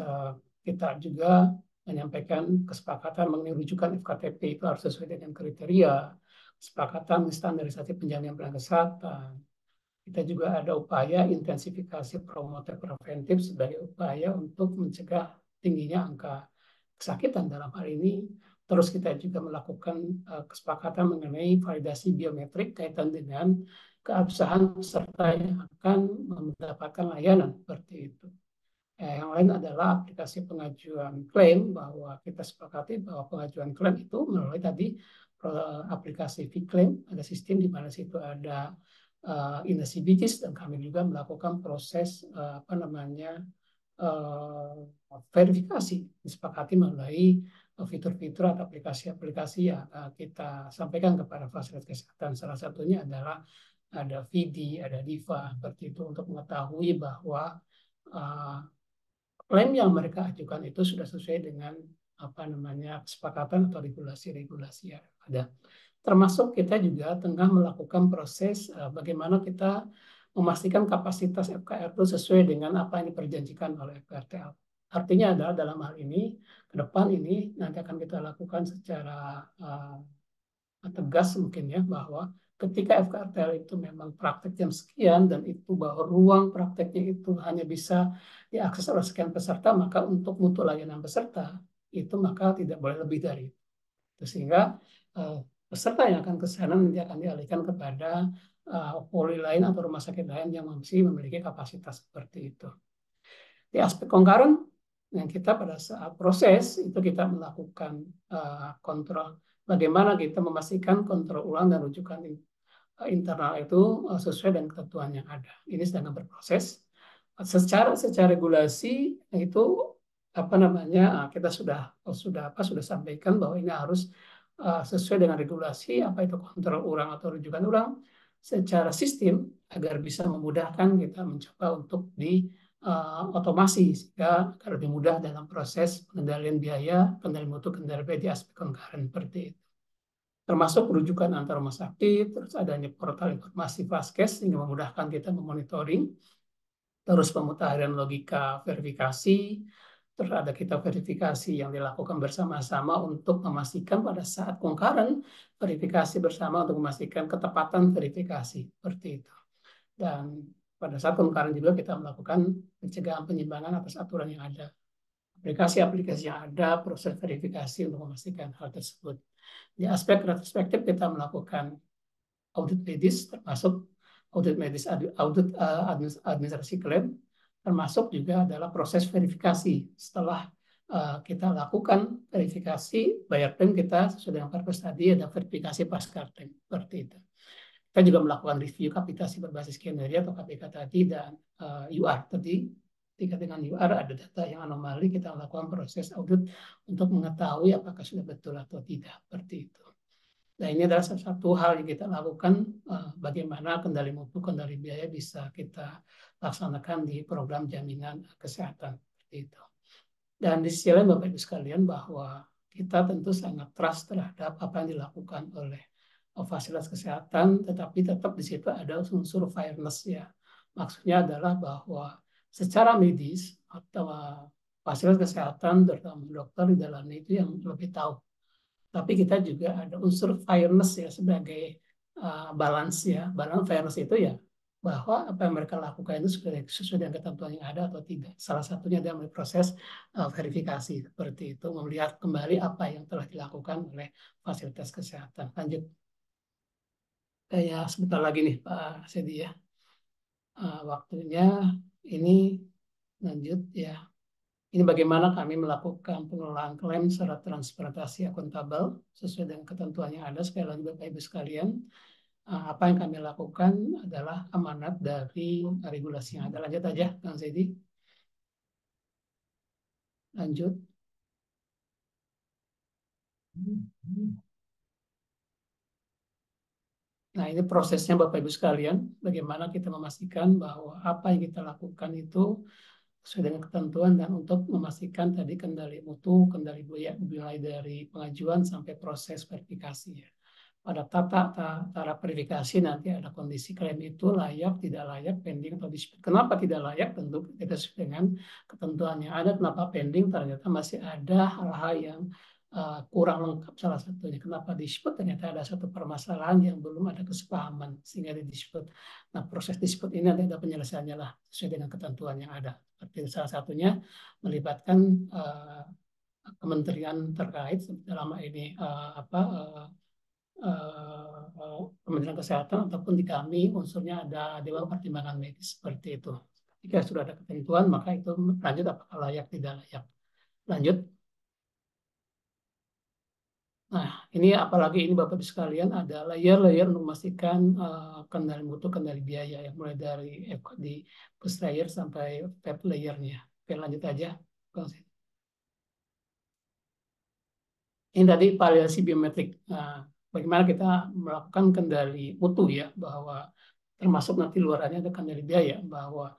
kita juga menyampaikan kesepakatan mengenai rujukan FKTP itu harus sesuai dengan kriteria, kesepakatan standarisasi penjaminan pelayanan kesehatan. Kita juga ada upaya intensifikasi promoter preventif sebagai upaya untuk mencegah tingginya angka kesakitan dalam hal ini. Terus kita juga melakukan kesepakatan mengenai validasi biometrik kaitan dengan keabsahan peserta yang akan mendapatkan layanan seperti itu. Yang lain adalah aplikasi pengajuan klaim, bahwa kita sepakati bahwa pengajuan klaim itu melalui tadi aplikasi Vclaim, ada sistem di mana situ ada INDASI-BIJIS, dan kami juga melakukan proses verifikasi disepakati melalui fitur-fitur atau aplikasi-aplikasi yang kita sampaikan kepada fasilitas kesehatan. Salah satunya adalah ada VD, ada DIVA, seperti itu untuk mengetahui bahwa klaim yang mereka ajukan itu sudah sesuai dengan kesepakatan atau regulasi-regulasi yang ada. Termasuk kita juga tengah melakukan proses bagaimana kita memastikan kapasitas FKR itu sesuai dengan apa yang diperjanjikan oleh FKRTL. Artinya adalah dalam hal ini, ke depan ini nanti akan kita lakukan secara tegas mungkin ya, bahwa ketika FKRTL itu memang praktek jam sekian dan itu bahwa ruang prakteknya itu hanya bisa diakses oleh sekian peserta, maka untuk mutu layanan peserta itu maka tidak boleh lebih dari itu. Sehingga peserta yang akan ke sana nanti akan dialihkan kepada poli lain atau rumah sakit lain yang masih memiliki kapasitas seperti itu. Di aspek concurrent yang kita pada saat proses itu kita melakukan kontrol. Bagaimana kita memastikan kontrol ulang dan rujukan internal itu sesuai dengan ketentuan yang ada. Ini sedang berproses. Secara regulasi itu kita sudah sampaikan bahwa ini harus sesuai dengan regulasi, apa itu kontrol ulang atau rujukan ulang secara sistem agar bisa memudahkan kita mencoba untuk di otomasi sehingga lebih mudah dalam proses pengendalian biaya, kendali mutu, kendali biaya di aspek concurrent seperti itu. Termasuk rujukan antar rumah sakit, terus adanya portal informasi vaskes sehingga memudahkan kita memonitoring, terus pemutahiran logika verifikasi, terus ada kita verifikasi yang dilakukan bersama-sama untuk memastikan pada saat concurrent verifikasi bersama untuk memastikan ketepatan verifikasi seperti itu. Dan pada saat concurrent juga kita melakukan pencegahan penyimpangan atas aturan yang ada. Aplikasi-aplikasi yang ada, proses verifikasi untuk memastikan hal tersebut. Di aspek retrospektif kita melakukan audit medis, termasuk audit medis, audit administrasi klaim, termasuk juga adalah proses verifikasi. Setelah kita lakukan verifikasi bayar klaim kita sesuai dengan perpres tadi, ada verifikasi pasca klaim seperti itu. Kita juga melakukan review kapitasi berbasis kinerja atau KPK tadi dan UR tadi. Ketika dengan UR ada data yang anomali, kita lakukan proses audit untuk mengetahui apakah sudah betul atau tidak seperti itu. Nah, ini adalah salah satu hal yang kita lakukan, bagaimana kendali mutu, kendali biaya bisa kita laksanakan di program jaminan kesehatan. Seperti itu. Dan di sisi lain Bapak Ibu sekalian bahwa kita tentu sangat trust terhadap apa yang dilakukan oleh fasilitas kesehatan, tetapi tetap di situ ada unsur fairness ya. Maksudnya adalah bahwa secara medis atau fasilitas kesehatan terutama dokter di dalamnya itu yang lebih tahu. Tapi kita juga ada unsur fairness ya sebagai balance ya. Balance fairness itu ya bahwa apa yang mereka lakukan itu sesuai dengan ketentuan yang ada atau tidak. Salah satunya adalah proses verifikasi seperti itu, melihat kembali apa yang telah dilakukan oleh fasilitas kesehatan. Lanjut. Ya sebentar lagi nih Pak Sedi ya. Waktunya ini lanjut ya. Ini bagaimana kami melakukan pengelolaan klaim secara transparansi akuntabel sesuai dengan ketentuan yang ada. Sekali lagi Bapak Ibu sekalian, apa yang kami lakukan adalah amanat dari regulasi yang ada. Lanjut aja, Kang Zedi. Lanjut. Nah, ini prosesnya Bapak Ibu sekalian, bagaimana kita memastikan bahwa apa yang kita lakukan itu sesuai dengan ketentuan dan untuk memastikan tadi kendali mutu, kendali biaya mulai dari pengajuan sampai proses verifikasi ya. Pada tahap verifikasi nanti ada kondisi klaim itu layak, tidak layak, pending atau dispute. Kenapa tidak layak? Tentu kita sesuai dengan ketentuan yang ada. Kenapa pending? Ternyata masih ada hal-hal yang kurang lengkap salah satunya. Kenapa dispute? Ternyata ada satu permasalahan yang belum ada kesepahaman sehingga dispute. Nah, proses dispute ini nanti ada penyelesaiannya lah sesuai dengan ketentuan yang ada. Seperti salah satunya melibatkan kementerian terkait dalam ini Kementerian Kesehatan ataupun di kami unsurnya ada Dewan Pertimbangan Medis seperti itu. Jika sudah ada ketentuan maka itu lanjut apakah layak tidak layak. Lanjut. Nah, ini apalagi ini Bapak Ibu sekalian ada layer-layer untuk memastikan kendali mutu, kendali biaya yang mulai dari di first layer sampai web layernya. Oke, lanjut aja. Ini tadi validasi biometrik. Nah, bagaimana kita melakukan kendali mutu ya, bahwa termasuk nanti luarannya ada kendali biaya, bahwa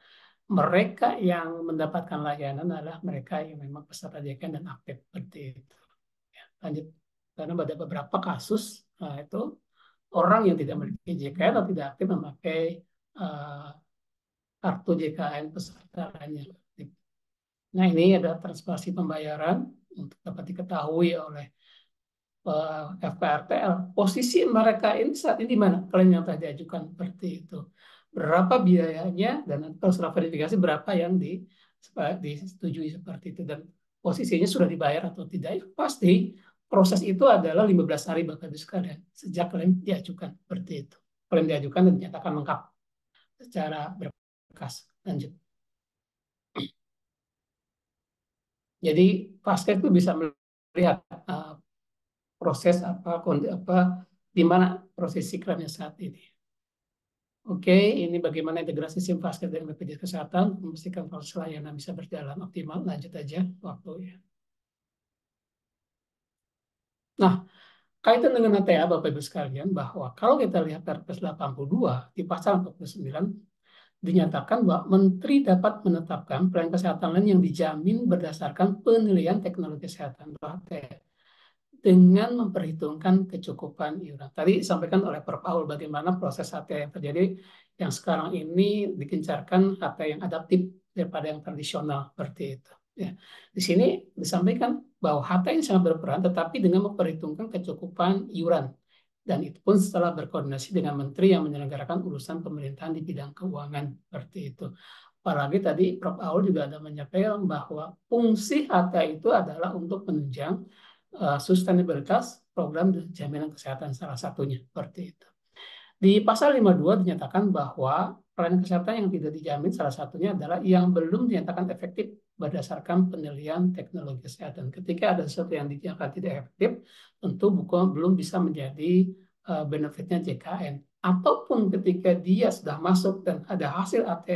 mereka yang mendapatkan layanan adalah mereka yang memang peserta JKN dan aktif seperti itu. Ya, lanjut. Karena ada beberapa kasus itu orang yang tidak memiliki JKN atau tidak aktif memakai kartu JKN peserta lainnya. Nah, ini ada transparansi pembayaran untuk dapat diketahui oleh FKRTL. Posisi mereka ini saat ini di mana? Klaim yang tadi diajukan seperti itu. Berapa biayanya dan kalau setelah verifikasi berapa yang disetujui seperti itu dan posisinya sudah dibayar atau tidak. Pasti proses itu adalah 15 hari Bapak Ibu sekalian sejak klaim diajukan seperti itu. Klaim diajukan dan dinyatakan lengkap secara berkas. Lanjut. Jadi pasca itu bisa melihat proses di mana proses klaimnya saat ini. Oke, ini bagaimana integrasi SIM Fastcare dengan BPJS Kesehatan memastikan proses layanan bisa berjalan optimal. Lanjut aja waktunya. Nah, kaitan dengan ATA Bapak Ibu sekalian bahwa kalau kita lihat Perpres 82 di pasal 49 dinyatakan bahwa Menteri dapat menetapkan pelayanan kesehatan lain yang dijamin berdasarkan penilaian teknologi kesehatan ATA dengan memperhitungkan kecukupan iuran. Tadi disampaikan oleh Prof. Paul bagaimana proses HTA yang terjadi yang sekarang ini digencarkan HTA yang adaptif daripada yang tradisional seperti itu. Ya. Di sini disampaikan bahwa HTA ini sangat berperan tetapi dengan memperhitungkan kecukupan iuran. Dan itu pun setelah berkoordinasi dengan menteri yang menyelenggarakan urusan pemerintahan di bidang keuangan seperti itu. Apalagi tadi Prof. Paul juga ada menyampaikan bahwa fungsi HTA itu adalah untuk menunjang sustainabilitas program jaminan kesehatan salah satunya seperti itu. Di pasal 52 dinyatakan bahwa pelayanan kesehatan yang tidak dijamin salah satunya adalah yang belum dinyatakan efektif berdasarkan penilaian teknologi kesehatan. Ketika ada sesuatu yang dinyatakan tidak efektif, tentu belum bisa menjadi benefitnya JKN. Ataupun ketika dia sudah masuk dan ada hasil AT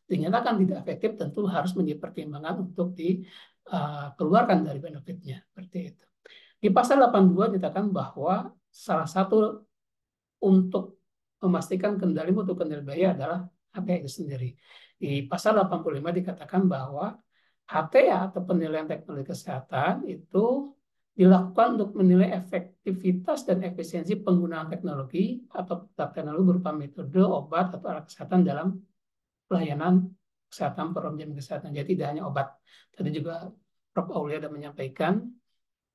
dinyatakan tidak efektif, tentu harus menjadi pertimbangan untuk dikeluarkan dari benefitnya seperti itu. Di pasal 82 dikatakan bahwa salah satu untuk memastikan kendali mutu kendali biaya adalah HTA itu sendiri. Di pasal 85 dikatakan bahwa HTA atau penilaian teknologi kesehatan itu dilakukan untuk menilai efektivitas dan efisiensi penggunaan teknologi atau teknologi berupa metode, obat, atau alat kesehatan dalam pelayanan kesehatan, program jaminan kesehatan. Jadi tidak hanya obat. Tadi juga Prof. Aulia sudah menyampaikan.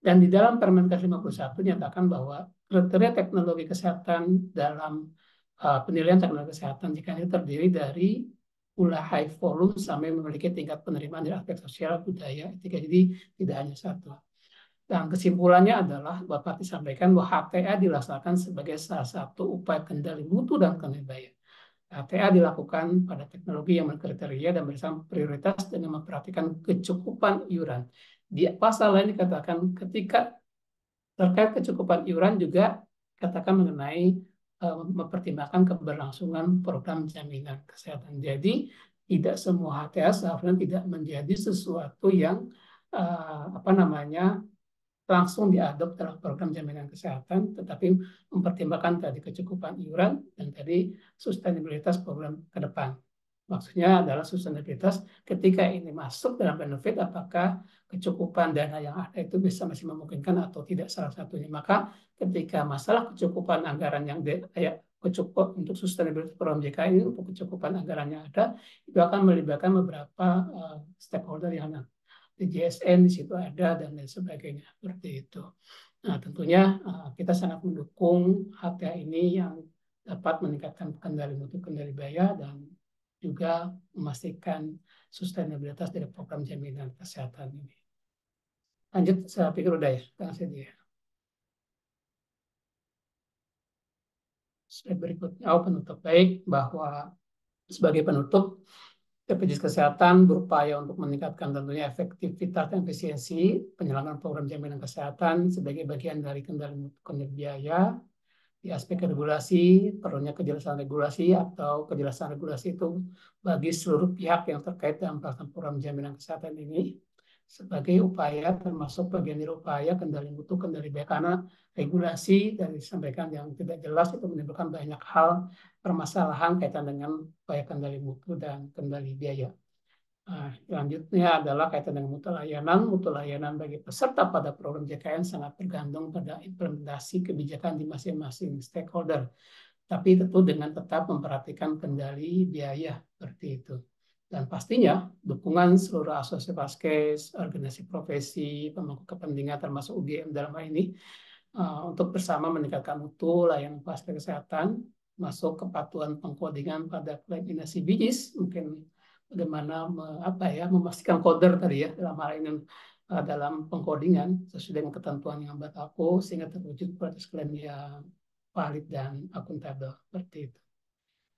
Dan di dalam Permenkes 51 nyatakan bahwa kriteria teknologi kesehatan dalam penilaian teknologi kesehatan jika itu terdiri dari mulai high volume sampai memiliki tingkat penerimaan dari aspek sosial, budaya, etika. Jadi tidak hanya satu. Dan kesimpulannya adalah Bapak disampaikan bahwa HTA dilaksanakan sebagai salah satu upaya kendali mutu dan kendali biaya. HTA dilakukan pada teknologi yang berkriteria dan berdasarkan prioritas dengan memperhatikan kecukupan iuran. Di pasal lain dikatakan ketika terkait kecukupan iuran juga katakan mengenai mempertimbangkan keberlangsungan program jaminan kesehatan. Jadi tidak semua HTA seharusnya tidak menjadi sesuatu yang langsung diadop dalam program jaminan kesehatan, tetapi mempertimbangkan tadi kecukupan iuran dan tadi sustainabilitas program ke depan. Maksudnya adalah sustainabilitas ketika ini masuk dalam benefit, apakah kecukupan dana yang ada itu bisa masih memungkinkan atau tidak salah satunya. Maka ketika masalah kecukupan anggaran yang kecukup untuk sustainability program JKN ini, untuk kecukupan anggaran yang ada, itu akan melibatkan beberapa stakeholder yang di JSN di situ ada dan lain sebagainya seperti itu. Nah, tentunya kita sangat mendukung HTA ini yang dapat meningkatkan kendali mutu kendali biaya dan juga memastikan sustainabilitas dari program jaminan kesehatan ini. Lanjut, saya pikir udah ya. Terima kasih dia. Slide berikutnya, penutup. Baik, bahwa sebagai penutup, BPJS Kesehatan berupaya untuk meningkatkan tentunya efektivitas dan efisiensi penyelenggaraan program jaminan kesehatan sebagai bagian dari kendali mutu kendali biaya. Di aspek regulasi, perlunya kejelasan regulasi atau kejelasan regulasi itu bagi seluruh pihak yang terkait dalam pelaksanaan program jaminan kesehatan ini sebagai upaya termasuk bagian dari upaya kendali mutu kendali biaya, karena regulasi dari disampaikan yang tidak jelas itu menimbulkan banyak hal permasalahan kaitan dengan upaya kendali mutu dan kendali biaya. Selanjutnya adalah kaitan dengan mutu layanan. Mutu layanan bagi peserta pada program JKN sangat tergantung pada implementasi kebijakan di masing-masing stakeholder. Tapi tentu dengan tetap memperhatikan kendali biaya seperti itu. Dan pastinya dukungan seluruh asosiasi vaskes, organisasi profesi, pemangku kepentingan termasuk UGM dalam hal ini untuk bersama meningkatkan mutu layanan vaskes kesehatan, masuk kepatuhan pengkodingan pada klaim inasi bijis, mungkin bagaimana memastikan coder tadi ya dalam hal ini dalam pengkodingan sesuai dengan ketentuan yang berlaku sehingga terwujud proses klaim yang valid dan akuntabel seperti itu.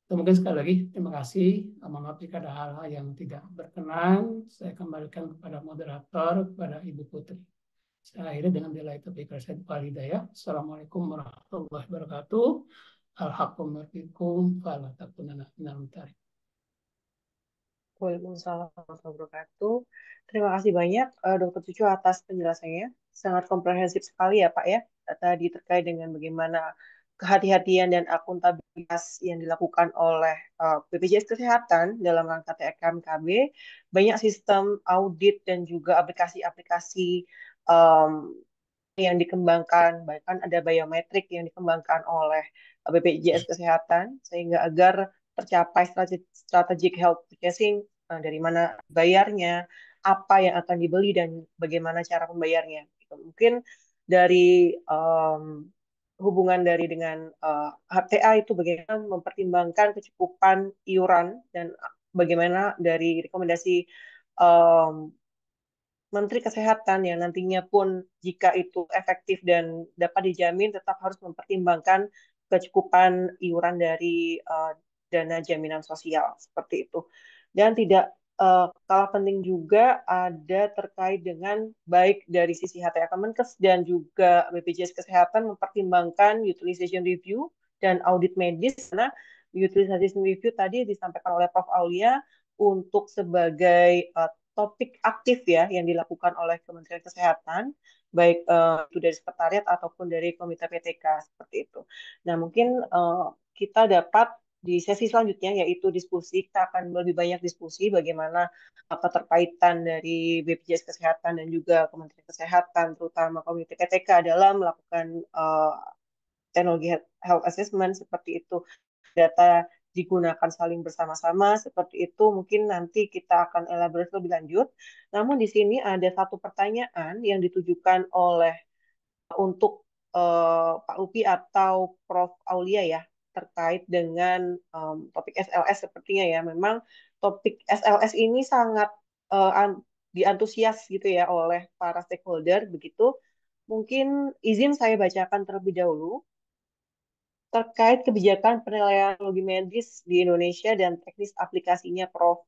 Mungkin sekali lagi terima kasih. Mohon maaf jika ada hal-hal yang tidak berkenan. Saya kembalikan kepada moderator, kepada Ibu Putri. Saya akhiri dengan bila itu berikan walidayah. Assalamualaikum warahmatullahi wabarakatuh. Alhamdulillah. Fala takunanna minal mumtarin. Waalaikumsalam warahmatullahi wabarakatuh. Terima kasih banyak Dr. Cucu atas penjelasannya. Sangat komprehensif sekali ya Pak ya. Tadi terkait dengan bagaimana kehati-hatian dan akuntabilitas yang dilakukan oleh BPJS Kesehatan dalam rangka TKMKB. Banyak sistem audit dan juga aplikasi-aplikasi yang dikembangkan, bahkan ada biometrik yang dikembangkan oleh BPJS Kesehatan sehingga agar tercapai strategic health purchasing, dari mana bayarnya, apa yang akan dibeli dan bagaimana cara pembayarnya. Mungkin dari hubungan dari dengan HTA itu bagaimana mempertimbangkan kecukupan iuran dan bagaimana dari rekomendasi Menteri Kesehatan yang nantinya pun jika itu efektif dan dapat dijamin tetap harus mempertimbangkan kecukupan iuran dari dana jaminan sosial seperti itu. Dan tidak kalah penting juga ada terkait dengan baik dari sisi HTA Kemenkes dan juga BPJS Kesehatan mempertimbangkan utilization review dan audit medis, karena utilization review tadi disampaikan oleh Prof. Aulia untuk sebagai topik aktif ya yang dilakukan oleh Kementerian Kesehatan, baik itu dari sekretariat ataupun dari Komite PTK seperti itu. Nah, mungkin kita dapat di sesi selanjutnya yaitu diskusi, kita akan lebih banyak diskusi bagaimana keterkaitan dari BPJS Kesehatan dan juga Kementerian Kesehatan, terutama Komite PTK dalam melakukan teknologi health assessment seperti itu, data digunakan saling bersama-sama seperti itu, mungkin nanti kita akan elaborasi lebih lanjut. Namun di sini ada satu pertanyaan yang ditujukan oleh untuk Pak Upi atau Prof. Aulia ya, terkait dengan topik SLS sepertinya ya. Memang topik SLS ini sangat diantusias gitu ya oleh para stakeholder begitu. Mungkin izin saya bacakan terlebih dahulu terkait kebijakan penilaian teknologi medis di Indonesia dan teknis aplikasinya Prof.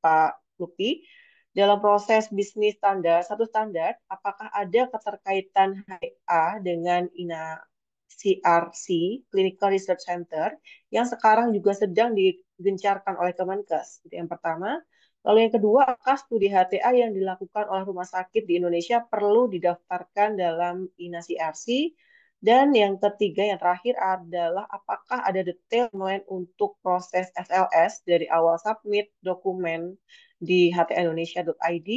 Pak Lupi. Dalam proses bisnis standar, satu standar, apakah ada keterkaitan HA dengan INA CRC, Clinical Research Center, yang sekarang juga sedang digencarkan oleh Kemenkes? Itu yang pertama. Lalu yang kedua, apakah studi HTA yang dilakukan oleh rumah sakit di Indonesia perlu didaftarkan dalam INA CRC? Dan yang ketiga, yang terakhir adalah apakah ada detail timeline untuk proses SLS dari awal submit dokumen di htindonesia.id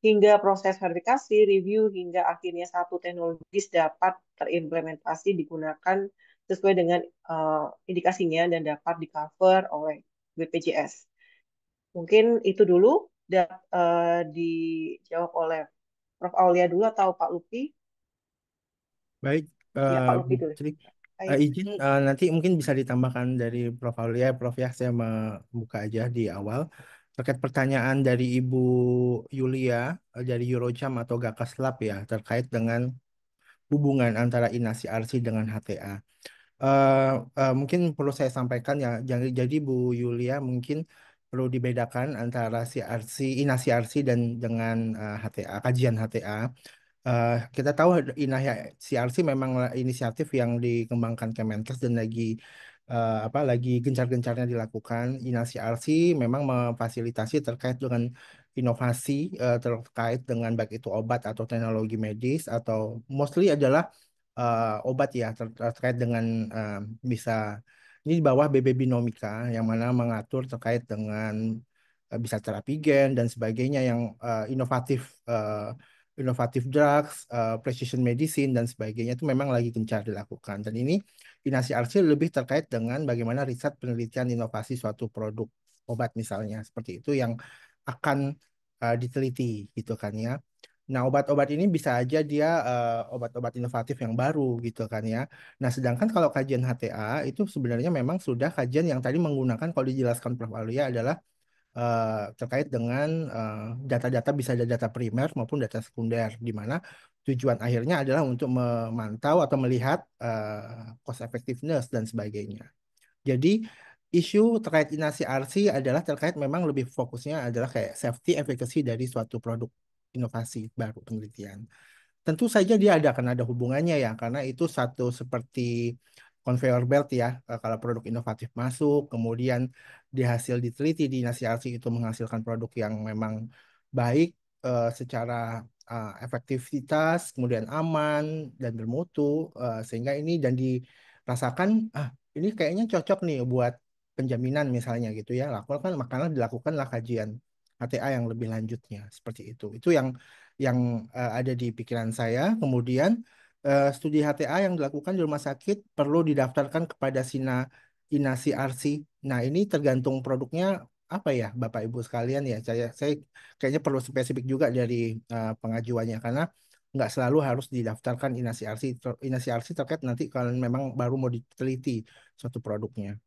hingga proses verifikasi, review, hingga akhirnya satu teknologis dapat terimplementasi digunakan sesuai dengan indikasinya dan dapat di-cover oleh BPJS. Mungkin itu dulu dijawab oleh Prof. Aulia dulu atau Pak Lupi? Baik, Ya, Pak Bu Lupi dulu. Putri. Baik. Izin nanti mungkin bisa ditambahkan dari Prof. Aulia, Prof ya, saya membuka aja di awal. Terkait pertanyaan dari Ibu Yulia dari Eurojam atau Gakas Lab ya, terkait dengan hubungan antara INASI RC dengan HTA. Mungkin perlu saya sampaikan ya, jadi Bu Yulia mungkin perlu dibedakan antara CRC, INASI RC dan dengan HTA, kajian HTA. Kita tahu Inahya CRC memang inisiatif yang dikembangkan Kemenkes dan lagi gencar-gencarnya dilakukan. Inah CRC memang memfasilitasi terkait dengan inovasi terkait dengan baik itu obat atau teknologi medis atau mostly adalah obat ya terkait dengan bisa ini di bawah BB Binomika yang mana mengatur terkait dengan bisa terapi gen dan sebagainya yang inovatif inovatif drugs, precision medicine dan sebagainya itu memang lagi gencar dilakukan. Dan ini Inasi RC lebih terkait dengan bagaimana riset penelitian inovasi suatu produk obat misalnya seperti itu yang akan diteliti gitu kan ya. Nah, obat-obat ini bisa aja dia obat-obat inovatif yang baru gitu kan ya. Nah, sedangkan kalau kajian HTA itu sebenarnya memang sudah kajian yang tadi menggunakan kalau dijelaskan Prof. Alia adalah terkait dengan data-data bisa ada data primer maupun data sekunder, di mana tujuan akhirnya adalah untuk memantau atau melihat cost effectiveness dan sebagainya. Jadi isu terkait inasi RC adalah terkait memang lebih fokusnya adalah kayak safety efficacy dari suatu produk inovasi baru penelitian. Tentu saja dia akan ada hubungannya ya, karena itu satu seperti conveyor belt ya. Kalau produk inovatif masuk, kemudian di hasil diteliti di Nasiarsi itu menghasilkan produk yang memang baik secara efektivitas, kemudian aman dan bermutu, sehingga ini dan dirasakan, ini kayaknya cocok nih buat penjaminan misalnya gitu ya. Lakukan makanya dilakukanlah kajian HTA yang lebih lanjutnya seperti itu. Itu yang ada di pikiran saya. Kemudian studi HTA yang dilakukan di rumah sakit perlu didaftarkan kepada INASI RC. Nah, ini tergantung produknya apa ya, Bapak Ibu sekalian ya. Saya kayaknya perlu spesifik juga dari pengajuannya karena nggak selalu harus didaftarkan INASI RC. INASI RC terkait nanti kalau memang baru mau diteliti suatu produknya.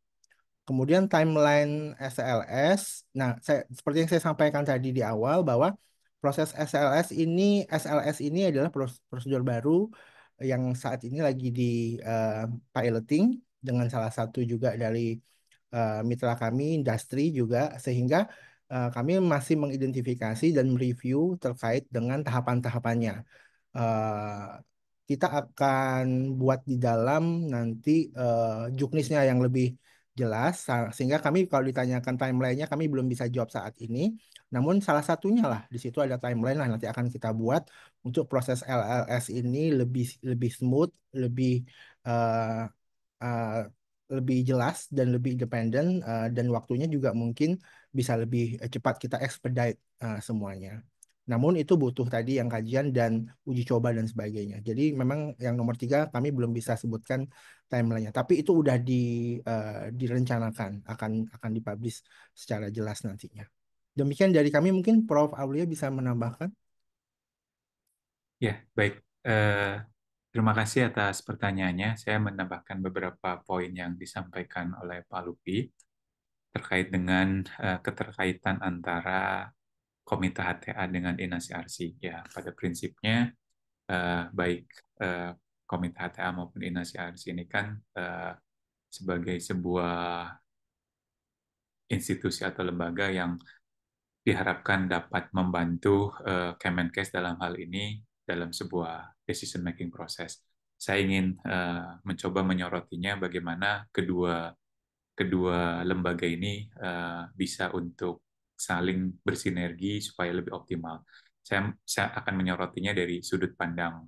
Kemudian timeline SLS. Nah, seperti yang saya sampaikan tadi di awal bahwa proses SLS ini adalah prosedur baru yang saat ini lagi di piloting dengan salah satu juga dari mitra kami, industri juga, sehingga kami masih mengidentifikasi dan mereview terkait dengan tahapan-tahapannya. Uh, Kita akan buat di dalam nanti juknisnya yang lebih jelas, sehingga kami kalau ditanyakan timeline-nya kami belum bisa jawab saat ini. Namun salah satunya lah di situ ada timeline lah nanti akan kita buat untuk proses LLS ini lebih lebih smooth, eh, eh, lebih jelas dan lebih independen, dan waktunya juga mungkin bisa lebih cepat kita expedite semuanya. Namun itu butuh tadi yang kajian dan uji coba dan sebagainya. Jadi memang yang nomor 3 kami belum bisa sebutkan timelinenya, tapi itu udah direncanakan akan dipublish secara jelas nantinya. Demikian dari kami, mungkin Prof. Aulia bisa menambahkan. Ya, baik. Eh, Terima kasih atas pertanyaannya. Saya menambahkan beberapa poin yang disampaikan oleh Pak Lupi terkait dengan keterkaitan antara Komite HTA dengan Inasi Arsi. Ya, pada prinsipnya baik eh, Komite HTA maupun Inasi Arsi ini kan sebagai sebuah institusi atau lembaga yang diharapkan dapat membantu Kemenkes dalam hal ini dalam sebuah decision making proses. Saya ingin mencoba menyorotinya bagaimana kedua kedua lembaga ini bisa untuk saling bersinergi supaya lebih optimal. Saya akan menyoroti-nya dari sudut pandang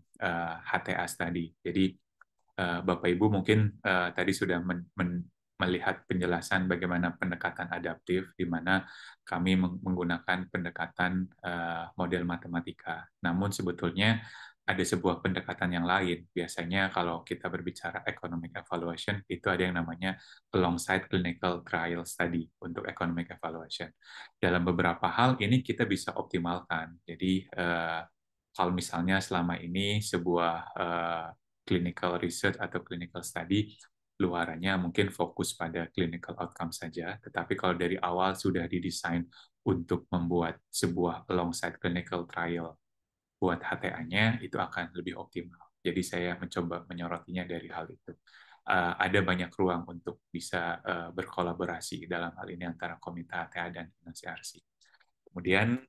HTA tadi. Jadi Bapak Ibu mungkin tadi sudah melihat penjelasan bagaimana pendekatan adaptif, di mana kami menggunakan pendekatan model matematika. Namun sebetulnya ada sebuah pendekatan yang lain. Biasanya kalau kita berbicara economic evaluation, itu ada yang namanya alongside clinical trial study untuk economic evaluation. Dalam beberapa hal ini kita bisa optimalkan. Jadi kalau misalnya selama ini sebuah clinical research atau clinical study luarannya mungkin fokus pada clinical outcome saja, tetapi kalau dari awal sudah didesain untuk membuat sebuah alongside clinical trial buat HTA-nya, itu akan lebih optimal. Jadi saya mencoba menyorotinya dari hal itu. Ada banyak ruang untuk bisa berkolaborasi dalam hal ini antara Komite HTA dan NCRC. Kemudian,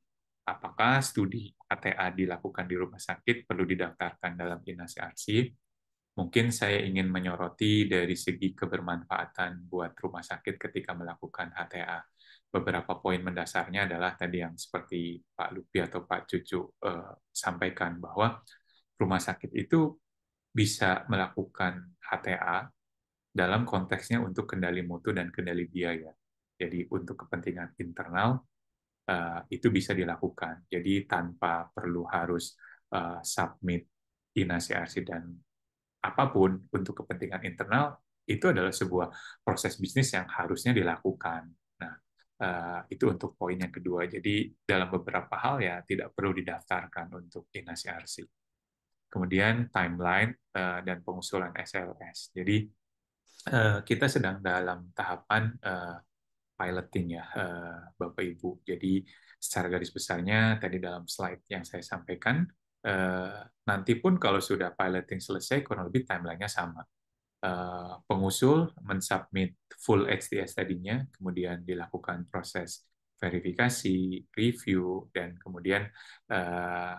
apakah studi HTA dilakukan di rumah sakit perlu didaftarkan dalam NCRC? Mungkin saya ingin menyoroti dari segi kebermanfaatan buat rumah sakit ketika melakukan HTA. Beberapa poin mendasarnya adalah tadi yang seperti Pak Lupi atau Pak Cucu sampaikan, bahwa rumah sakit itu bisa melakukan HTA dalam konteksnya untuk kendali mutu dan kendali biaya. Jadi untuk kepentingan internal itu bisa dilakukan. Jadi tanpa perlu harus submit INASI-ARSI dan apapun untuk kepentingan internal, itu adalah sebuah proses bisnis yang harusnya dilakukan. Nah, itu untuk poin yang kedua. Jadi dalam beberapa hal ya tidak perlu didaftarkan untuk INASI-ARSI. Kemudian timeline dan pengusulan SLS. Jadi kita sedang dalam tahapan piloting ya, Bapak Ibu. Jadi secara garis besarnya tadi dalam slide yang saya sampaikan, nanti pun kalau sudah piloting selesai, kurang lebih timeline-nya sama. Pengusul mensubmit full HTS tadinya, kemudian dilakukan proses verifikasi, review, dan kemudian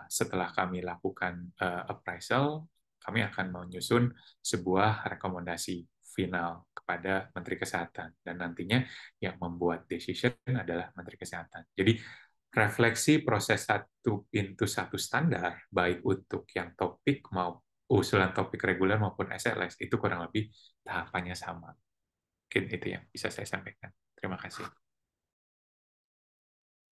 setelah kami lakukan appraisal, kami akan menyusun sebuah rekomendasi final kepada Menteri Kesehatan, dan nantinya yang membuat decision adalah Menteri Kesehatan. Jadi refleksi proses 1:1 standar, baik untuk yang topik mau usulan topik reguler maupun SLS, itu kurang lebih tahapannya sama. Mungkin itu yang bisa saya sampaikan. Terima kasih.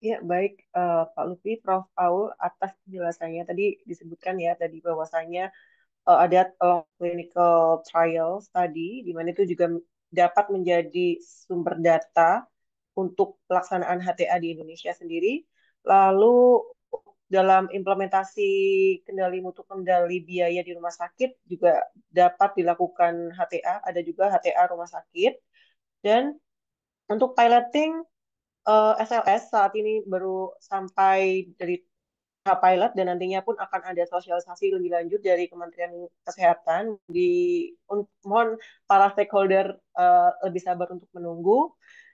Ya, baik Pak Lutfi, Prof. Aul, atas penjelasannya. Tadi disebutkan ya, tadi bahwasanya ada clinical trial study, di mana itu juga dapat menjadi sumber data untuk pelaksanaan HTA di Indonesia sendiri. Lalu dalam implementasi kendali mutu, kendali biaya di rumah sakit juga dapat dilakukan HTA, ada juga HTA rumah sakit. Dan untuk piloting SLS saat ini baru sampai dari tahap pilot, dan nantinya pun akan ada sosialisasi lebih lanjut dari Kementerian Kesehatan. Mohon para stakeholder lebih sabar untuk menunggu.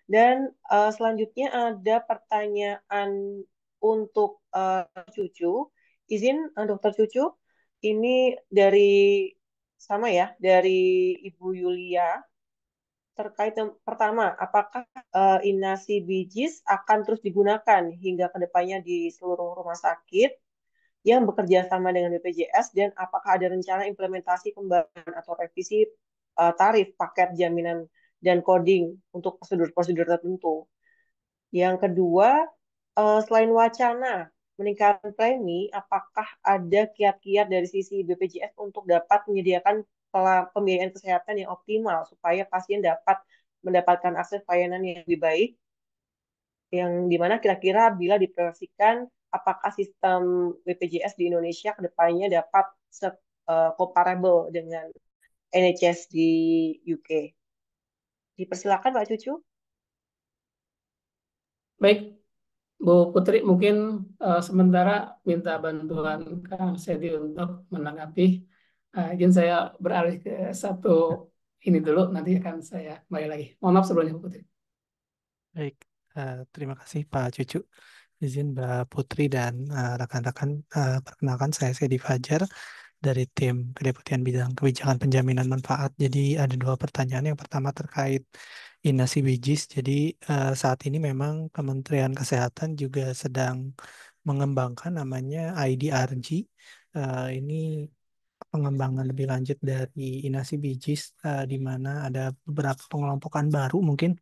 Dan selanjutnya ada pertanyaan untuk Cucu. Izin Dokter Cucu, ini dari sama ya, dari Ibu Yulia. terkait yang pertama, apakah inasi bijis akan terus digunakan hingga kedepannya di seluruh rumah sakit yang bekerja sama dengan BPJS, dan apakah ada rencana implementasi pembahasan atau revisi tarif paket jaminan dan coding untuk prosedur-prosedur tertentu. Yang kedua, selain wacana meningkatkan premi, apakah ada kiat-kiat dari sisi BPJS untuk dapat menyediakan pembiayaan kesehatan yang optimal supaya pasien dapat mendapatkan akses pelayanan yang lebih baik, yang dimana kira-kira bila diproyeksikan apakah sistem BPJS di Indonesia kedepannya dapat comparable dengan NHS di UK. Dipersilakan Pak Cucu. Baik, Bu Putri, mungkin sementara minta bantuan Kang Sedi untuk menanggapi. Izin saya beralih ke satu ini dulu, nanti akan saya kembali lagi. Mohon maaf sebelumnya, Bu Putri. Baik, terima kasih Pak Cucu. Izin Mbak Putri dan rekan-rekan, perkenalkan saya Sedi Fajar dari tim Kedeputian Bidang Kebijakan Penjaminan Manfaat. Jadi ada dua pertanyaan. Yang pertama terkait inasi bijis. Jadi saat ini memang Kementerian Kesehatan juga sedang mengembangkan namanya IDRG. Ini pengembangan lebih lanjut dari inasi bijis, di mana ada beberapa pengelompokan baru mungkin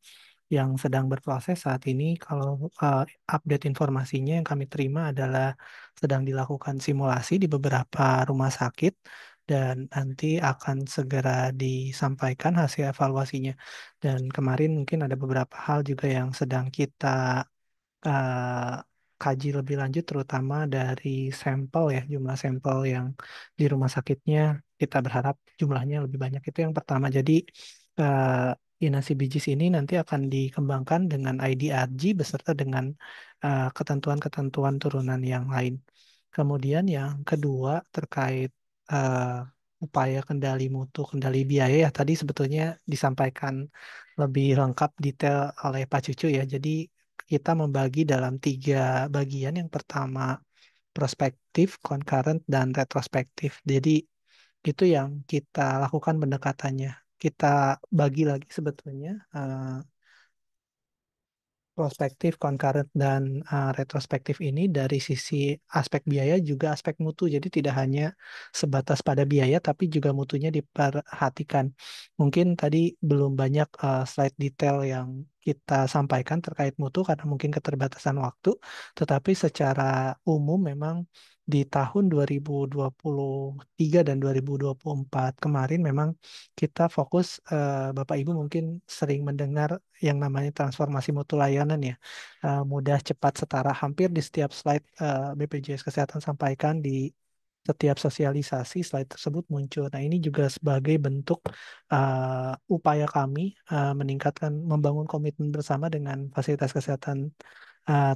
yang sedang berproses saat ini. Kalau update informasinya yang kami terima adalah sedang dilakukan simulasi di beberapa rumah sakit dan nanti akan segera disampaikan hasil evaluasinya. Dan kemarin mungkin ada beberapa hal juga yang sedang kita eh, kaji lebih lanjut, terutama dari sampel ya, jumlah sampel yang di rumah sakitnya kita berharap jumlahnya lebih banyak. Itu yang pertama. Jadi inasi bijis ini nanti akan dikembangkan dengan IDRG beserta dengan ketentuan-ketentuan turunan yang lain. Kemudian yang kedua terkait upaya kendali mutu, kendali biaya ya, tadi sebetulnya disampaikan lebih lengkap detail oleh Pak Cucu ya. Jadi kita membagi dalam 3 bagian. Yang pertama prospektif, concurrent, dan retrospektif. Jadi itu yang kita lakukan pendekatannya. Kita bagi lagi sebetulnya prospektif, concurrent, dan retrospektif ini dari sisi aspek biaya juga aspek mutu. Jadi tidak hanya sebatas pada biaya, tapi juga mutunya diperhatikan. Mungkin tadi belum banyak slide detail yang kita sampaikan terkait mutu karena mungkin keterbatasan waktu, tetapi secara umum memang di tahun 2023 dan 2024 kemarin memang kita fokus, Bapak Ibu mungkin sering mendengar yang namanya transformasi mutu layanan ya. Mudah, cepat, setara, hampir di setiap slide BPJS Kesehatan sampaikan, di setiap sosialisasi slide tersebut muncul. Nah, ini juga sebagai bentuk upaya kami meningkatkan, membangun komitmen bersama dengan fasilitas kesehatan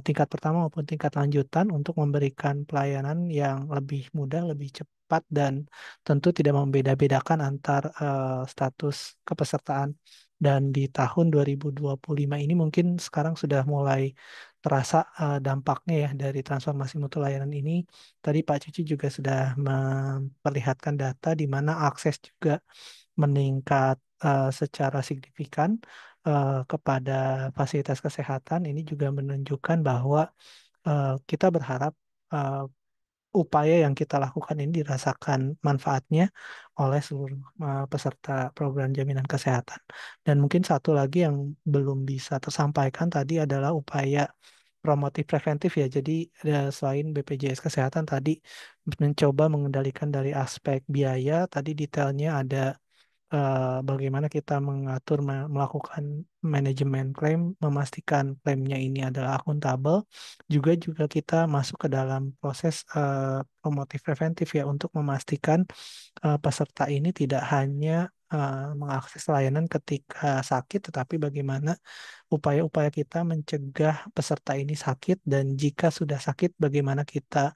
tingkat pertama maupun tingkat lanjutan untuk memberikan pelayanan yang lebih mudah, lebih cepat, dan tentu tidak membeda-bedakan antar status kepesertaan. Dan di tahun 2025 ini mungkin sekarang sudah mulai terasa dampaknya ya dari transformasi mutu layanan ini. Tadi Pak Cici juga sudah memperlihatkan data di mana akses juga meningkat secara signifikan kepada fasilitas kesehatan. Ini juga menunjukkan bahwa kita berharap uh, upaya yang kita lakukan ini dirasakan manfaatnya oleh seluruh peserta program jaminan kesehatan. Dan mungkin satu lagi yang belum bisa tersampaikan tadi adalah upaya promotif preventif ya. Jadi selain BPJS Kesehatan tadi mencoba mengendalikan dari aspek biaya, tadi detailnya ada bagaimana kita mengatur, melakukan manajemen klaim, memastikan klaimnya ini adalah akuntabel. Juga kita masuk ke dalam proses promotif preventif ya, untuk memastikan peserta ini tidak hanya mengakses layanan ketika sakit, tetapi bagaimana upaya-upaya kita mencegah peserta ini sakit, dan jika sudah sakit bagaimana kita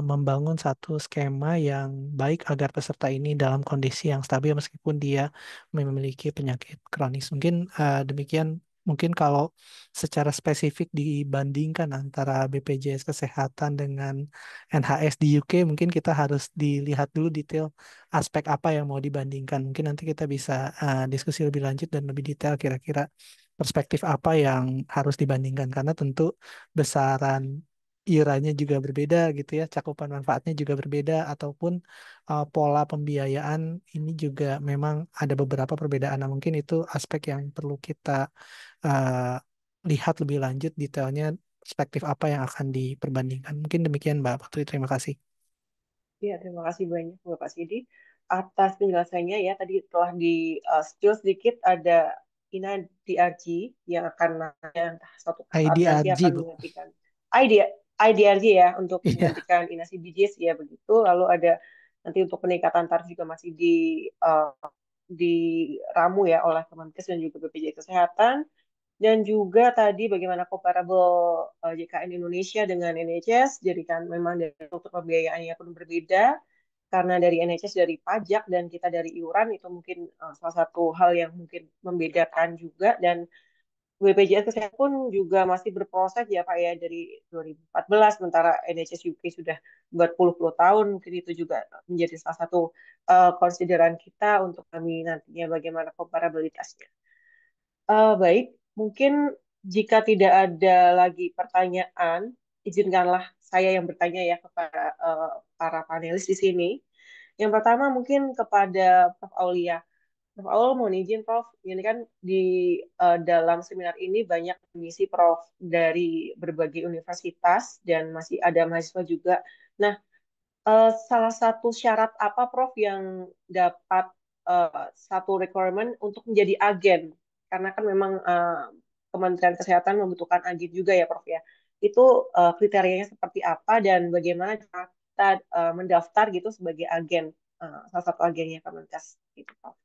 membangun satu skema yang baik agar peserta ini dalam kondisi yang stabil meskipun dia memiliki penyakit kronis. Mungkin demikian Mungkin kalau secara spesifik dibandingkan antara BPJS Kesehatan dengan NHS di UK, mungkin kita harus dilihat dulu detail aspek apa yang mau dibandingkan. Mungkin nanti kita bisa diskusi lebih lanjut dan lebih detail kira-kira perspektif apa yang harus dibandingkan. Karena tentu besaran iurannya juga berbeda gitu ya, cakupan manfaatnya juga berbeda, ataupun pola pembiayaan ini juga memang ada beberapa perbedaan. Nah, mungkin itu aspek yang perlu kita eh, lihat lebih lanjut detailnya perspektif apa yang akan diperbandingkan. Mungkin demikian Mbak Putri, terima kasih. Ya, terima kasih banyak Bapak Sidi atas penjelasannya ya. Tadi telah di spill sedikit ada Ina DRG yang akan entah suatu saat nanti IDRG, akan Bu. menggantikan ID, IDRG ya untuk Iya. menggantikan Ina CBJS ya begitu. Lalu ada nanti untuk peningkatan tarif juga masih diramu ya oleh Kemenkes dan juga BPJS Kesehatan. Dan juga tadi bagaimana comparable JKN Indonesia dengan NHS, jadi kan memang dari struktur pembiayaannya pun berbeda, karena dari NHS dari pajak dan kita dari iuran itu mungkin salah satu hal yang mungkin membedakan juga. Dan BPJS Kesehatan pun juga masih berproses ya Pak ya dari 2014, sementara NHS UK sudah berpuluh-puluh tahun, mungkin itu juga menjadi salah satu konsideran kita untuk kami nantinya bagaimana komparabilitasnya. Baik, mungkin jika tidak ada lagi pertanyaan, izinkanlah saya yang bertanya ya kepada para panelis di sini. Yang pertama mungkin kepada Prof. Aulia. Prof. Aul, mohon izin Prof. Ini kan di dalam seminar ini banyak mengisi Prof dari berbagai universitas dan masih ada mahasiswa juga. Nah, salah satu syarat apa Prof yang dapat satu requirement untuk menjadi agen? Karena kan memang Kementerian Kesehatan membutuhkan agen juga ya Prof ya. Itu kriterianya seperti apa dan bagaimana cara kita mendaftar gitu sebagai agen, salah satu agennya Kemenkes gitu Prof.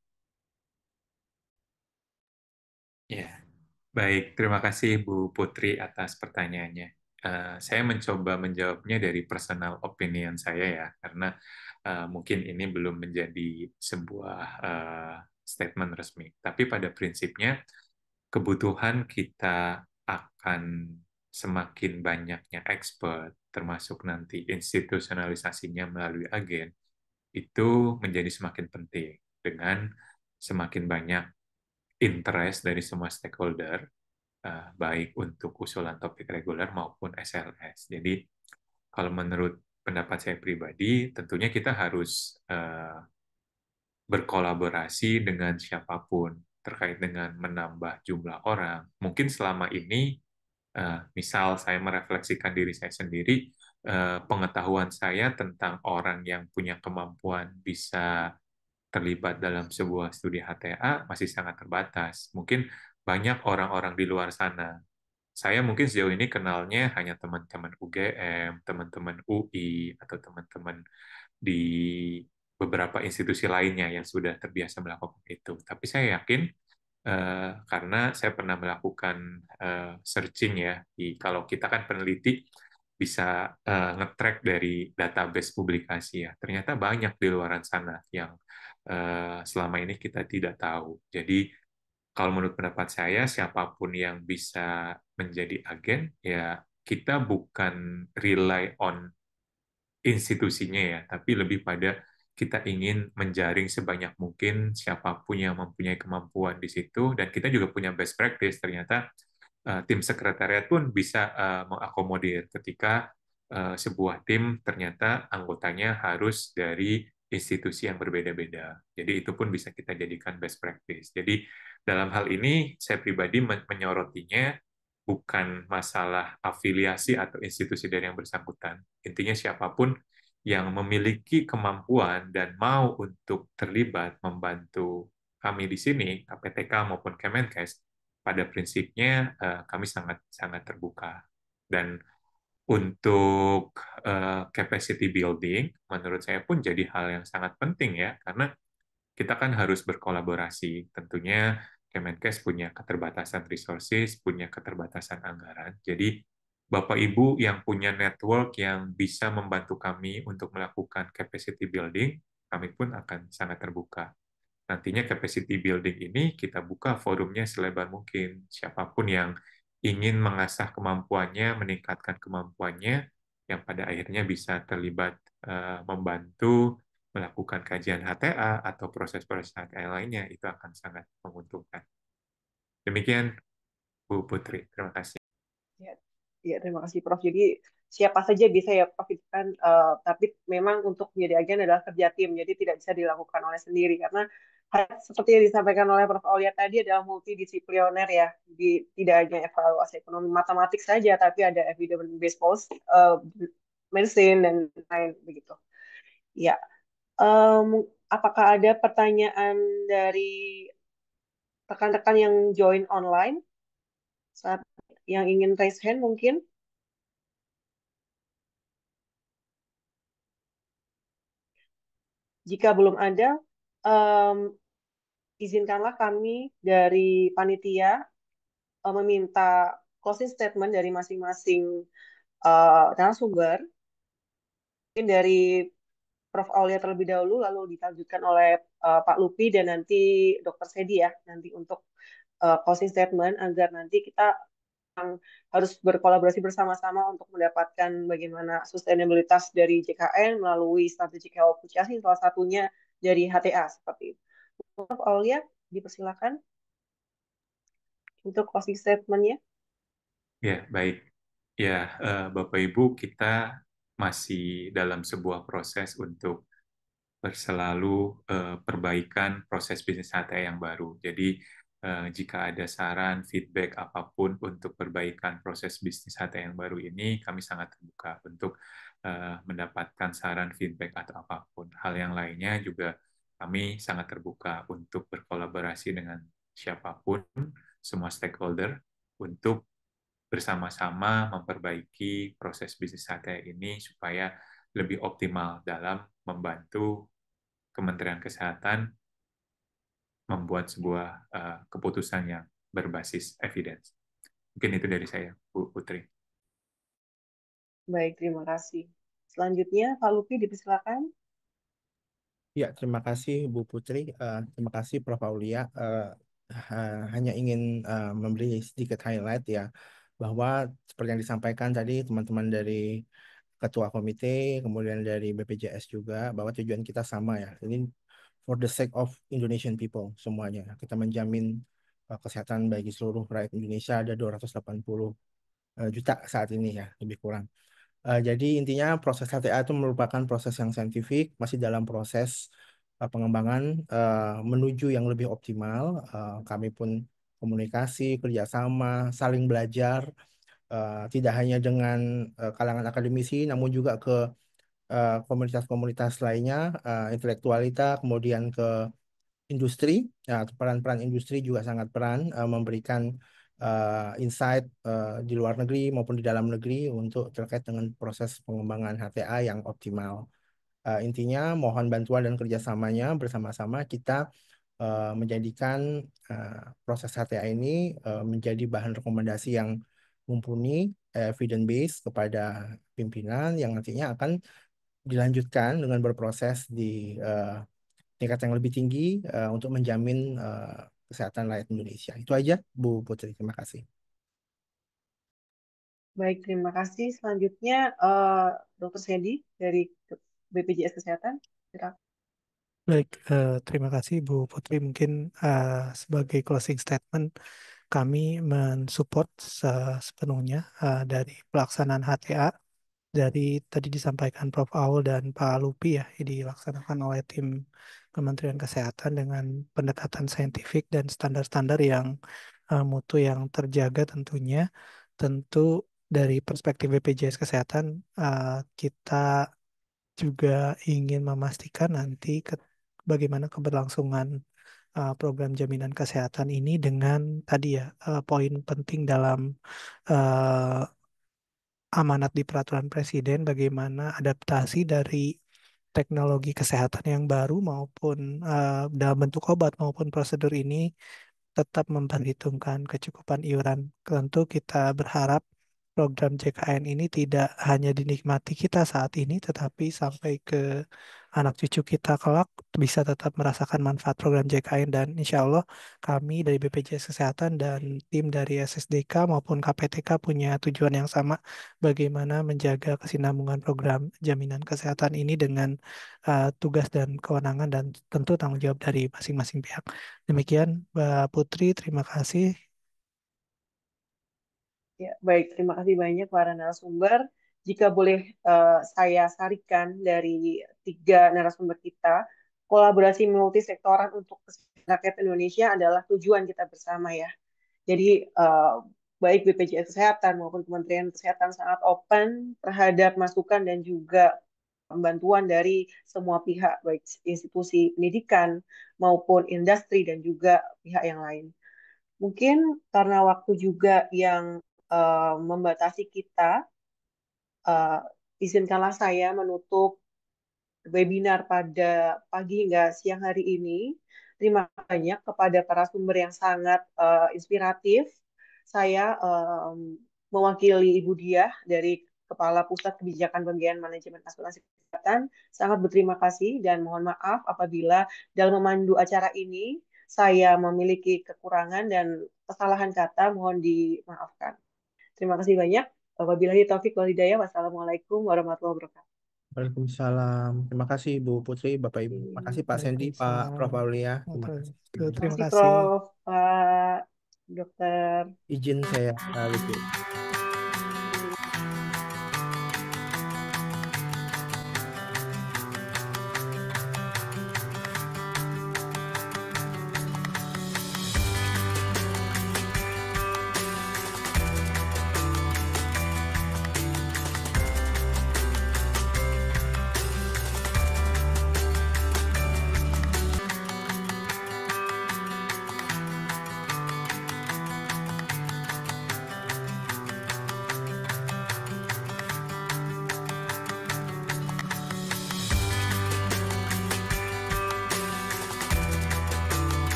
Ya, baik. Terima kasih Bu Putri atas pertanyaannya. Saya mencoba menjawabnya dari personal opinion saya ya, karena mungkin ini belum menjadi sebuah statement resmi. Tapi pada prinsipnya, kebutuhan kita akan semakin banyaknya expert, termasuk nanti institusionalisasinya melalui agen, itu menjadi semakin penting dengan semakin banyak interest dari semua stakeholder, baik untuk usulan topik reguler maupun SLS. Jadi, kalau menurut pendapat saya pribadi, tentunya kita harus berkolaborasi dengan siapapun terkait dengan menambah jumlah orang. Mungkin selama ini, misal saya merefleksikan diri saya sendiri, pengetahuan saya tentang orang yang punya kemampuan bisa terlibat dalam sebuah studi HTA masih sangat terbatas. Mungkin banyak orang-orang di luar sana. Saya mungkin sejauh ini kenalnya hanya teman-teman UGM, teman-teman UI, atau teman-teman di beberapa institusi lainnya yang sudah terbiasa melakukan itu. Tapi saya yakin karena saya pernah melakukan searching ya, kalau kita kan peneliti bisa nge-track dari database publikasi ya. Ternyata banyak di luar sana yang selama ini kita tidak tahu. Jadi kalau menurut pendapat saya, siapapun yang bisa menjadi agen, ya kita bukan rely on institusinya ya, tapi lebih pada kita ingin menjaring sebanyak mungkin siapapun yang mempunyai kemampuan di situ, dan kita juga punya best practice. Ternyata tim sekretariat pun bisa mengakomodir ketika sebuah tim ternyata anggotanya harus dari institusi yang berbeda-beda. Jadi itu pun bisa kita jadikan best practice. Jadi dalam hal ini saya pribadi menyorotinya bukan masalah afiliasi atau institusi dari yang bersangkutan. Intinya siapapun yang memiliki kemampuan dan mau untuk terlibat membantu kami di sini, KPTK maupun Kemenkes, pada prinsipnya kami sangat sangat terbuka. Dan untuk capacity building, menurut saya pun jadi hal yang sangat penting ya, karena kita kan harus berkolaborasi. Tentunya Kemenkes punya keterbatasan resources, punya keterbatasan anggaran. Jadi Bapak Ibu yang punya network yang bisa membantu kami untuk melakukan capacity building, kami pun akan sangat terbuka. nantinya capacity building ini kita buka forumnya selebar mungkin. Siapapun yang ingin mengasah kemampuannya, meningkatkan kemampuannya, yang pada akhirnya bisa terlibat membantu melakukan kajian HTA atau proses-proses HTA lainnya, itu akan sangat menguntungkan. Demikian, Bu Putri. Terima kasih. Ya, ya, terima kasih Prof. Jadi siapa saja bisa ya Prof itu kan, tapi memang untuk menjadi agen adalah kerja tim, jadi tidak bisa dilakukan oleh sendiri karena seperti yang disampaikan oleh Prof. Aulia tadi adalah multidisipliner ya, di tidak hanya evaluasi ekonomi matematik saja, tapi ada evidence based policy, medicine dan lain begitu. Ya, apakah ada pertanyaan dari rekan-rekan yang join online saat yang ingin raise hand mungkin? Jika belum ada, izinkanlah kami dari panitia meminta closing statement dari masing-masing narasumber. Mungkin dari Prof. Aulia terlebih dahulu, lalu dilanjutkan oleh Pak Lupi dan nanti Dr. Sedi ya, nanti untuk closing statement agar nanti kita harus berkolaborasi bersama-sama untuk mendapatkan bagaimana sustainabilitas dari JKN melalui strategi health purchasing, salah satunya dari HTA seperti itu. Prof. Aulia, dipersilakan untuk closing statement-nya. Ya, baik. Ya, Bapak Ibu, kita masih dalam sebuah proses untuk selalu perbaikan proses bisnis HTA yang baru. Jadi, jika ada saran, feedback apapun untuk perbaikan proses bisnis HTA yang baru ini, kami sangat terbuka untuk mendapatkan saran, feedback, atau apapun. Hal yang lainnya juga kami sangat terbuka untuk berkolaborasi dengan siapapun, semua stakeholder, untuk bersama-sama memperbaiki proses bisnis HTA ini supaya lebih optimal dalam membantu Kementerian Kesehatan membuat sebuah keputusan yang berbasis evidence. Mungkin itu dari saya, Bu Putri. Baik, terima kasih. Selanjutnya, Pak Lupi dipersilakan. Ya, terima kasih Bu Putri. Terima kasih Prof. Aulia. Hanya ingin memberi sedikit highlight ya, bahwa seperti yang disampaikan tadi teman-teman dari Ketua Komite, kemudian dari BPJS juga, bahwa tujuan kita sama ya. Ini for the sake of Indonesian people semuanya. Kita menjamin kesehatan bagi seluruh rakyat Indonesia, ada 280 juta saat ini ya, lebih kurang. Jadi intinya proses HTA itu merupakan proses yang saintifik, masih dalam proses pengembangan menuju yang lebih optimal. Kami pun komunikasi, kerjasama, saling belajar, tidak hanya dengan kalangan akademisi, namun juga ke komunitas-komunitas lainnya, intelektualita, kemudian ke industri. Ya, peran-peran industri juga sangat peran memberikan insight di luar negeri maupun di dalam negeri untuk terkait dengan proses pengembangan HTA yang optimal. Intinya mohon bantuan dan kerjasamanya bersama-sama kita menjadikan proses HTA ini menjadi bahan rekomendasi yang mumpuni, evidence based kepada pimpinan yang nantinya akan dilanjutkan dengan berproses di tingkat yang lebih tinggi untuk menjamin kesehatan rakyat Indonesia. Itu aja, Bu Putri. Terima kasih. Baik, terima kasih. Selanjutnya, Dr. Sedi dari BPJS Kesehatan. Silakan. Baik, terima kasih Bu Putri. Mungkin sebagai closing statement, kami mensupport sepenuhnya dari pelaksanaan HTA dari tadi disampaikan Prof. Aul dan Pak Lupi ya, dilaksanakan oleh tim Kementerian Kesehatan dengan pendekatan saintifik dan standar-standar yang mutu yang terjaga tentunya. Tentu dari perspektif BPJS Kesehatan kita juga ingin memastikan nanti bagaimana keberlangsungan program jaminan kesehatan ini dengan tadi ya poin penting dalam amanat di peraturan presiden bagaimana adaptasi dari teknologi kesehatan yang baru maupun dalam bentuk obat maupun prosedur ini tetap memperhitungkan kecukupan iuran. Tentu kita berharap program JKN ini tidak hanya dinikmati kita saat ini, tetapi sampai ke anak cucu kita kelak bisa tetap merasakan manfaat program JKN. Dan insya Allah kami dari BPJS Kesehatan dan tim dari SSDK maupun KPTK punya tujuan yang sama, bagaimana menjaga kesinambungan program jaminan kesehatan ini dengan tugas dan kewenangan dan tentu tanggung jawab dari masing-masing pihak. Demikian Mbak Putri, terima kasih. Ya, baik, terima kasih banyak para narasumber. Jika boleh saya sarikan dari tiga narasumber kita, kolaborasi multisektoran untuk kesehatan rakyat Indonesia adalah tujuan kita bersama ya. Jadi baik BPJS Kesehatan maupun Kementerian Kesehatan sangat open terhadap masukan dan juga bantuan dari semua pihak, baik institusi pendidikan maupun industri dan juga pihak yang lain. Mungkin karena waktu juga yang membatasi kita, uh, izinkanlah saya menutup webinar pada pagi hingga siang hari ini. Terima kasih banyak kepada para sumber yang sangat inspiratif. Saya mewakili Ibu Diah dari Kepala Pusat Kebijakan Pembiayaan Manajemen Asuransi Kesehatan. Sangat berterima kasih dan mohon maaf apabila dalam memandu acara ini saya memiliki kekurangan dan kesalahan kata, mohon dimaafkan. Terima kasih banyak. Wabillahi taufiq wal hidayah. Wassalamualaikum warahmatullahi wabarakatuh. Waalaikumsalam. Terima kasih Bu Putri, Bapak Ibu. Terima kasih Pak Sandy, Pak Prof. Waalaikumsalam. Aulia. Terima kasih. Terima Terima kasih kasih. Prof. Pak Dokter. Izin saya Lutfi.